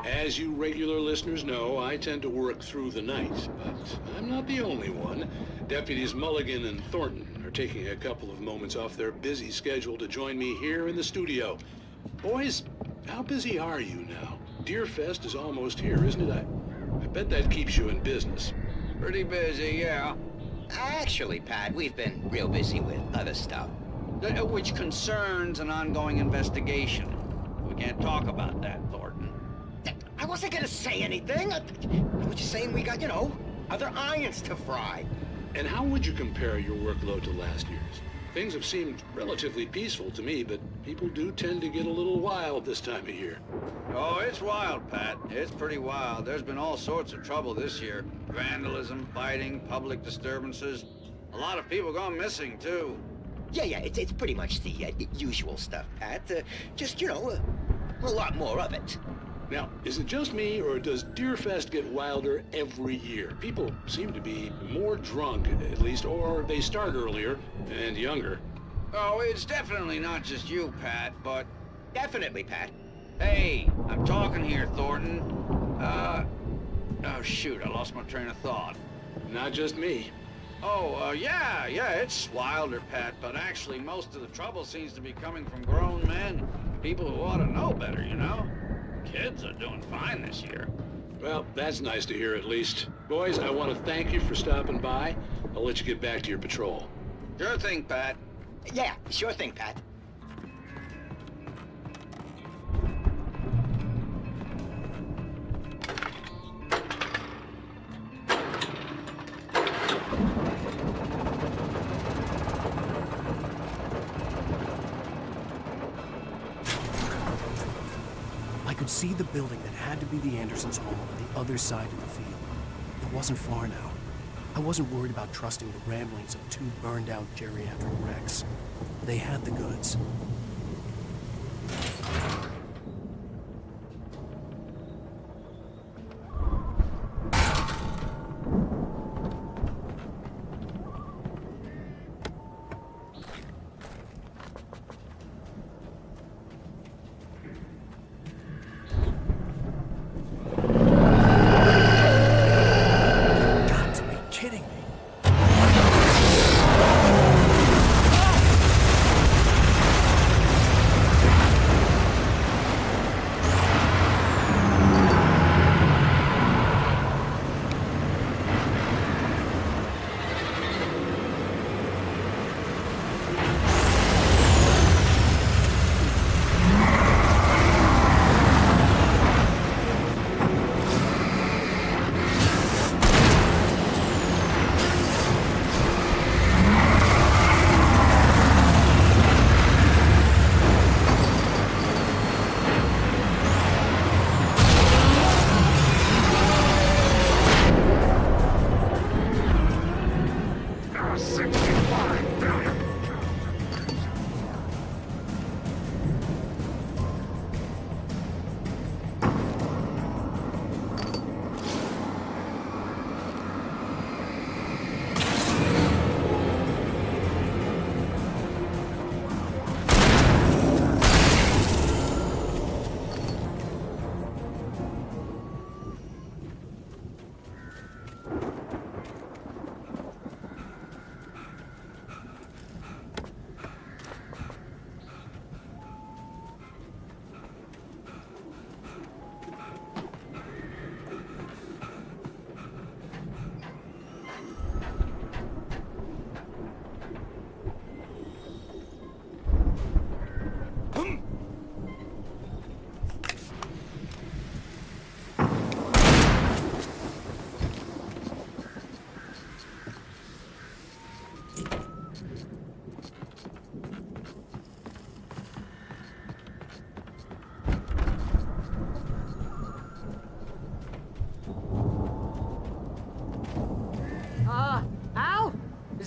Speaker 15: As you regular listeners know, I tend to work through the night, but I'm not the only one. Deputies Mulligan and Thornton are taking a couple of moments off their busy schedule to join me here in the studio. Boys, how busy are you now? Deerfest is almost here, isn't it? I bet that keeps you in business.
Speaker 9: Pretty busy, yeah. Actually, Pat, we've been real busy with other stuff, which concerns an ongoing investigation. We can't talk about that, Thornton.
Speaker 11: I wasn't gonna say anything. I was just saying we got, other irons to fry.
Speaker 15: And how would you compare your workload to last year's? Things have seemed relatively peaceful to me, but people do tend to get a little wild this time of year.
Speaker 9: Oh, it's wild, Pat. It's pretty wild. There's been all sorts of trouble this year. Vandalism, fighting, public disturbances. A lot of people gone missing, too.
Speaker 11: Yeah, it's pretty much the usual stuff, Pat. Just, a lot more of it.
Speaker 15: Now, is it just me, or does Deerfest get wilder every year? People seem to be more drunk, at least, or they start earlier and younger.
Speaker 9: Oh, it's definitely not just you, Pat, but...
Speaker 11: Definitely, Pat.
Speaker 9: Hey, I'm talking here, Thornton. Oh, shoot, I lost my train of thought.
Speaker 15: Not just me.
Speaker 9: Oh, yeah, it's wilder, Pat, but actually most of the trouble seems to be coming from grown men. People who ought to know better, Kids are doing fine this year.
Speaker 15: Well, that's nice to hear at least. Boys, I want to thank you for stopping by. I'll let you get back to your patrol.
Speaker 9: Sure thing, Pat.
Speaker 11: Yeah, sure thing, Pat.
Speaker 8: I could see the building that had to be the Andersons' home on the other side of the field. It wasn't far now. I wasn't worried about trusting the ramblings of two burned-out geriatric wrecks. They had the goods.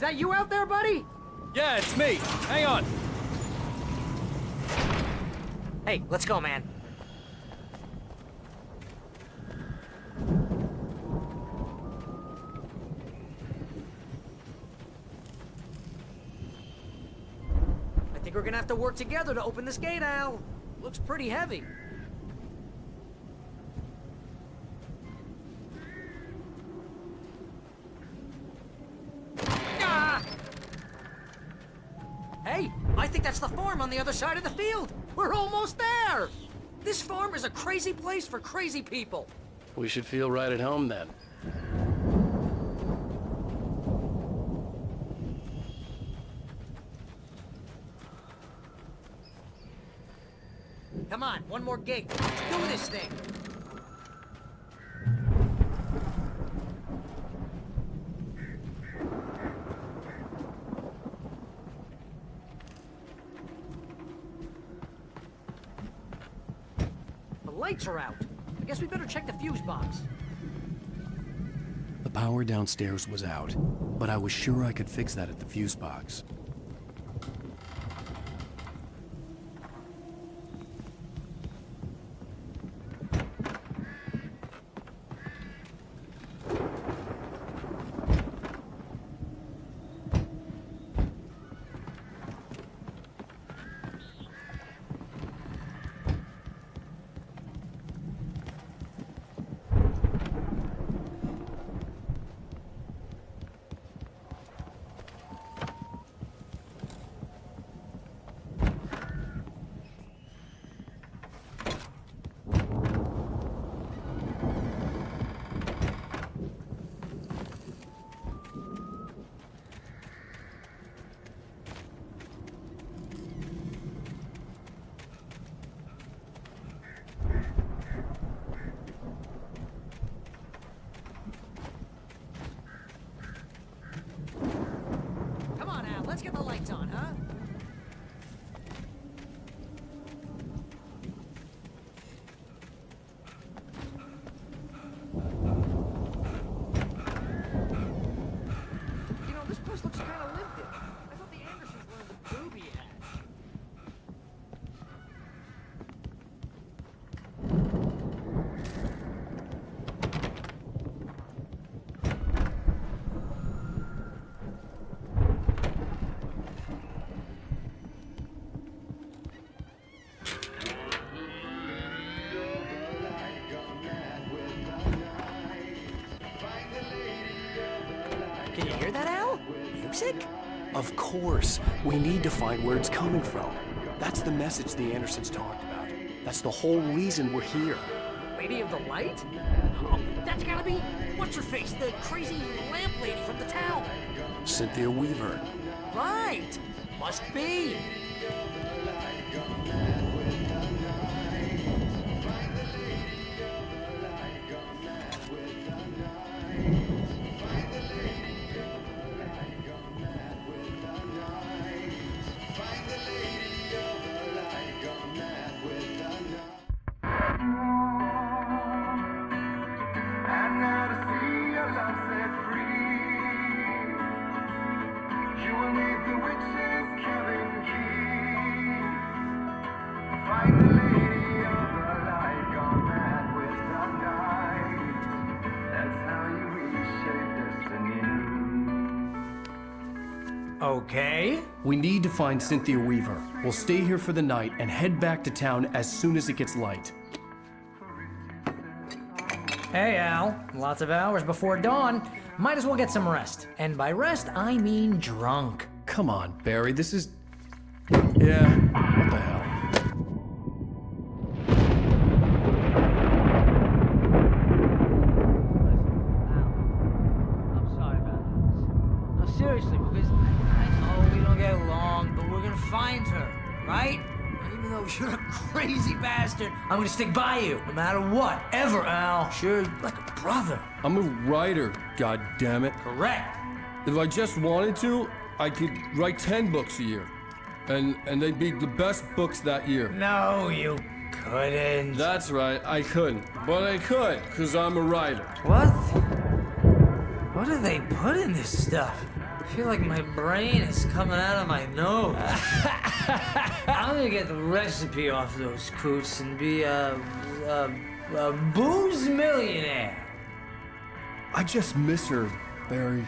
Speaker 3: Is that you out there, buddy?
Speaker 18: Yeah, it's me. Hang on.
Speaker 3: Hey, let's go, man. I think we're gonna have to work together to open this gate, Al. Looks pretty heavy. Ah! Hey, I think that's the farm on the other side of the field. We're almost there. This farm is a crazy place for crazy people.
Speaker 8: We should feel right at home then.
Speaker 3: Come on, one more gate. Let's do this thing. The lights are out. I guess we better check the fuse box.
Speaker 8: The power downstairs was out, but I was sure I could fix that at the fuse box.
Speaker 3: Let's get the lights on, huh? You know, this place looks kind of lived in. I thought the Andersons were in the booby hatch. Can you hear that, Al? Music?
Speaker 8: Of course. We need to find where it's coming from. That's the message the Andersons talked about. That's the whole reason we're here.
Speaker 3: Lady of the Light? Oh, that's gotta be... What's-her-face? The crazy lamp lady from the town.
Speaker 8: Cynthia Weaver.
Speaker 3: Right. Must be. Okay.
Speaker 8: We need to find Cynthia Weaver. We'll stay here for the night and head back to town as soon as it gets light.
Speaker 3: Hey, Al. Lots of hours before dawn. Might as well get some rest. And by rest, I mean drunk.
Speaker 8: Come on, Barry, this is... Yeah, what the hell?
Speaker 5: I'm sorry about this. No, seriously, because I know we don't get along, but we're gonna find her, right? And even though you're a crazy bastard, I'm gonna stick by you, no matter what, ever, Al. Sure, like a brother.
Speaker 6: I'm a writer, goddammit.
Speaker 5: Correct.
Speaker 6: If I just wanted to, I could write 10 books a year. And they'd be the best books that year.
Speaker 5: No, you couldn't.
Speaker 6: That's right, I couldn't. But I could, because I'm a writer.
Speaker 5: What? What do they put in this stuff? I feel like my brain is coming out of my nose. I'm gonna get the recipe off those coots and be a booze millionaire.
Speaker 4: I just miss her, Barry.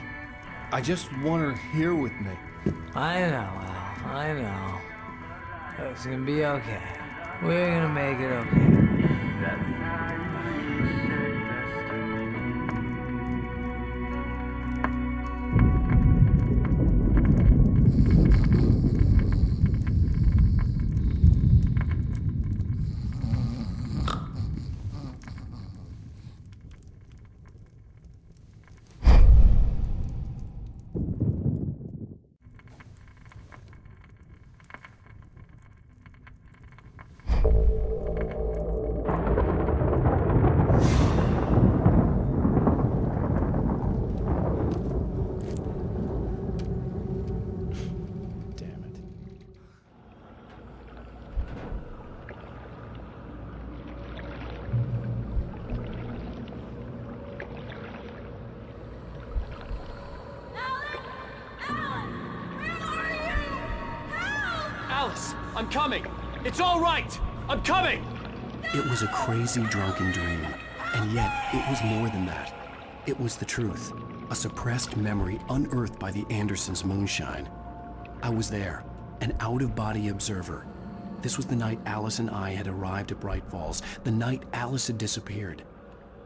Speaker 4: I just want her here with me.
Speaker 5: I know, Al. I know. It's gonna be okay. We're gonna make it okay.
Speaker 18: Alice, I'm coming. It's all right. I'm coming.
Speaker 8: It was a crazy drunken dream, and yet it was more than that. It was the truth, a suppressed memory unearthed by the Andersons' moonshine. I was there, an out-of-body observer. This was the night Alice and I had arrived at Bright Falls, the night Alice had disappeared.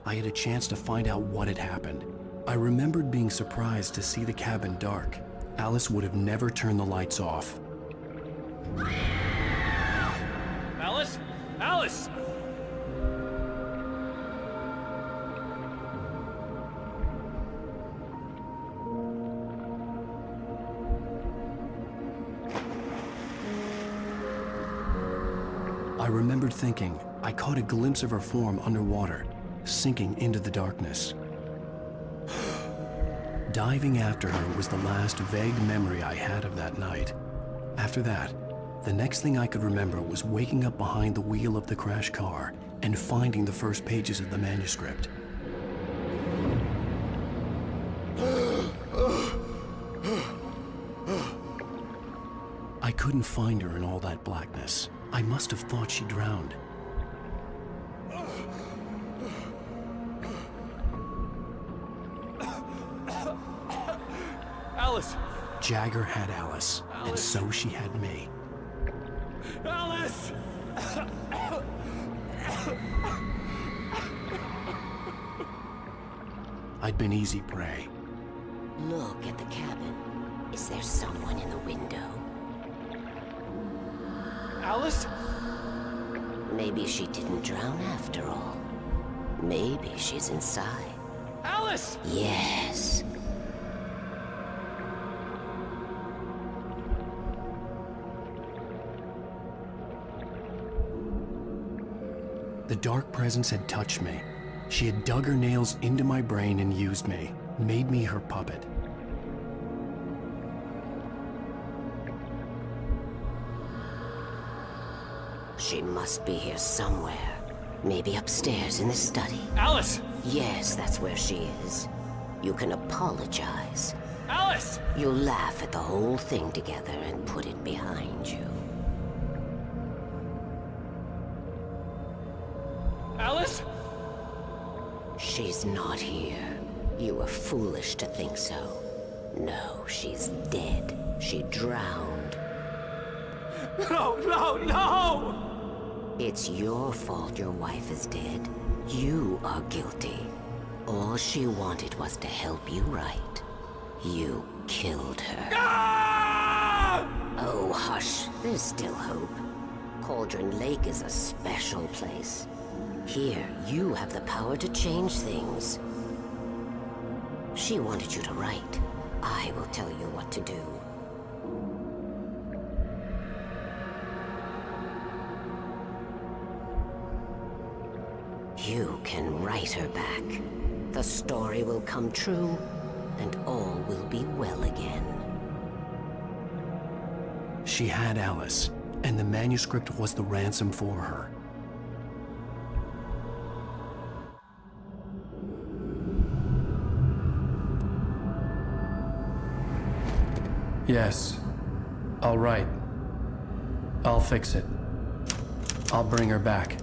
Speaker 8: I had a chance to find out what had happened. I remembered being surprised to see the cabin dark. Alice would have never turned the lights off.
Speaker 18: Alice? Alice!
Speaker 8: I remembered thinking I caught a glimpse of her form underwater, sinking into the darkness. Diving after her was the last vague memory I had of that night. After that, the next thing I could remember was waking up behind the wheel of the crashed car and finding the first pages of the manuscript. I couldn't find her in all that blackness. I must have thought she drowned.
Speaker 18: Alice!
Speaker 8: Jagger had Alice, and so she had me.
Speaker 18: Alice!
Speaker 8: I'd been easy prey.
Speaker 10: Look at the cabin. Is there someone in the window?
Speaker 18: Alice?
Speaker 10: Maybe she didn't drown after all. Maybe she's inside.
Speaker 18: Alice!
Speaker 10: Yes.
Speaker 8: The dark presence had touched me. She had dug her nails into my brain and used me, made me her puppet.
Speaker 10: She must be here somewhere. Maybe upstairs in the study.
Speaker 18: Alice!
Speaker 10: Yes, that's where she is. You can apologize.
Speaker 18: Alice!
Speaker 10: You'll laugh at the whole thing together and put it behind you.
Speaker 18: Alice?
Speaker 10: She's not here. You were foolish to think so. No, she's dead. She drowned.
Speaker 18: No, no, no!
Speaker 10: It's your fault your wife is dead. You are guilty. All she wanted was to help you right. You killed her.
Speaker 18: Ah!
Speaker 10: Oh, hush. There's still hope. Cauldron Lake is a special place. Here, you have the power to change things. She wanted you to write. I will tell you what to do. You can write her back. The story will come true, and all will be well again.
Speaker 8: She had Alice, and the manuscript was the ransom for her. Yes. All right. I'll fix it. I'll bring her back.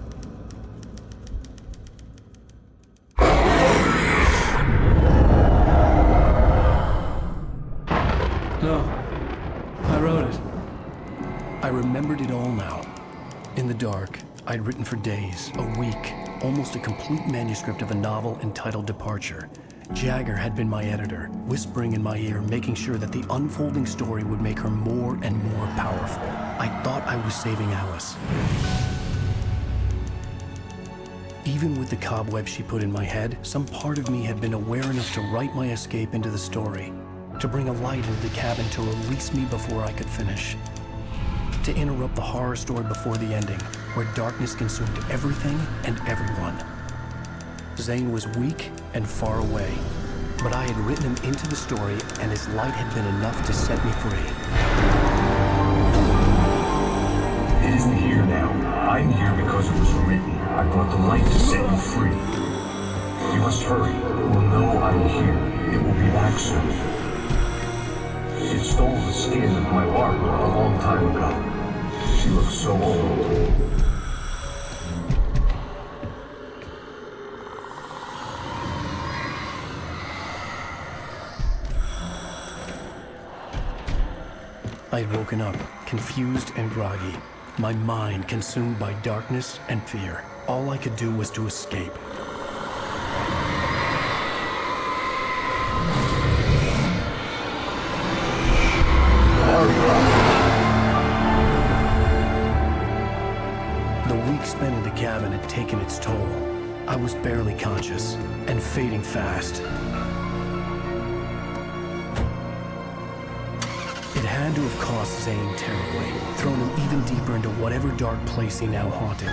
Speaker 8: No. I wrote it. I remembered it all now. In the dark, I'd written for days, a week, almost a complete manuscript of a novel entitled Departure. Jagger had been my editor, whispering in my ear, making sure that the unfolding story would make her more and more powerful. I thought I was saving Alice. Even with the cobweb she put in my head, some part of me had been aware enough to write my escape into the story, to bring a light into the cabin to release me before I could finish, to interrupt the horror story before the ending, where darkness consumed everything and everyone. Zane was weak and far away, but I had written him into the story, and his light had been enough to set me free.
Speaker 6: It isn't here now. I'm here because it was written. I brought the light to set you free. You must hurry. It will know I'm here. It will be back soon. It stole the skin of my barber a long time ago. She looks so old.
Speaker 8: I had woken up, confused and groggy, my mind consumed by darkness and fear. All I could do was to escape. The week spent in the cabin had taken its toll. I was barely conscious, and fading fast. It had to have cost Zane terribly, thrown him even deeper into whatever dark place he now haunted.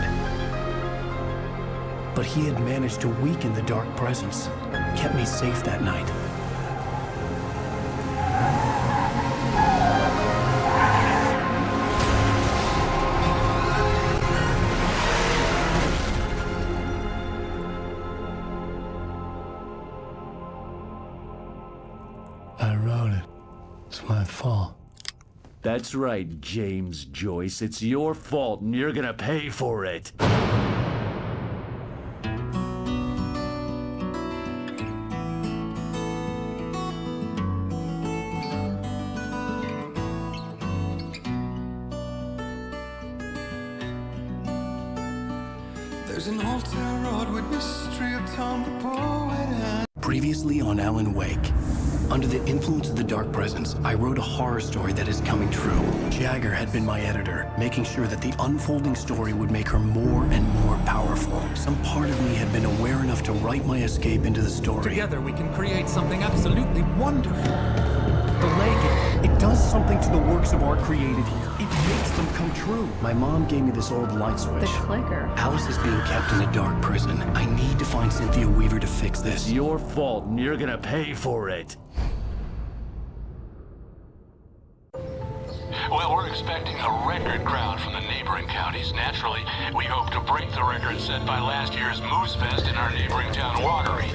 Speaker 8: But he had managed to weaken the dark presence, kept me safe that night.
Speaker 1: I wrote it. It's my fault.
Speaker 20: That's right, James Joyce. It's your fault, and you're gonna pay for it.
Speaker 21: There's an old town road with mystery of Tom the poet and...
Speaker 8: Previously on Alan Wake. Under the influence of the dark presence, I wrote a horror story that is coming true. Jagger had been my editor, making sure that the unfolding story would make her more and more powerful. Some part of me had been aware enough to write my escape into the story.
Speaker 22: Together we can create something absolutely wonderful.
Speaker 8: The lake, it does something to the works of art created here. It makes them come true. My mom gave me this old light switch.
Speaker 16: The clicker.
Speaker 8: Alice is being kept in a dark prison. I need to find Cynthia Weaver to fix this.
Speaker 20: It's your fault, and you're gonna pay for it.
Speaker 23: Well, we're expecting a record crowd from the neighboring counties. Naturally, we hope to break the record set by last year's Moose Fest in our neighboring town, Watery.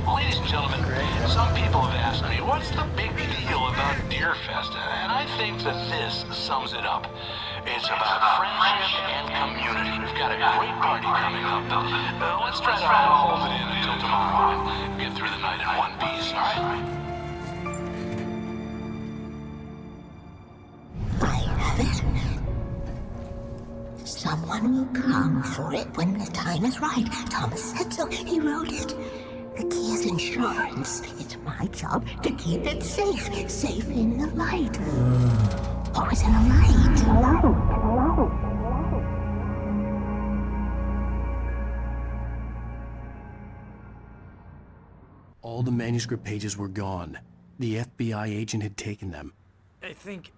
Speaker 23: Ladies and gentlemen, some people have asked me, what's the big deal about Deer Fest? And I think that this sums it up. It's about friendship and community. We've got a great party coming up. Let's try to hold it in until tomorrow and get through the night in one piece, all right?
Speaker 10: Someone will come for it when the time is right. Thomas said so. He wrote it. The key is insurance. It's my job to keep it safe. Safe in the light. Always in the light. Hello.
Speaker 8: All the manuscript pages were gone. The FBI agent had taken them.
Speaker 3: I think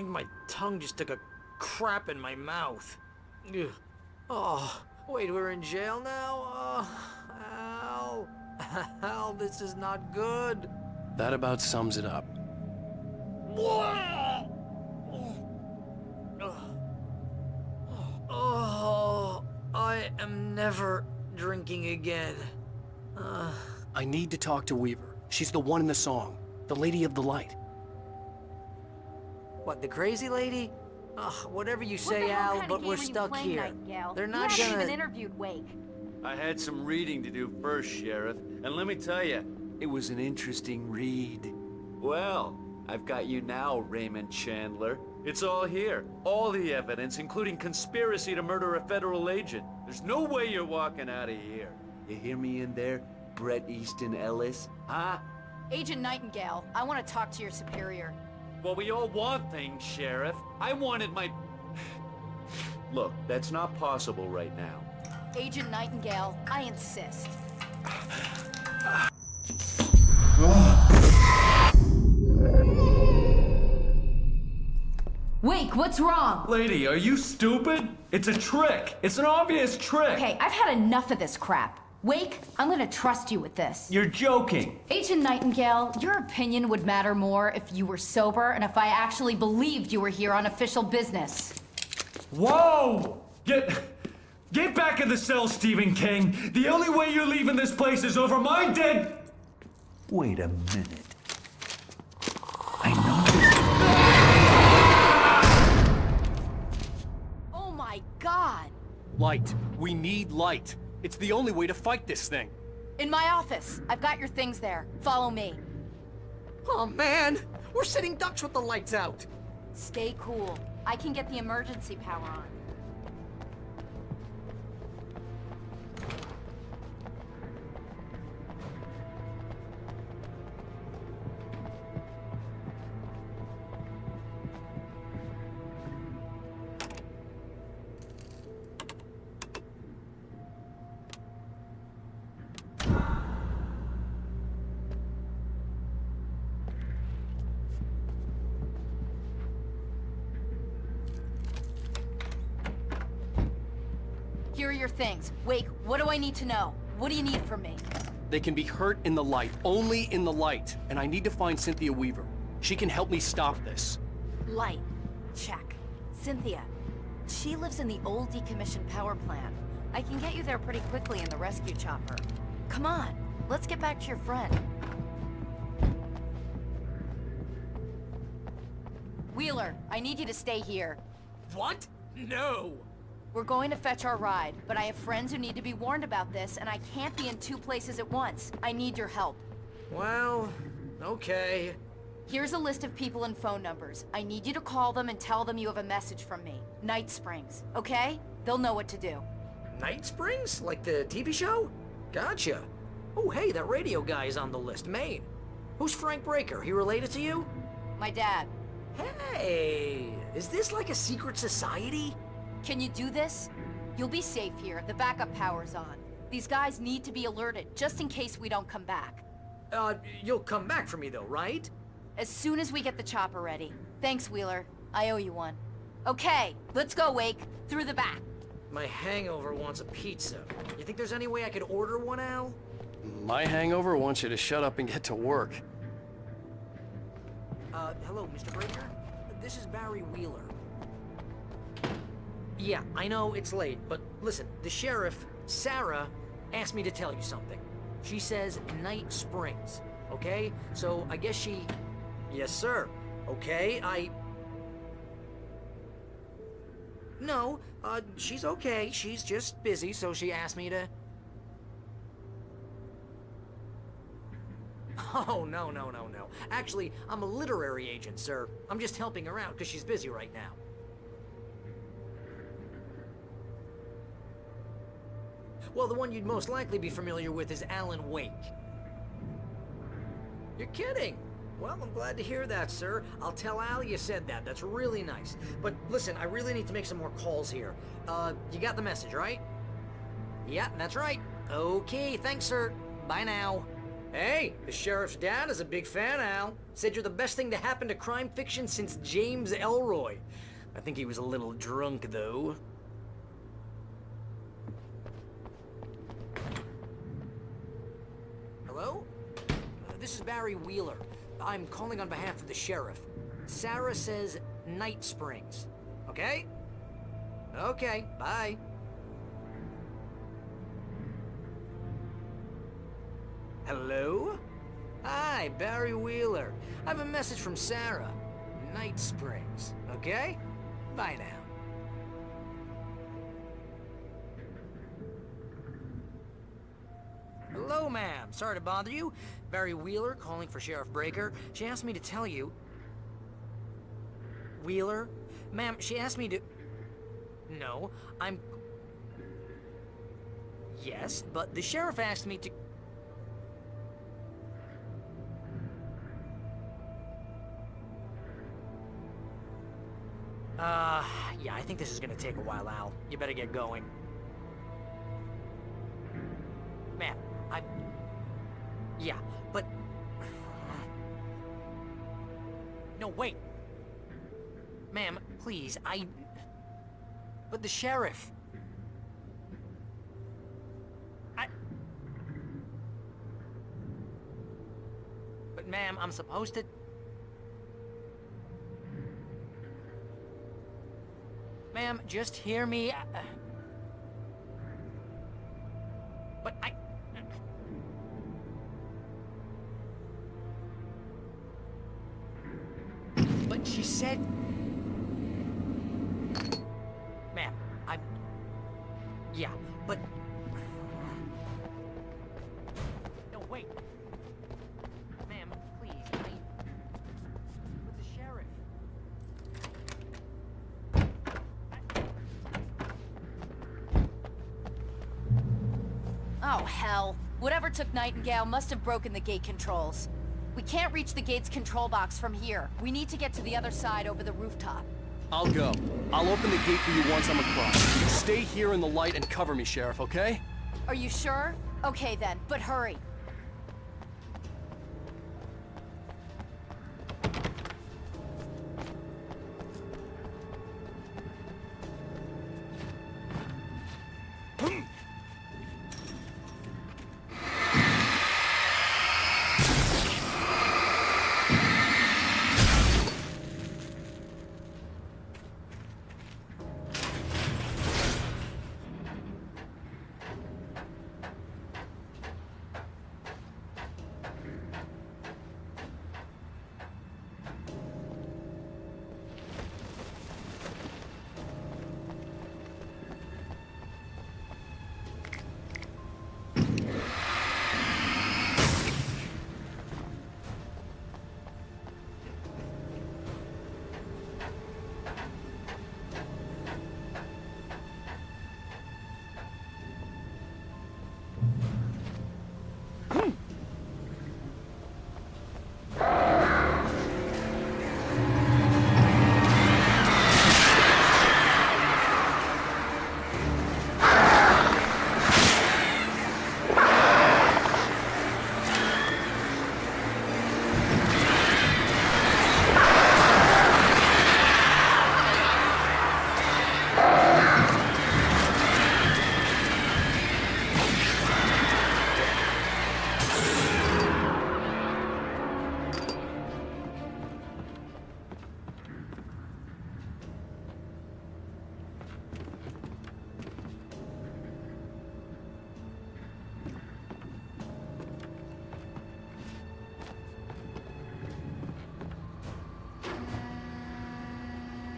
Speaker 3: my tongue just took a crap in my mouth. Ugh. Oh, wait, we're in jail now? Oh, Al, this is not good.
Speaker 8: That about sums it up.
Speaker 3: Oh, I am never drinking again.
Speaker 8: I need to talk to Weaver. She's the one in the song. The Lady of the Light.
Speaker 3: What, the crazy lady? Ugh, whatever you
Speaker 16: What
Speaker 3: say,
Speaker 16: the hell
Speaker 3: Al,
Speaker 16: kind of
Speaker 3: but
Speaker 16: game
Speaker 3: we're
Speaker 16: are you
Speaker 3: stuck
Speaker 16: playing,
Speaker 3: here.
Speaker 16: Nightingale?
Speaker 3: They're
Speaker 16: You
Speaker 3: not
Speaker 16: haven't
Speaker 3: gonna...
Speaker 16: even interviewed Wake.
Speaker 20: I had some reading to do first, Sheriff, and let me tell you, it was an interesting read. Well, I've got you now, Raymond Chandler. It's all here. All the evidence, including conspiracy to murder a federal agent. There's no way you're walking out of here. You hear me in there, Bret Easton Ellis? Huh?
Speaker 16: Agent Nightingale, I want to talk to your superior.
Speaker 20: Well, we all want things, Sheriff. I wanted my... Look, that's not possible right now.
Speaker 16: Agent Nightingale, I insist. Wake, what's wrong?
Speaker 20: Lady, are you stupid? It's a trick. It's an obvious trick.
Speaker 16: Okay, I've had enough of this crap. Wake, I'm gonna trust you with this.
Speaker 20: You're joking.
Speaker 16: Agent Nightingale, your opinion would matter more if you were sober and if I actually believed you were here on official business.
Speaker 20: Whoa! Get back in the cell, Stephen King. The only way you're leaving this place is over my dead... Wait a minute.
Speaker 16: Oh my God!
Speaker 18: Light. We need light. It's the only way to fight this thing.
Speaker 16: In my office. I've got your things there. Follow me.
Speaker 3: Oh, man! We're sitting ducks with the lights out!
Speaker 16: Stay cool. I can get the emergency power on. Here are your things. Wake, what do I need to know? What do you need from me?
Speaker 18: They can be hurt in the light, only in the light. And I need to find Cynthia Weaver. She can help me stop this.
Speaker 16: Light. Check. Cynthia. She lives in the old decommissioned power plant. I can get you there pretty quickly in the rescue chopper. Come on, let's get back to your friend. Wheeler, I need you to stay here.
Speaker 3: What? No!
Speaker 16: We're going to fetch our ride, but I have friends who need to be warned about this, and I can't be in two places at once. I need your help.
Speaker 3: Well, okay.
Speaker 16: Here's a list of people and phone numbers. I need you to call them and tell them you have a message from me. Night Springs, okay? They'll know what to do.
Speaker 3: Night Springs? Like the TV show? Gotcha. Oh, hey, that radio guy is on the list, Maine. Who's Frank Breaker? He related to you?
Speaker 16: My dad.
Speaker 3: Hey, is this like a secret society?
Speaker 16: Can you do this? You'll be safe here. The backup power's on. These guys need to be alerted, just in case we don't come back.
Speaker 3: You'll come back for me though, right?
Speaker 16: As soon as we get the chopper ready. Thanks, Wheeler. I owe you one. Okay, let's go, Wake. Through the back.
Speaker 3: My hangover wants a pizza. You think there's any way I could order one, Al?
Speaker 8: My hangover wants you to shut up and get to work.
Speaker 3: Hello, Mr. Breaker? This is Barry Wheeler. Yeah, I know it's late, but listen, the sheriff, Sarah, asked me to tell you something. She says Night Springs, okay? So I guess she... Yes, sir. Okay, No, she's okay. She's just busy, so she asked me to... Oh, no. Actually, I'm a literary agent, sir. I'm just helping her out because she's busy right now. Well, the one you'd most likely be familiar with is Alan Wake. You're kidding? Well, I'm glad to hear that, sir. I'll tell Al you said that. That's really nice. But listen, I really need to make some more calls here. You got the message, right? Yeah, that's right. Okay, thanks, sir. Bye now. Hey, the sheriff's dad is a big fan, Al. Said you're the best thing to happen to crime fiction since James Elroy. I think he was a little drunk, though. Hello? This is Barry Wheeler. I'm calling on behalf of the sheriff. Sarah says Night Springs. Okay? Okay, bye. Hello? Hi, Barry Wheeler. I have a message from Sarah. Night Springs, okay? Bye now. Hello, ma'am. Sorry to bother you. Barry Wheeler calling for Sheriff Breaker. She asked me to tell you... Wheeler? Ma'am, she asked me to... No, I'm... Yes, but the sheriff asked me to... Yeah, I think this is gonna take a while, Al. You better get going. Ma'am, yeah, but... No, wait. Ma'am, please, But the sheriff... But ma'am, I'm supposed to... Ma'am, just hear me. But But she said... Ma'am, Yeah, but... No, wait. Ma'am, please, But the sheriff...
Speaker 16: Oh, hell. Whatever took Nightingale must have broken the gate controls. We can't reach the gate's control box from here. We need to get to the other side over the rooftop.
Speaker 18: I'll go. I'll open the gate for you once I'm across. You stay here in the light and cover me, Sheriff, okay?
Speaker 16: Are you sure? Okay then, but hurry.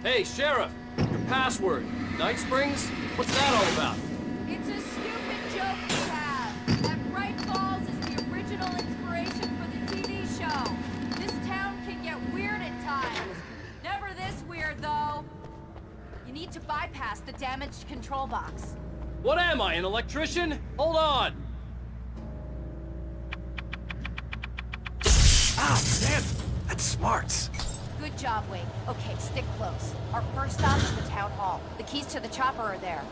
Speaker 18: Hey, Sheriff! Your password. Night Springs? What's that all about?
Speaker 16: It's a stupid joke we have. That Bright Falls is the original inspiration for the TV show. This town can get weird at times. Never this weird, though. You need to bypass the damaged control box.
Speaker 18: What am I, an electrician? Hold on!
Speaker 8: Ah, damn! That's smart.
Speaker 16: Good job, Wade. Okay, stick close. Our first stop is the town hall. The keys to the chopper are there.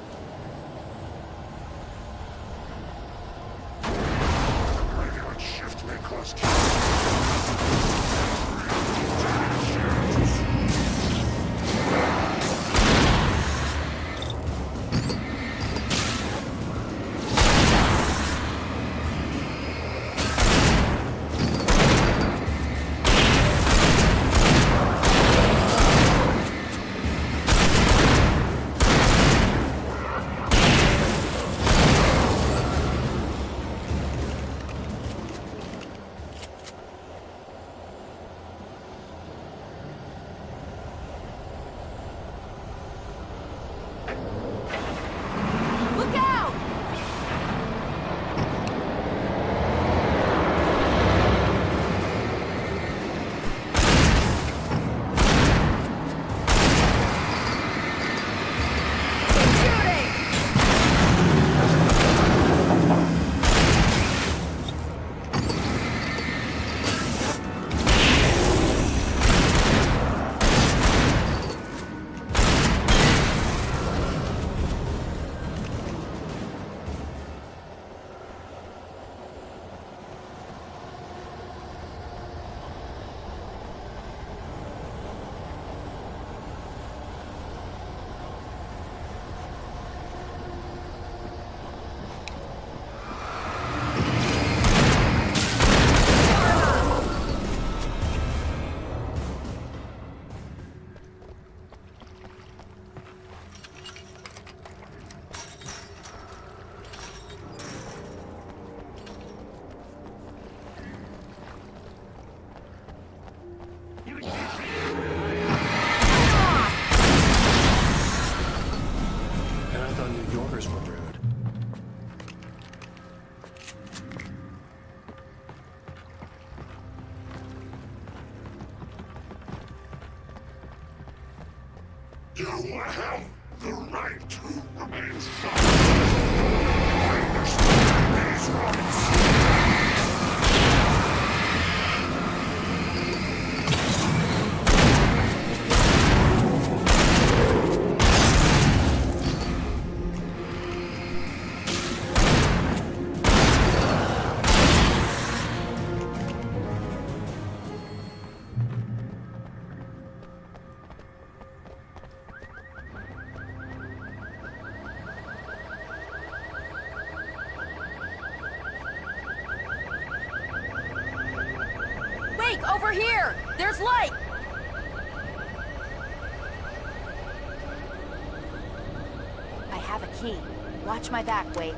Speaker 23: You have the right to remain silent. I understand these rights.
Speaker 16: Wake, over here! There's light! I have a key. Watch my back, Wake.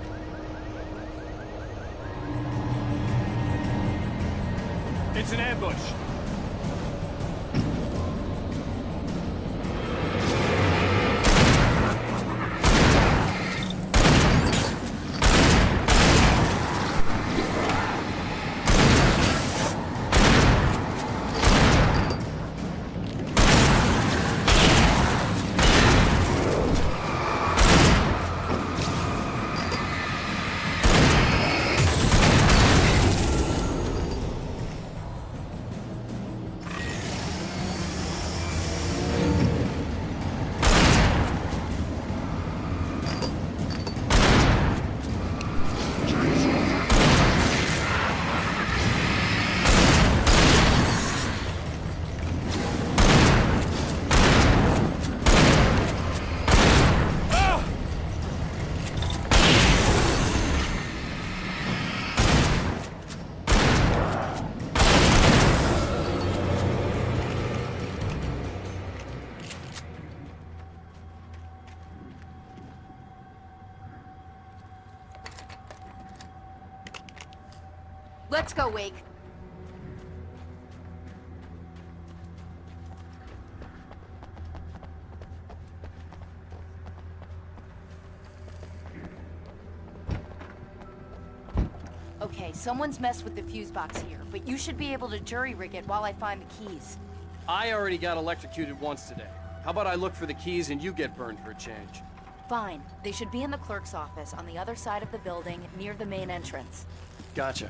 Speaker 18: It's an ambush.
Speaker 16: Let's go, Wake. Okay, someone's messed with the fuse box here, but you should be able to jury-rig it while I find the keys.
Speaker 18: I already got electrocuted once today. How about I look for the keys and you get burned for a change?
Speaker 16: Fine. They should be in the clerk's office on the other side of the building, near the main entrance.
Speaker 18: Gotcha.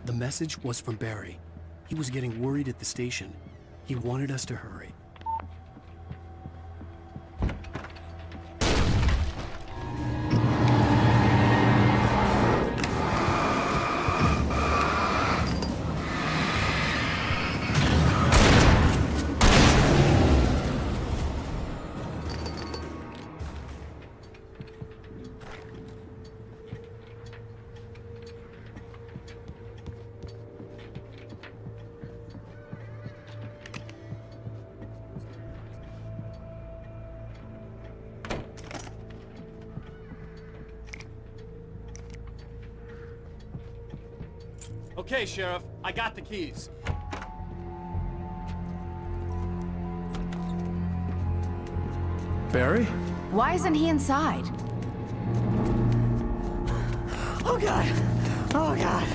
Speaker 8: The message was from Barry. He was getting worried at the station. He wanted us to hurry.
Speaker 18: Okay, Sheriff, I got the keys.
Speaker 4: Barry?
Speaker 16: Why isn't he inside?
Speaker 3: Oh God! Oh God!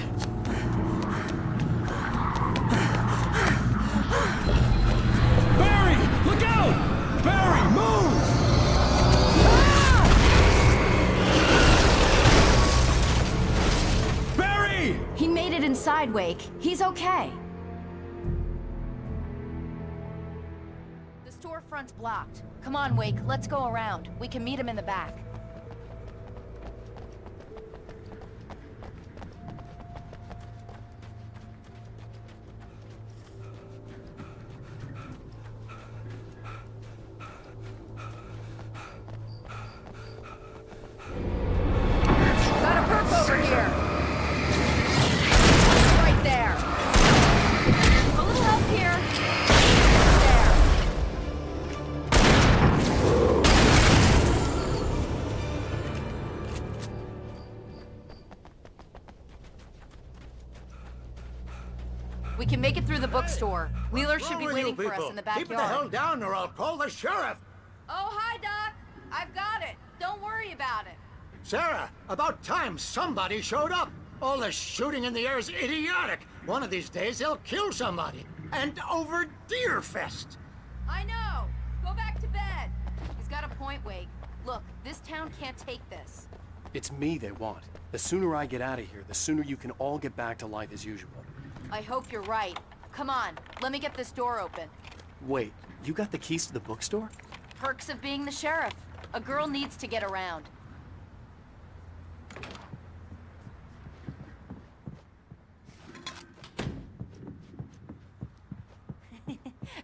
Speaker 4: Barry! Look out! Barry, move! Barry!
Speaker 16: He made it inside, Wake. He's okay. The storefront's blocked. Come on, Wake. Let's go around. We can meet him in the back. Got a perp over here. Right there. A little help here. There. We can make it through the bookstore. Wheeler should be waiting for us in the backyard.
Speaker 11: Keep the hell down or I'll call the sheriff.
Speaker 16: Oh, hi, Doc. I've got it. Don't worry about it.
Speaker 11: Sarah, about time somebody showed up. All this shooting in the air is idiotic. One of these days they'll kill somebody. And over Deerfest.
Speaker 16: I know. Go back to bed. He's got a point, Wake. Look, this town can't take this.
Speaker 8: It's me they want. The sooner I get out of here, the sooner you can all get back to life as usual.
Speaker 16: I hope you're right. Come on, let me get this door open.
Speaker 8: Wait, you got the keys to the bookstore?
Speaker 16: Perks of being the sheriff. A girl needs to get around.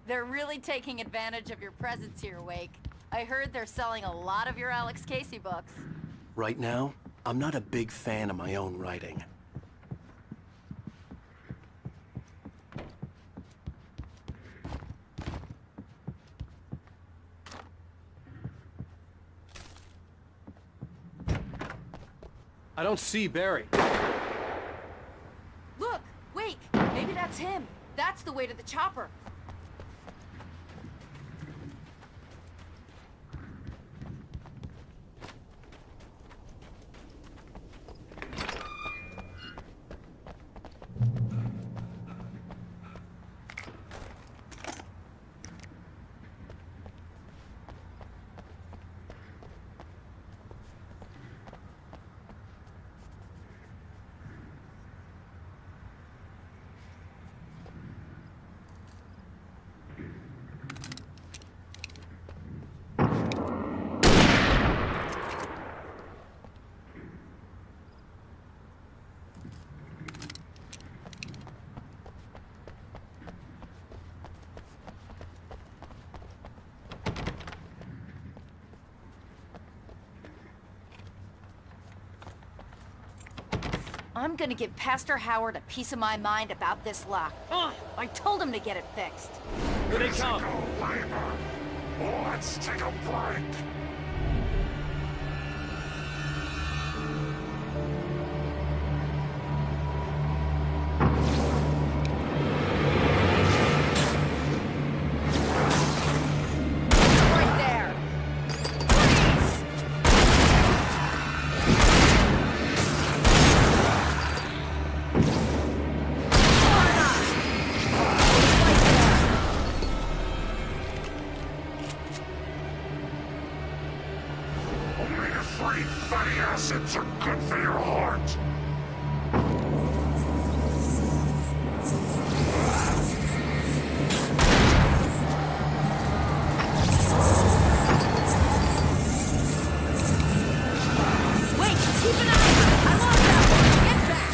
Speaker 16: They're really taking advantage of your presence here, Wake. I heard they're selling a lot of your Alex Casey books.
Speaker 8: Right now, I'm not a big fan of my own writing. I don't see Barry.
Speaker 16: Look, Wake, maybe that's him. That's the way to the chopper. I'm gonna give Pastor Howard a piece of my mind about this lock. Ugh, I told him to get it fixed.
Speaker 23: Here they come. Let's take a break.
Speaker 16: Right there.
Speaker 23: Free fatty acids are good for your heart.
Speaker 16: Wait, keep an eye on it. I lost that one. Get back.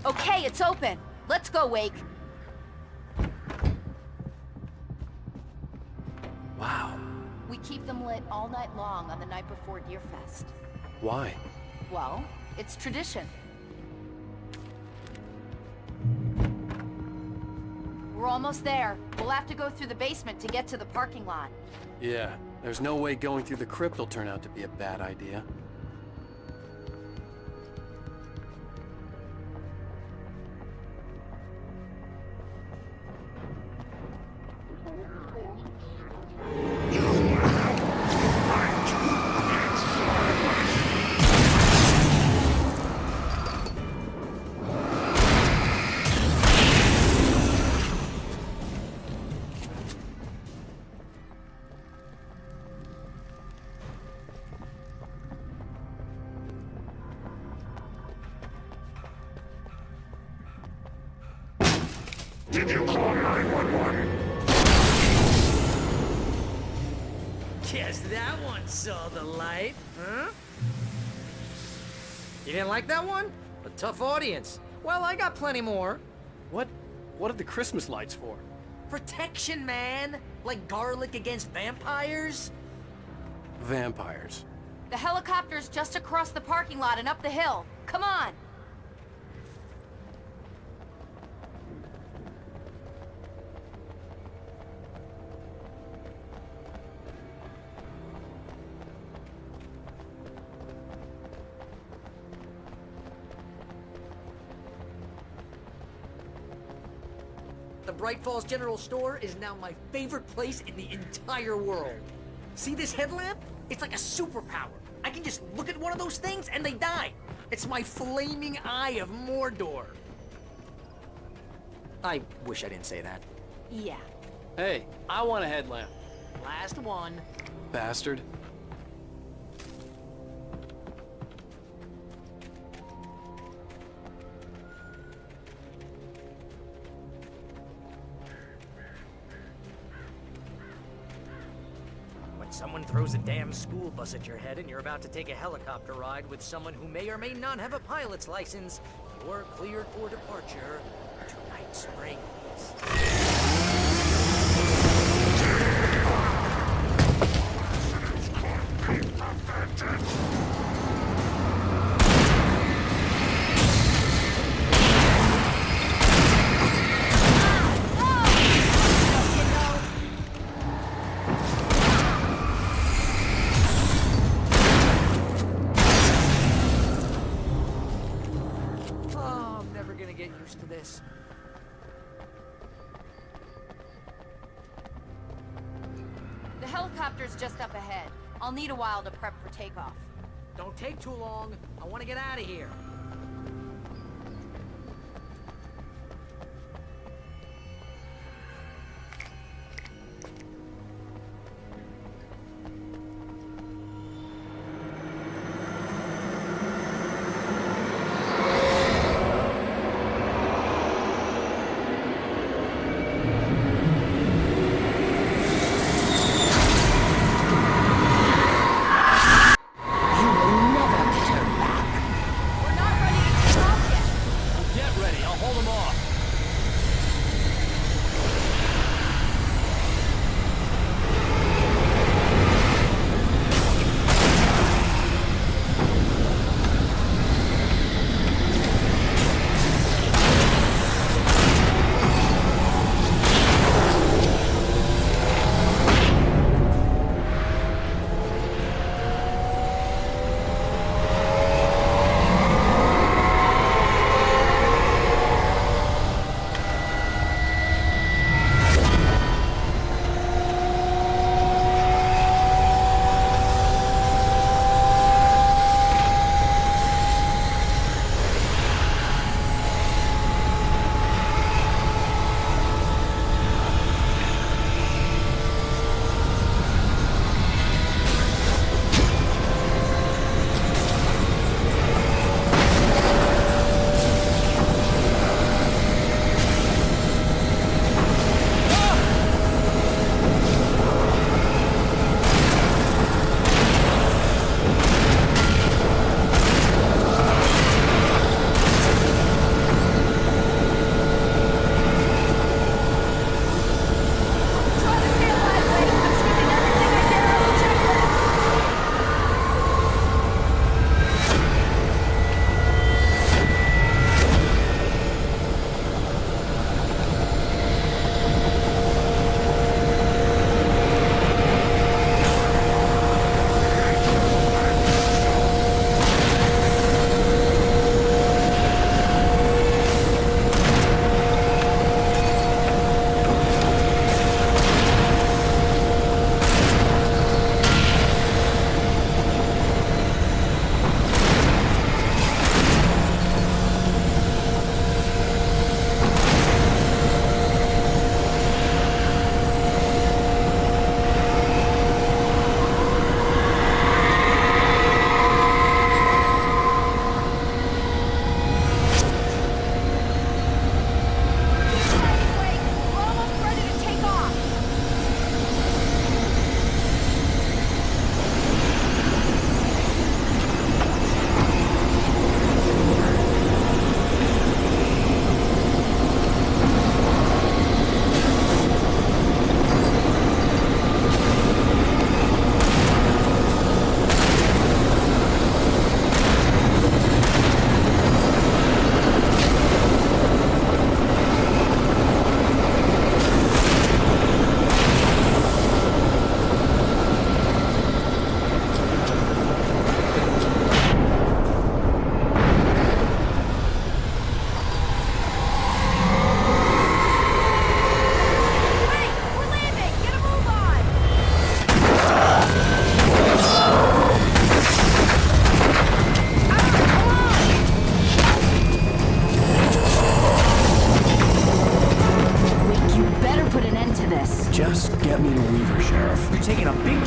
Speaker 16: Okay, it's open. Let's go, Wake.
Speaker 8: Wow.
Speaker 16: We keep them lit all night long on the night before Deerfest.
Speaker 8: Why?
Speaker 16: Well, it's tradition. We're almost there. We'll have to go through the basement to get to the parking lot.
Speaker 8: Yeah, there's no way going through the crypt will turn out to be a bad idea.
Speaker 23: Did you call 911?
Speaker 3: Guess that one saw the light, huh? You didn't like that one? A tough audience. Well, I got plenty more.
Speaker 18: What are the Christmas lights for?
Speaker 3: Protection, man! Like garlic against vampires?
Speaker 18: Vampires.
Speaker 16: The helicopter's just across the parking lot and up the hill. Come on!
Speaker 3: The Bright Falls General Store is now my favorite place in the entire world. See this headlamp? It's like a superpower. I can just look at one of those things and they die. It's my flaming eye of Mordor. I wish I didn't say that.
Speaker 16: Yeah.
Speaker 18: Hey, I want a headlamp.
Speaker 3: Last one.
Speaker 18: Bastard.
Speaker 3: Someone throws a damn school bus at your head and you're about to take a helicopter ride with someone who may or may not have a pilot's license, you're cleared for departure to Night Springs.
Speaker 16: The helicopter's just up ahead. I'll need a while to prep for takeoff.
Speaker 3: Don't take too long. I want to get out of here.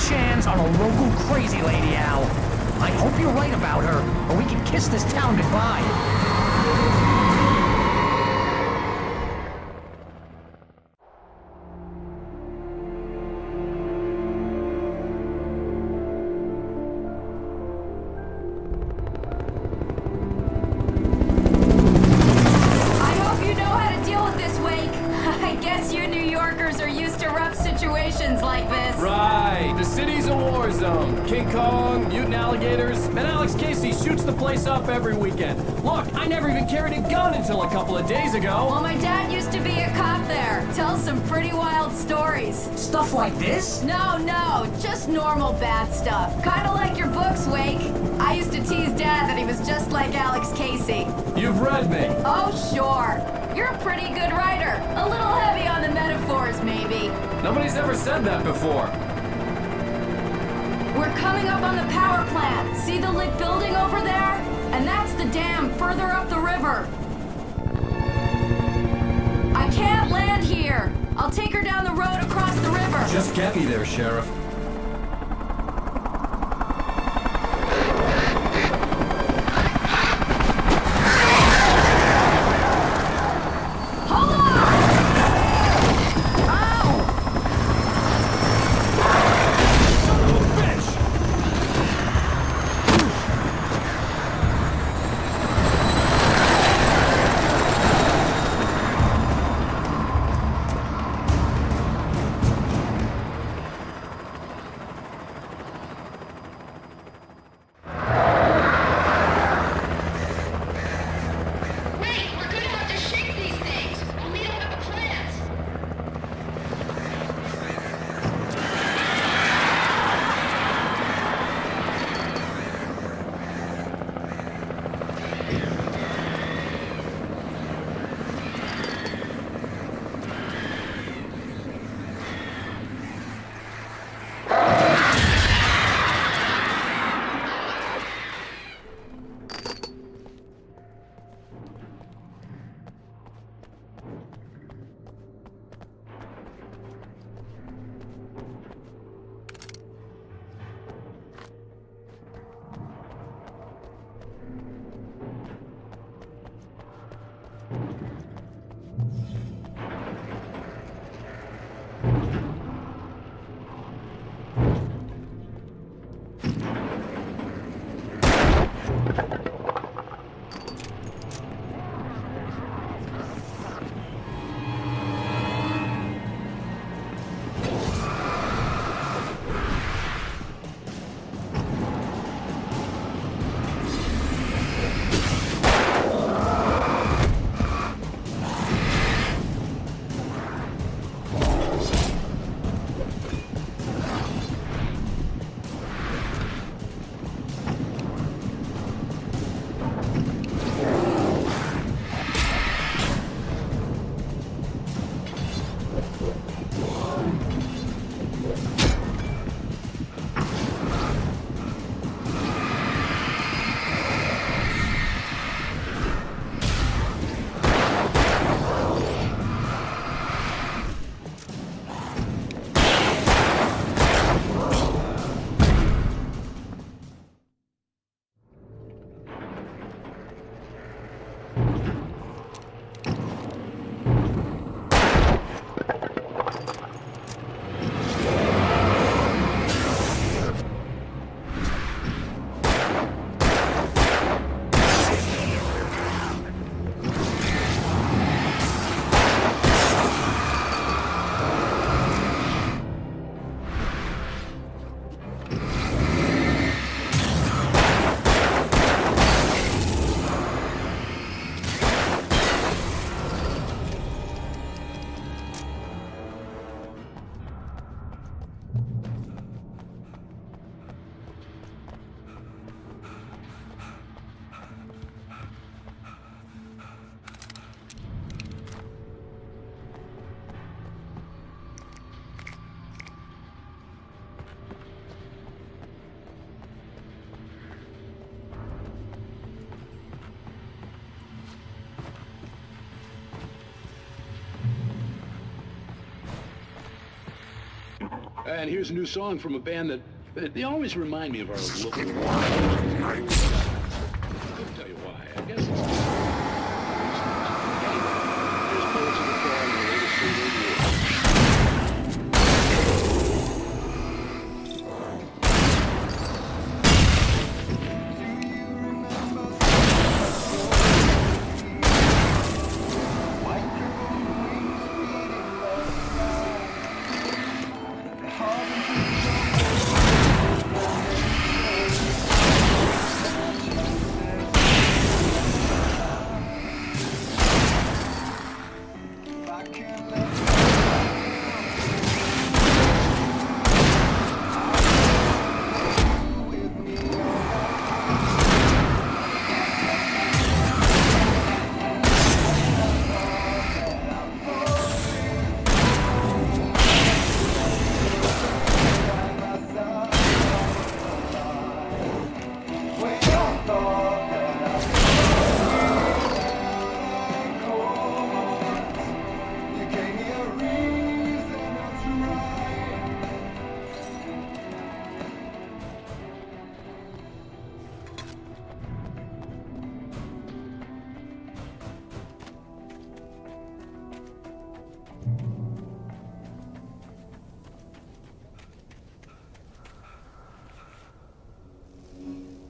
Speaker 3: chance on a local crazy lady, Al. I hope you're right about her, or we can kiss this town goodbye.
Speaker 16: Like this.
Speaker 18: Right, the city's a war zone. King Kong, mutant alligators, and Alex Casey shoots the place up every weekend. Look, I never even carried a gun until a couple of days ago.
Speaker 16: Well, my dad used to be a cop there. Tells some pretty wild stories.
Speaker 3: Stuff like this?
Speaker 16: No, just normal bad stuff. Kinda like your books, Wake. I used to tease Dad that he was just like Alex Casey.
Speaker 18: You've read me.
Speaker 16: Oh, sure. You're a pretty good writer. A little heavy on the metaphors, maybe.
Speaker 18: Nobody's ever said that before.
Speaker 16: We're coming up on the power plant. See the lit building over there? And that's the dam further up the river. I can't land here. I'll take her down the road across the river.
Speaker 18: Just get me there, Sheriff.
Speaker 15: And here's a new song from a band that they always remind me of our local. I'll tell you why. I guess it's just. Anyway, here's Poets of the Fall and the latest single.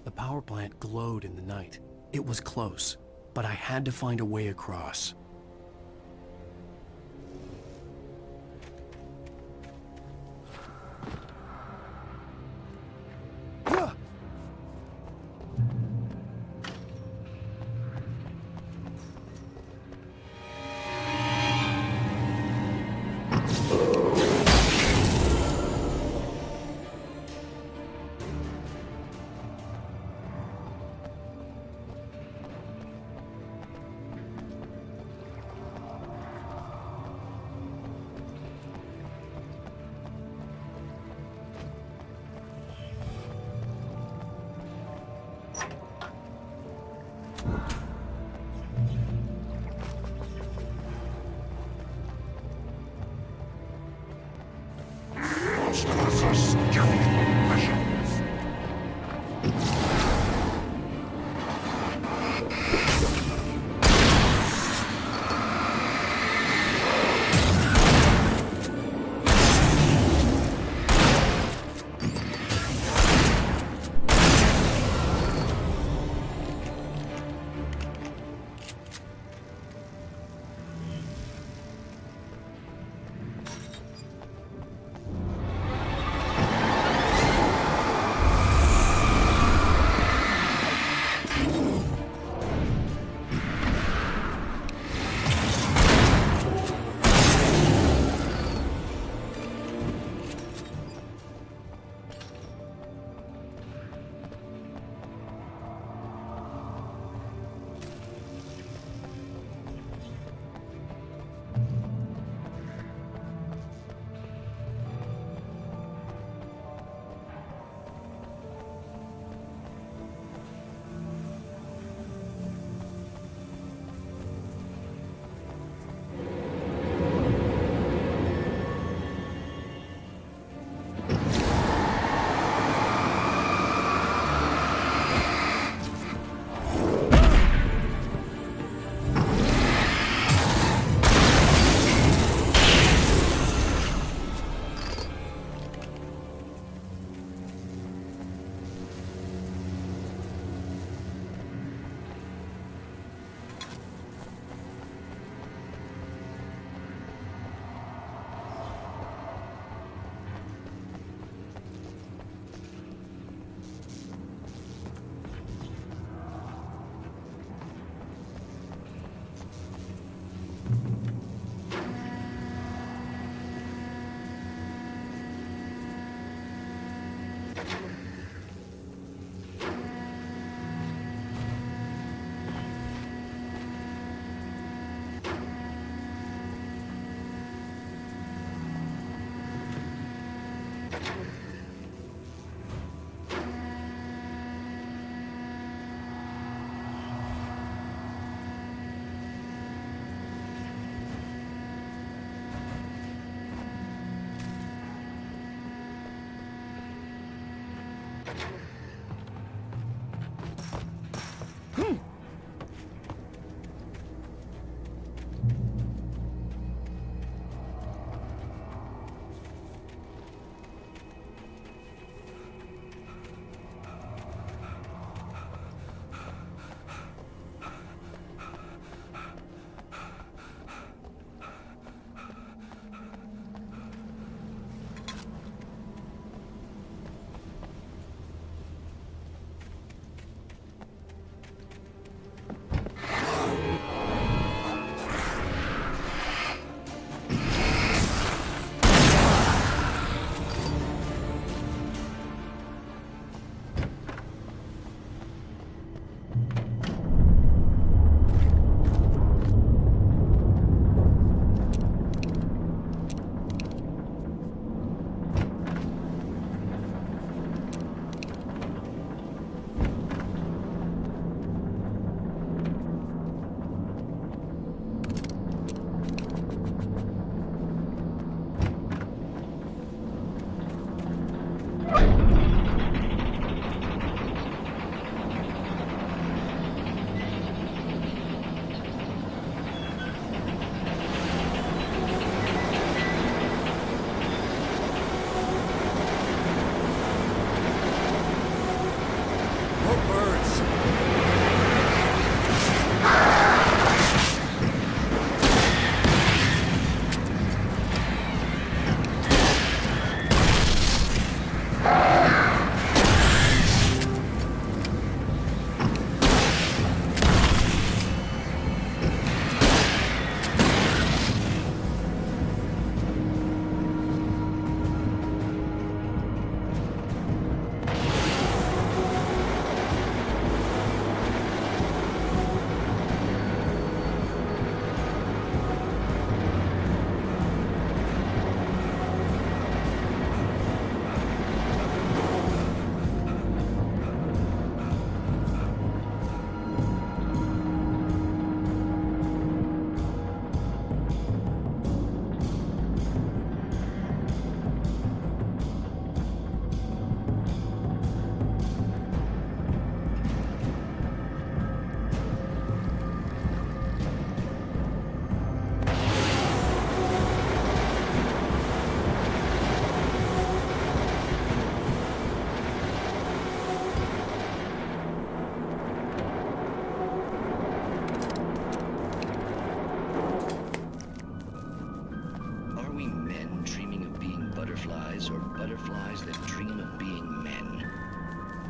Speaker 8: The power plant glowed in the night. It was close, but I had to find a way across.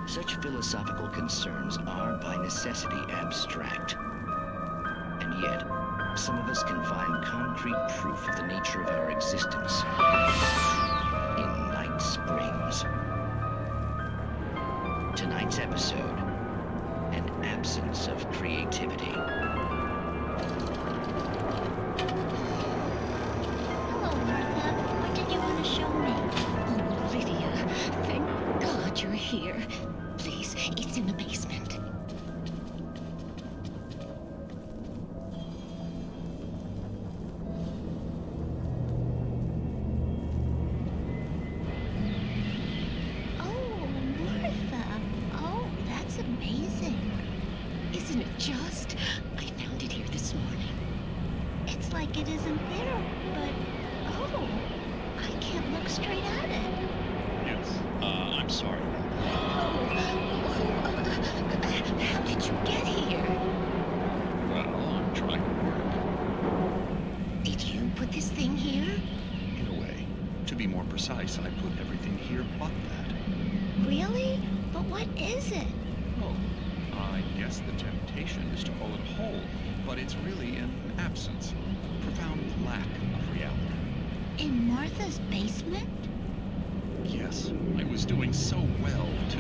Speaker 19: Such philosophical concerns are by necessity abstract. And yet, some of us can find concrete proof of the nature of our existence in Night Springs. Tonight's episode, an absence of creativity.
Speaker 12: Hello, Martha. What did you want to show me? Oh, Lydia, thank God you're here. Please, it's in the basement. Oh, Martha. Oh, that's amazing. Isn't it just? I found it here this morning. It's like it isn't there, but oh, I can't look straight at it.
Speaker 13: Yes, I'm sorry.
Speaker 12: How did you get here?
Speaker 13: Well, I'm trying to work.
Speaker 12: Did you put this thing here?
Speaker 13: In a way. To be more precise, I put everything here but that.
Speaker 12: Really? But what is it?
Speaker 13: Oh, I guess the temptation is to call it whole, but it's really an absence, a profound lack of reality.
Speaker 12: In Martha's basement?
Speaker 13: Yes, I was doing so well, too.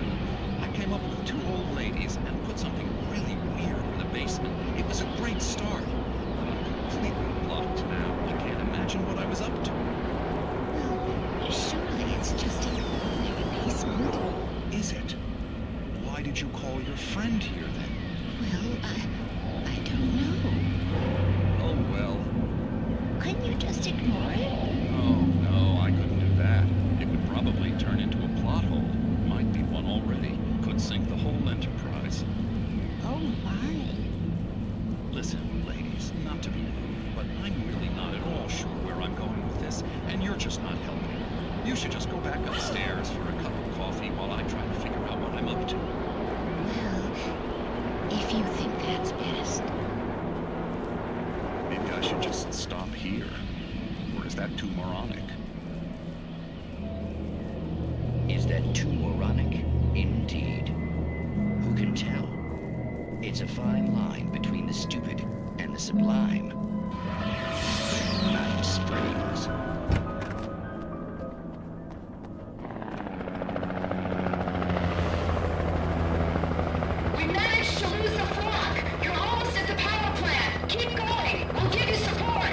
Speaker 13: I came up with 2 old ladies and put something really weird in the basement. It was a great start. But I'm completely blocked now. I can't imagine what I was up to.
Speaker 12: Well, surely it's just an ordinary basement.
Speaker 13: Is it? Why did you call your friend here, then?
Speaker 12: Well, I don't know.
Speaker 13: Oh, well.
Speaker 12: Couldn't you just ignore it?
Speaker 13: Oh, no, I couldn't do that. It would probably turn into a plot hole. Might be one already. should just go back upstairs for a cup of coffee while I try to figure out what I'm up to.
Speaker 12: Well, if you think that's best.
Speaker 13: Maybe I should just stop here. Or is that too moronic?
Speaker 19: Is that too moronic? Indeed. Who can tell? It's a fine line between the stupid and the sublime. Night springs.
Speaker 2: We managed to lose the flock. You're almost at the power plant. Keep going. We'll give you support.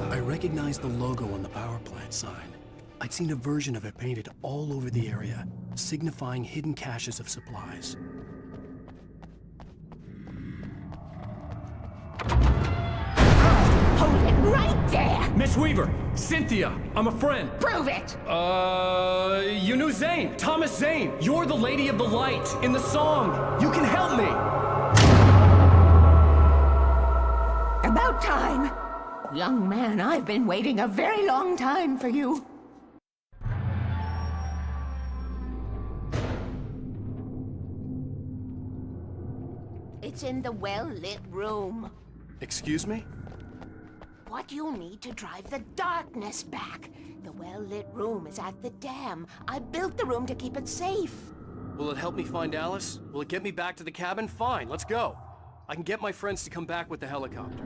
Speaker 8: I recognized the logo on the power plant sign. I'd seen a version of it painted all over the area, signifying hidden caches of supplies.
Speaker 12: Hold it right there!
Speaker 18: Miss Weaver! Cynthia! I'm a friend!
Speaker 12: Prove it!
Speaker 18: You knew Zane! Thomas Zane! You're the Lady of the Light in the song! You can help me!
Speaker 12: About time! Young man, I've been waiting a very long time for you. It's in the well-lit room.
Speaker 8: Excuse me?
Speaker 12: What you'll need to drive the darkness back. The well-lit room is at the dam. I built the room to keep it safe.
Speaker 8: Will it help me find Alice? Will it get me back to the cabin? Fine, let's go. I can get my friends to come back with the helicopter.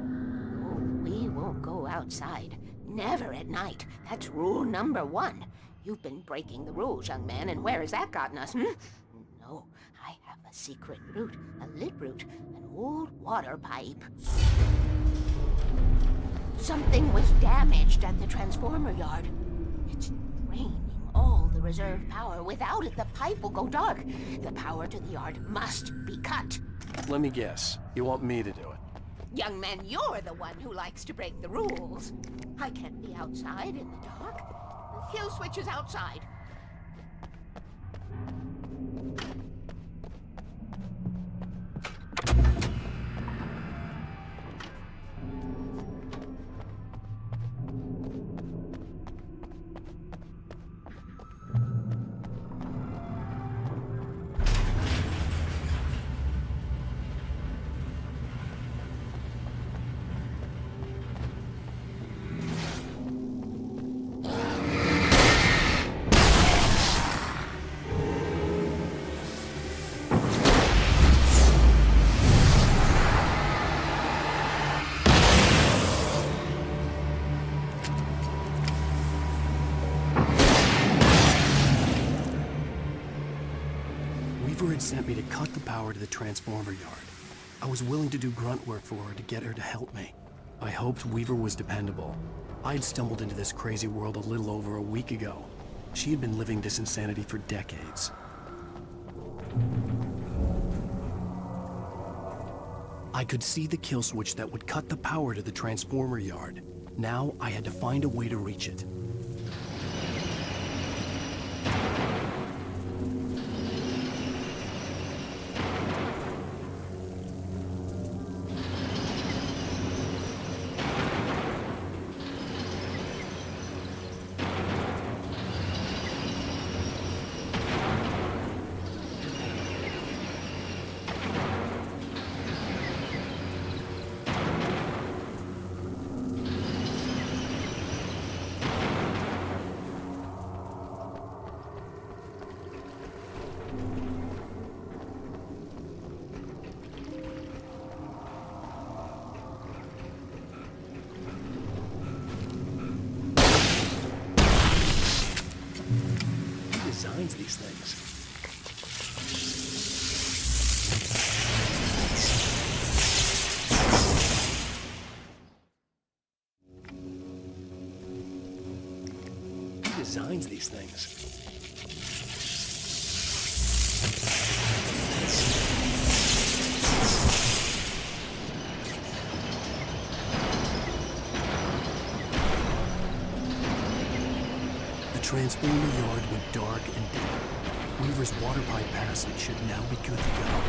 Speaker 12: We won't go outside. Never at night. That's rule number 1. You've been breaking the rules, young man, and where has that gotten us, No, I have a secret route, a lit route, an old water pipe. Something was damaged at the transformer yard. It's draining all the reserve power. Without it, the pipe will go dark. The power to the yard must be cut.
Speaker 8: Let me guess. You want me to do it?
Speaker 12: Young man, you're the one who likes to break the rules. I can't be outside in the dark. The kill switch is outside.
Speaker 8: had sent me to cut the power to the transformer yard. I was willing to do grunt work for her to get her to help me. I hoped Weaver was dependable. I'd stumbled into this crazy world a little over a week ago. She had been living this insanity for decades. I could see the kill switch that would cut the power to the transformer yard. Now I had to find a way to reach it. Designs these things. Who designs these things? The transformer yard went dark and dead. Weaver's water pipe passage should now be good to go.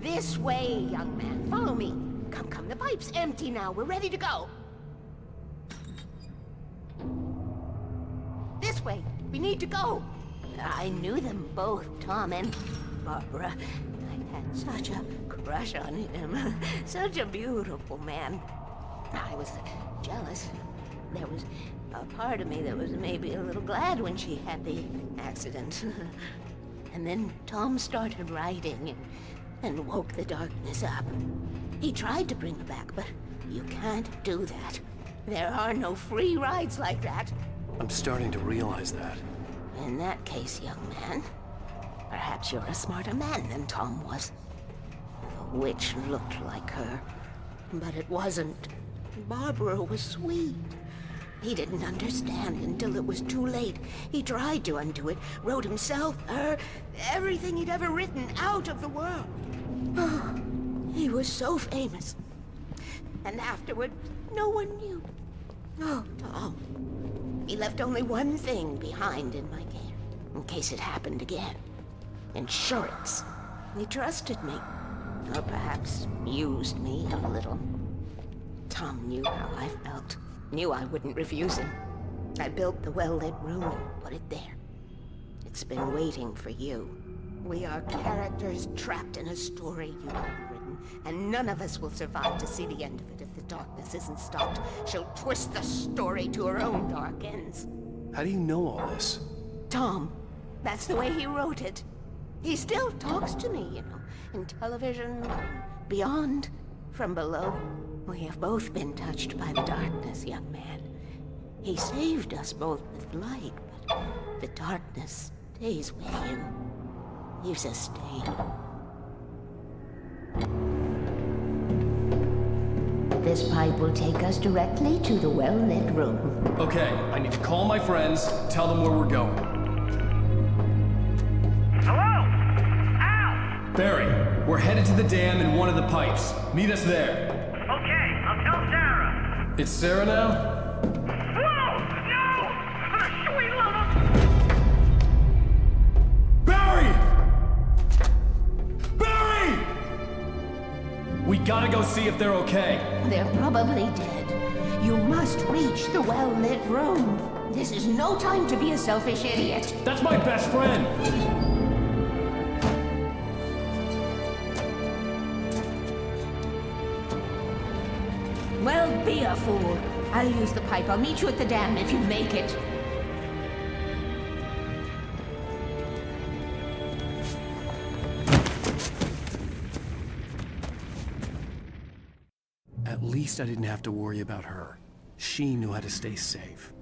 Speaker 10: This way, young man. Follow me. Come, the pipe's empty now. We're ready to go. This way. We need to go. I knew them both, Tom and Barbara. I had such a crush on him. Such a beautiful man. I was jealous. There was a part of me that was maybe a little glad when she had the accident. And then Tom started writing and woke the darkness up. He tried to bring her back, but you can't do that. There are no free rides like that.
Speaker 8: I'm starting to realize that.
Speaker 10: In that case, young man, perhaps you're a smarter man than Tom was. The witch looked like her, but it wasn't. Barbara was sweet. He didn't understand until it was too late. He tried to undo it, wrote himself, her, everything he'd ever written out of the world. He was so famous. And afterward, no one knew. Oh, Tom. He left only one thing behind in my care, in case it happened again. Insurance. He trusted me. Or perhaps used me a little. Tom knew how I felt. Knew I wouldn't refuse him. I built the well-lit room and put it there. It's been waiting for you. We are characters trapped in a story you have written, and none of us will survive to see the end of it if the darkness isn't stopped. She'll twist the story to her own dark ends.
Speaker 8: How do you know all this?
Speaker 10: Tom, that's the way he wrote it. He still talks to me, you know. in television, beyond, from below. We have both been touched by the darkness, young man. He saved us both with light, but the darkness stays with you. Leaves a stain. This pipe will take us directly to the well-lit room.
Speaker 18: Okay, I need to call my friends, tell them where we're going.
Speaker 7: Hello? Al!
Speaker 18: Barry, we're headed to the dam in one of the pipes. Meet us there.
Speaker 7: Okay, I'll tell Sarah.
Speaker 18: It's Sarah now?
Speaker 7: Whoa! No! For the sweet love of...
Speaker 18: Barry! Barry! We gotta go see if they're okay.
Speaker 10: They're probably dead. You must reach the well-lit room. This is no time to be a selfish idiot.
Speaker 18: That's my best friend!
Speaker 10: Well, be a fool. I'll use the pipe. I'll meet you at the dam if you make it.
Speaker 8: At least I didn't have to worry about her. She knew how to stay safe.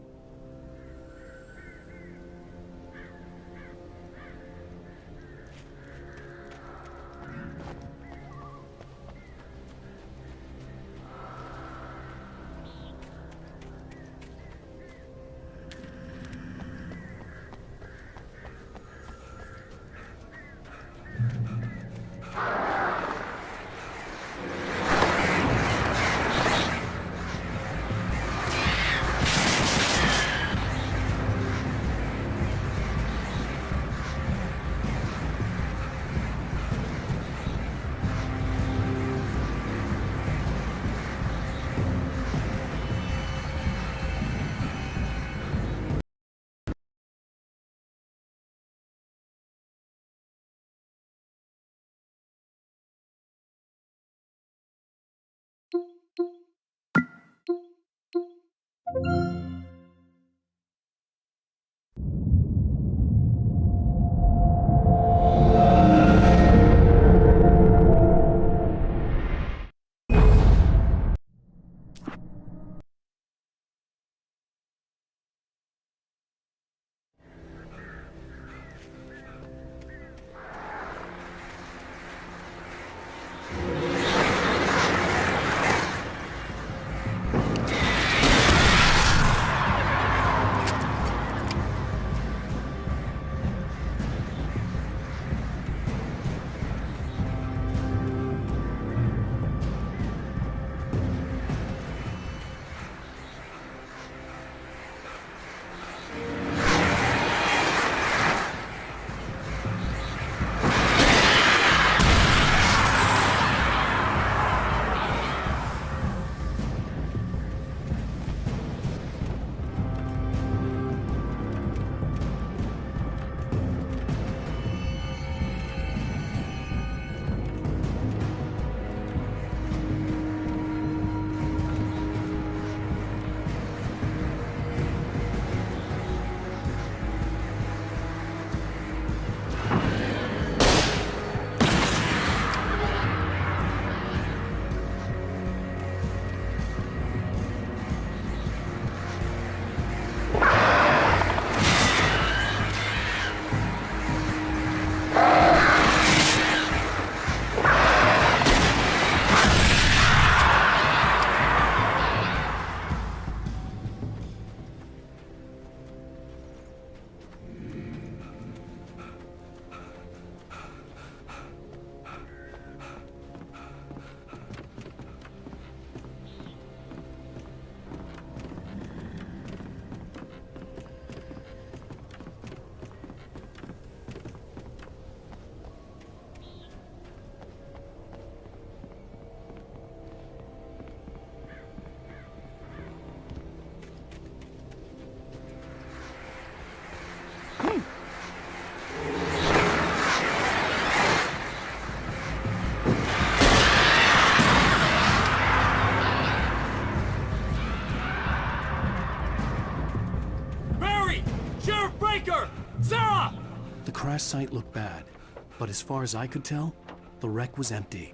Speaker 18: Sarah!
Speaker 8: The crash site looked bad, but as far as I could tell, The wreck was empty.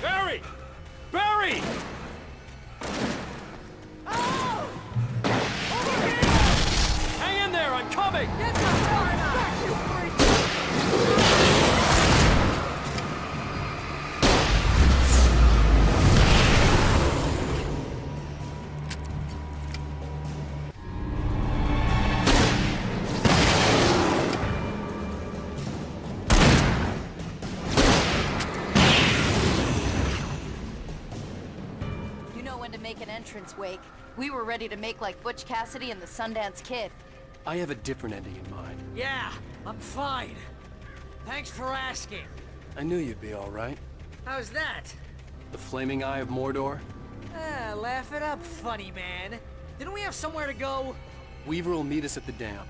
Speaker 18: Barry! Barry! Hang in there, I'm coming!
Speaker 16: You know when to make an entrance, Wake. We were ready to make like Butch Cassidy and the Sundance Kid.
Speaker 8: I have a different ending in mind.
Speaker 3: Yeah, I'm fine. Thanks for asking.
Speaker 8: I knew you'd be all right.
Speaker 3: How's that?
Speaker 8: The flaming eye of Mordor?
Speaker 3: Laugh it up, funny man. Didn't we have somewhere to go?
Speaker 8: Weaver will meet us at the dam.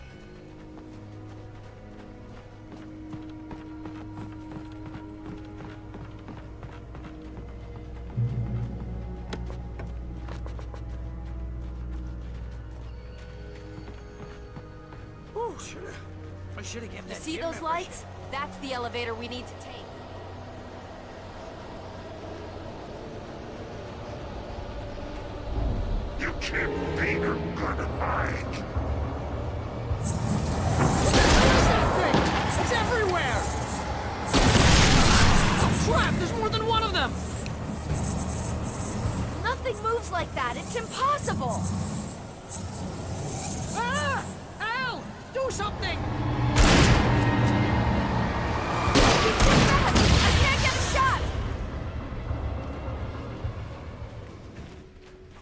Speaker 3: Ooh, I should have given
Speaker 16: You
Speaker 3: that
Speaker 16: see
Speaker 3: gym
Speaker 16: those
Speaker 3: membership.
Speaker 16: lights? That's the elevator we need to take.
Speaker 7: You can't beat a good mind.
Speaker 3: It's everywhere! Oh, crap! There's more than one of them!
Speaker 16: Nothing moves like that. It's impossible.
Speaker 3: Ah! Al! Do something!
Speaker 16: I can't get a shot.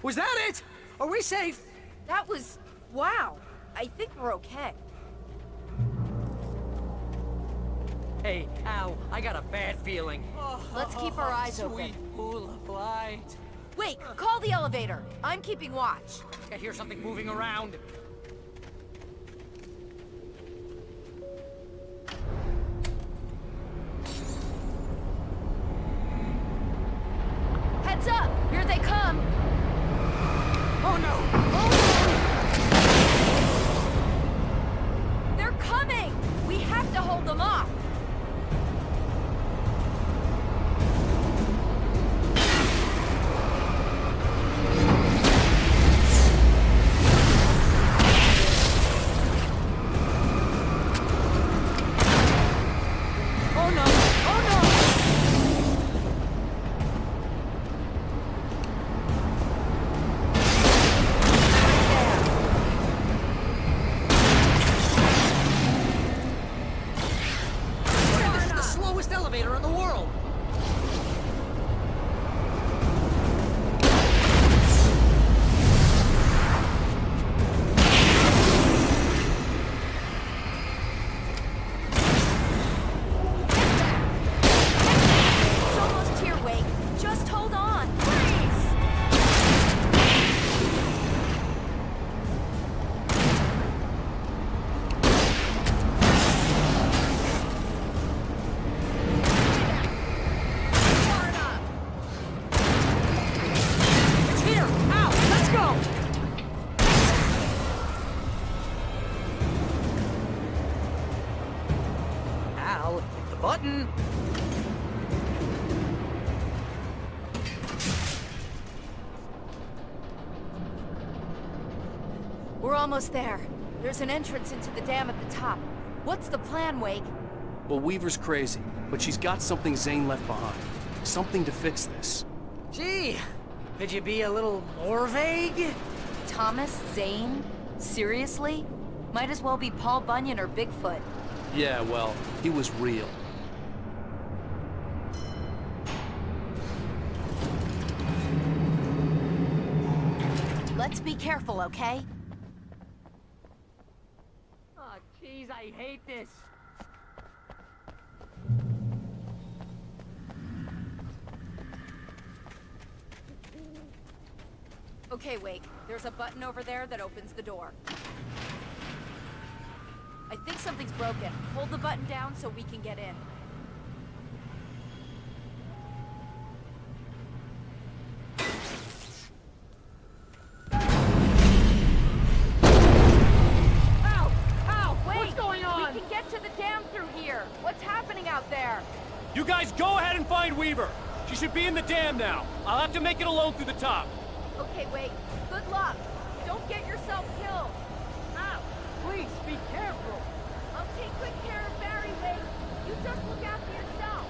Speaker 3: Was that it? Are we safe?
Speaker 16: That was... wow. I think we're okay.
Speaker 3: Hey, Al, I got a bad feeling.
Speaker 16: Let's keep our eyes
Speaker 3: Sweet
Speaker 16: open.
Speaker 3: pool of light.
Speaker 16: Wait, call the elevator. I'm keeping watch.
Speaker 3: I hear something moving around.
Speaker 16: Heads up! Here they come!
Speaker 3: Oh no! Oh
Speaker 16: They're coming! We have to hold them off!
Speaker 3: no! Oh no! Oh no! This is the slowest elevator in the world!
Speaker 16: It's almost here, Wake. Just hold on, please!
Speaker 3: It's here! Al, let's go! Al, hit the button!
Speaker 16: We're almost there. There's an entrance into the dam at the top. What's the plan, Wake?
Speaker 8: Well, Weaver's crazy, but she's got something Zane left behind. Something to fix this.
Speaker 3: Gee, could you be a little more vague?
Speaker 16: Thomas Zane? Seriously? Might as well be Paul Bunyan or Bigfoot.
Speaker 8: Yeah, well, he was real.
Speaker 16: Let's be careful, okay?
Speaker 3: Oh, jeez, I hate this.
Speaker 16: Okay, Wake. There's a button over there that opens the door. I think something's broken. Hold the button down so we can get in. What's going on? We can get to the dam through here. What's happening out there?
Speaker 18: You guys go ahead and find Weaver. She should be in the dam now. I'll have to make it alone through the top.
Speaker 16: Okay, wait. Good luck. Don't get yourself killed. Ow!
Speaker 5: Please, be careful.
Speaker 16: I'll take good care of Barry, Wade. You just look after yourself.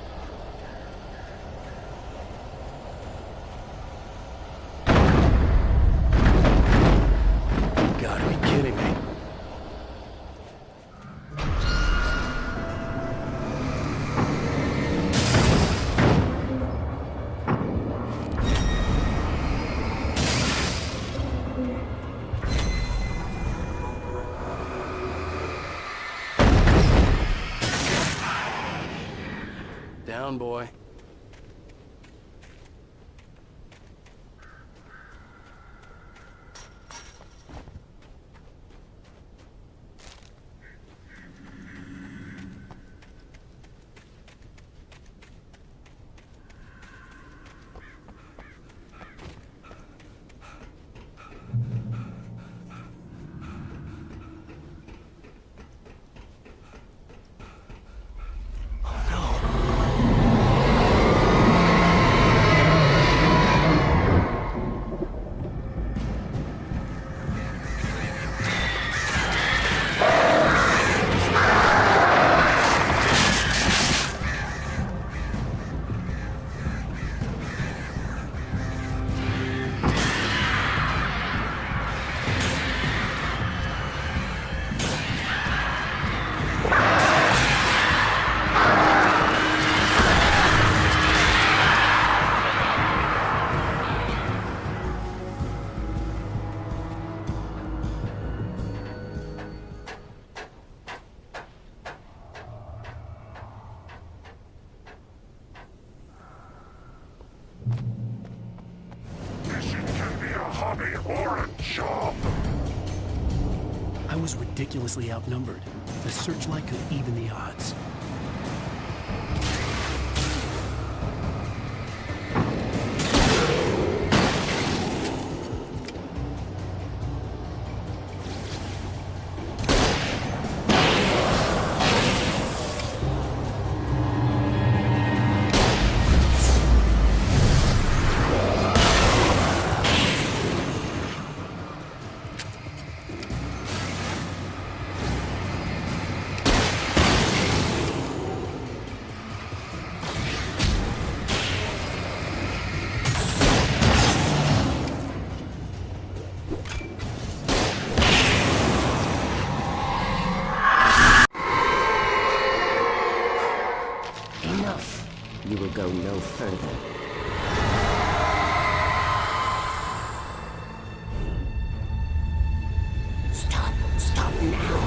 Speaker 8: You gotta be kidding me. Down, boy. I was ridiculously outnumbered. The searchlight could even the odds.
Speaker 10: You will go no further. Stop now.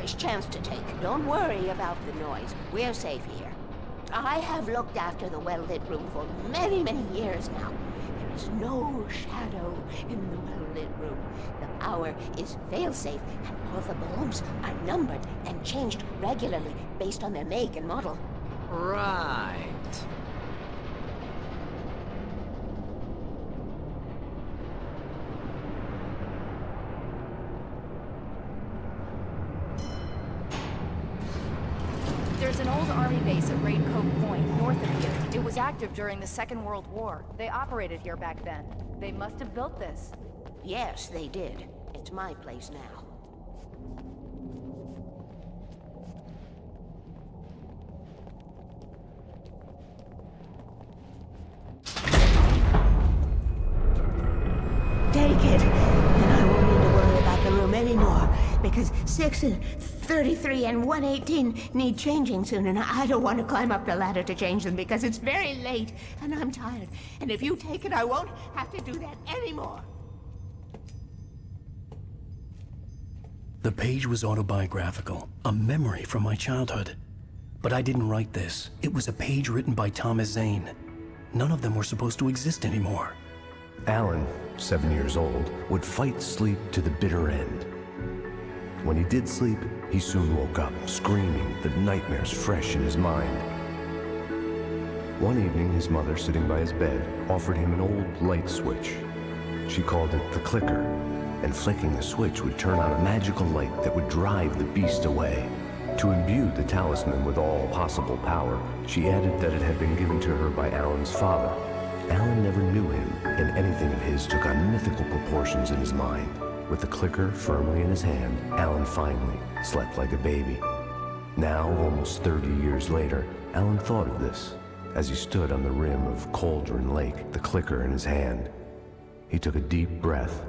Speaker 10: foolish chance to take. Don't worry about the noise. We're safe here. I have looked after the well-lit room for many, many years now. There is no shadow in the well-lit room. The power is fail-safe, and all the bulbs are numbered and changed regularly based on their make and model.
Speaker 19: Right.
Speaker 16: There's an old army base at Raincoat Point, north of here. It was active during the Second World War. They operated here back then. They must have built this.
Speaker 10: Yes, they did. It's my place now. Take it, and I won't need to worry about the room anymore, because 6 and 33 and 118 need changing soon, and I don't want to climb up the ladder to change them because it's very late, and I'm tired. And if you take it, I won't have to do that anymore.
Speaker 8: The page was autobiographical, a memory from my childhood. But I didn't write this. It was a page written by Thomas Zane. None of them were supposed to exist anymore.
Speaker 6: Alan, 7 years old, would fight sleep to the bitter end. When he did sleep, he soon woke up, screaming, the nightmares fresh in his mind. One evening, his mother, sitting by his bed, offered him an old light switch. She called it the clicker, and flicking the switch would turn on a magical light that would drive the beast away. To imbue the talisman with all possible power, she added that it had been given to her by Alan's father. Alan never knew him, and anything of his took on mythical proportions in his mind. With the clicker firmly in his hand, Alan finally slept like a baby. Now, almost 30 years later, Alan thought of this as he stood on the rim of Cauldron Lake, the clicker in his hand. He took a deep breath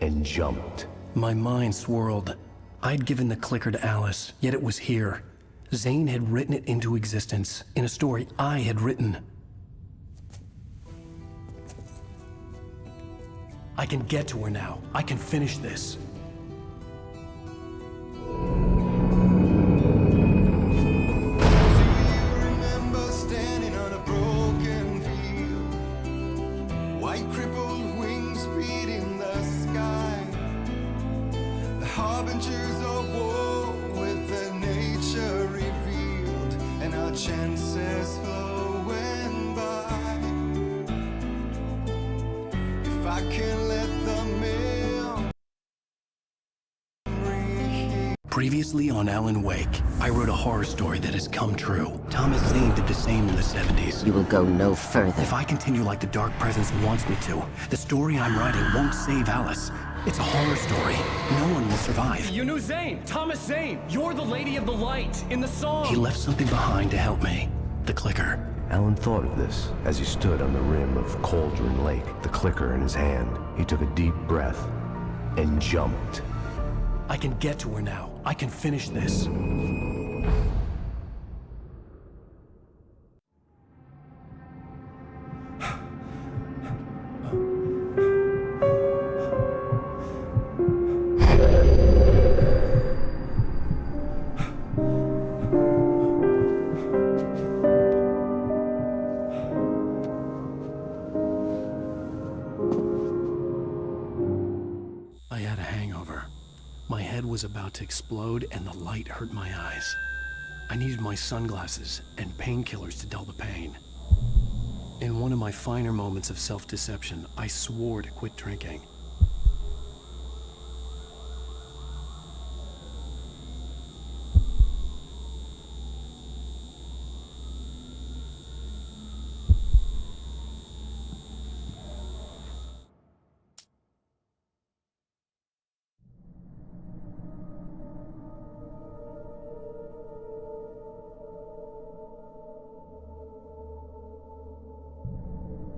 Speaker 6: and jumped.
Speaker 8: My mind swirled. I'd given the clicker to Alice, yet it was here. Zane had written it into existence, in a story I had written. I can get to her now. I can finish this.
Speaker 21: Remember standing on a broken field, white crippled wings beating the sky, the harbingers of war with their nature revealed, and our chances flowing by. If I can let the mail.
Speaker 8: Previously on Alan Wake, I wrote a horror story that has come true. Thomas Zane did the same in the 70s.
Speaker 10: You will go no further.
Speaker 8: If I continue like the Dark Presence wants me to, the story I'm writing won't save Alice. It's a horror story. No one will survive.
Speaker 18: You knew Zane! Thomas Zane! You're the Lady of the Light in the song!
Speaker 8: He left something behind to help me. The clicker.
Speaker 6: Alan thought of this as he stood on the rim of Cauldron Lake, the clicker in his hand. He took a deep breath and jumped.
Speaker 8: I can get to her now. I can finish this. I had a hangover. My head was about to explode and the light hurt my eyes. I needed my sunglasses and painkillers to dull the pain. In one of my finer moments of self-deception, I swore to quit drinking.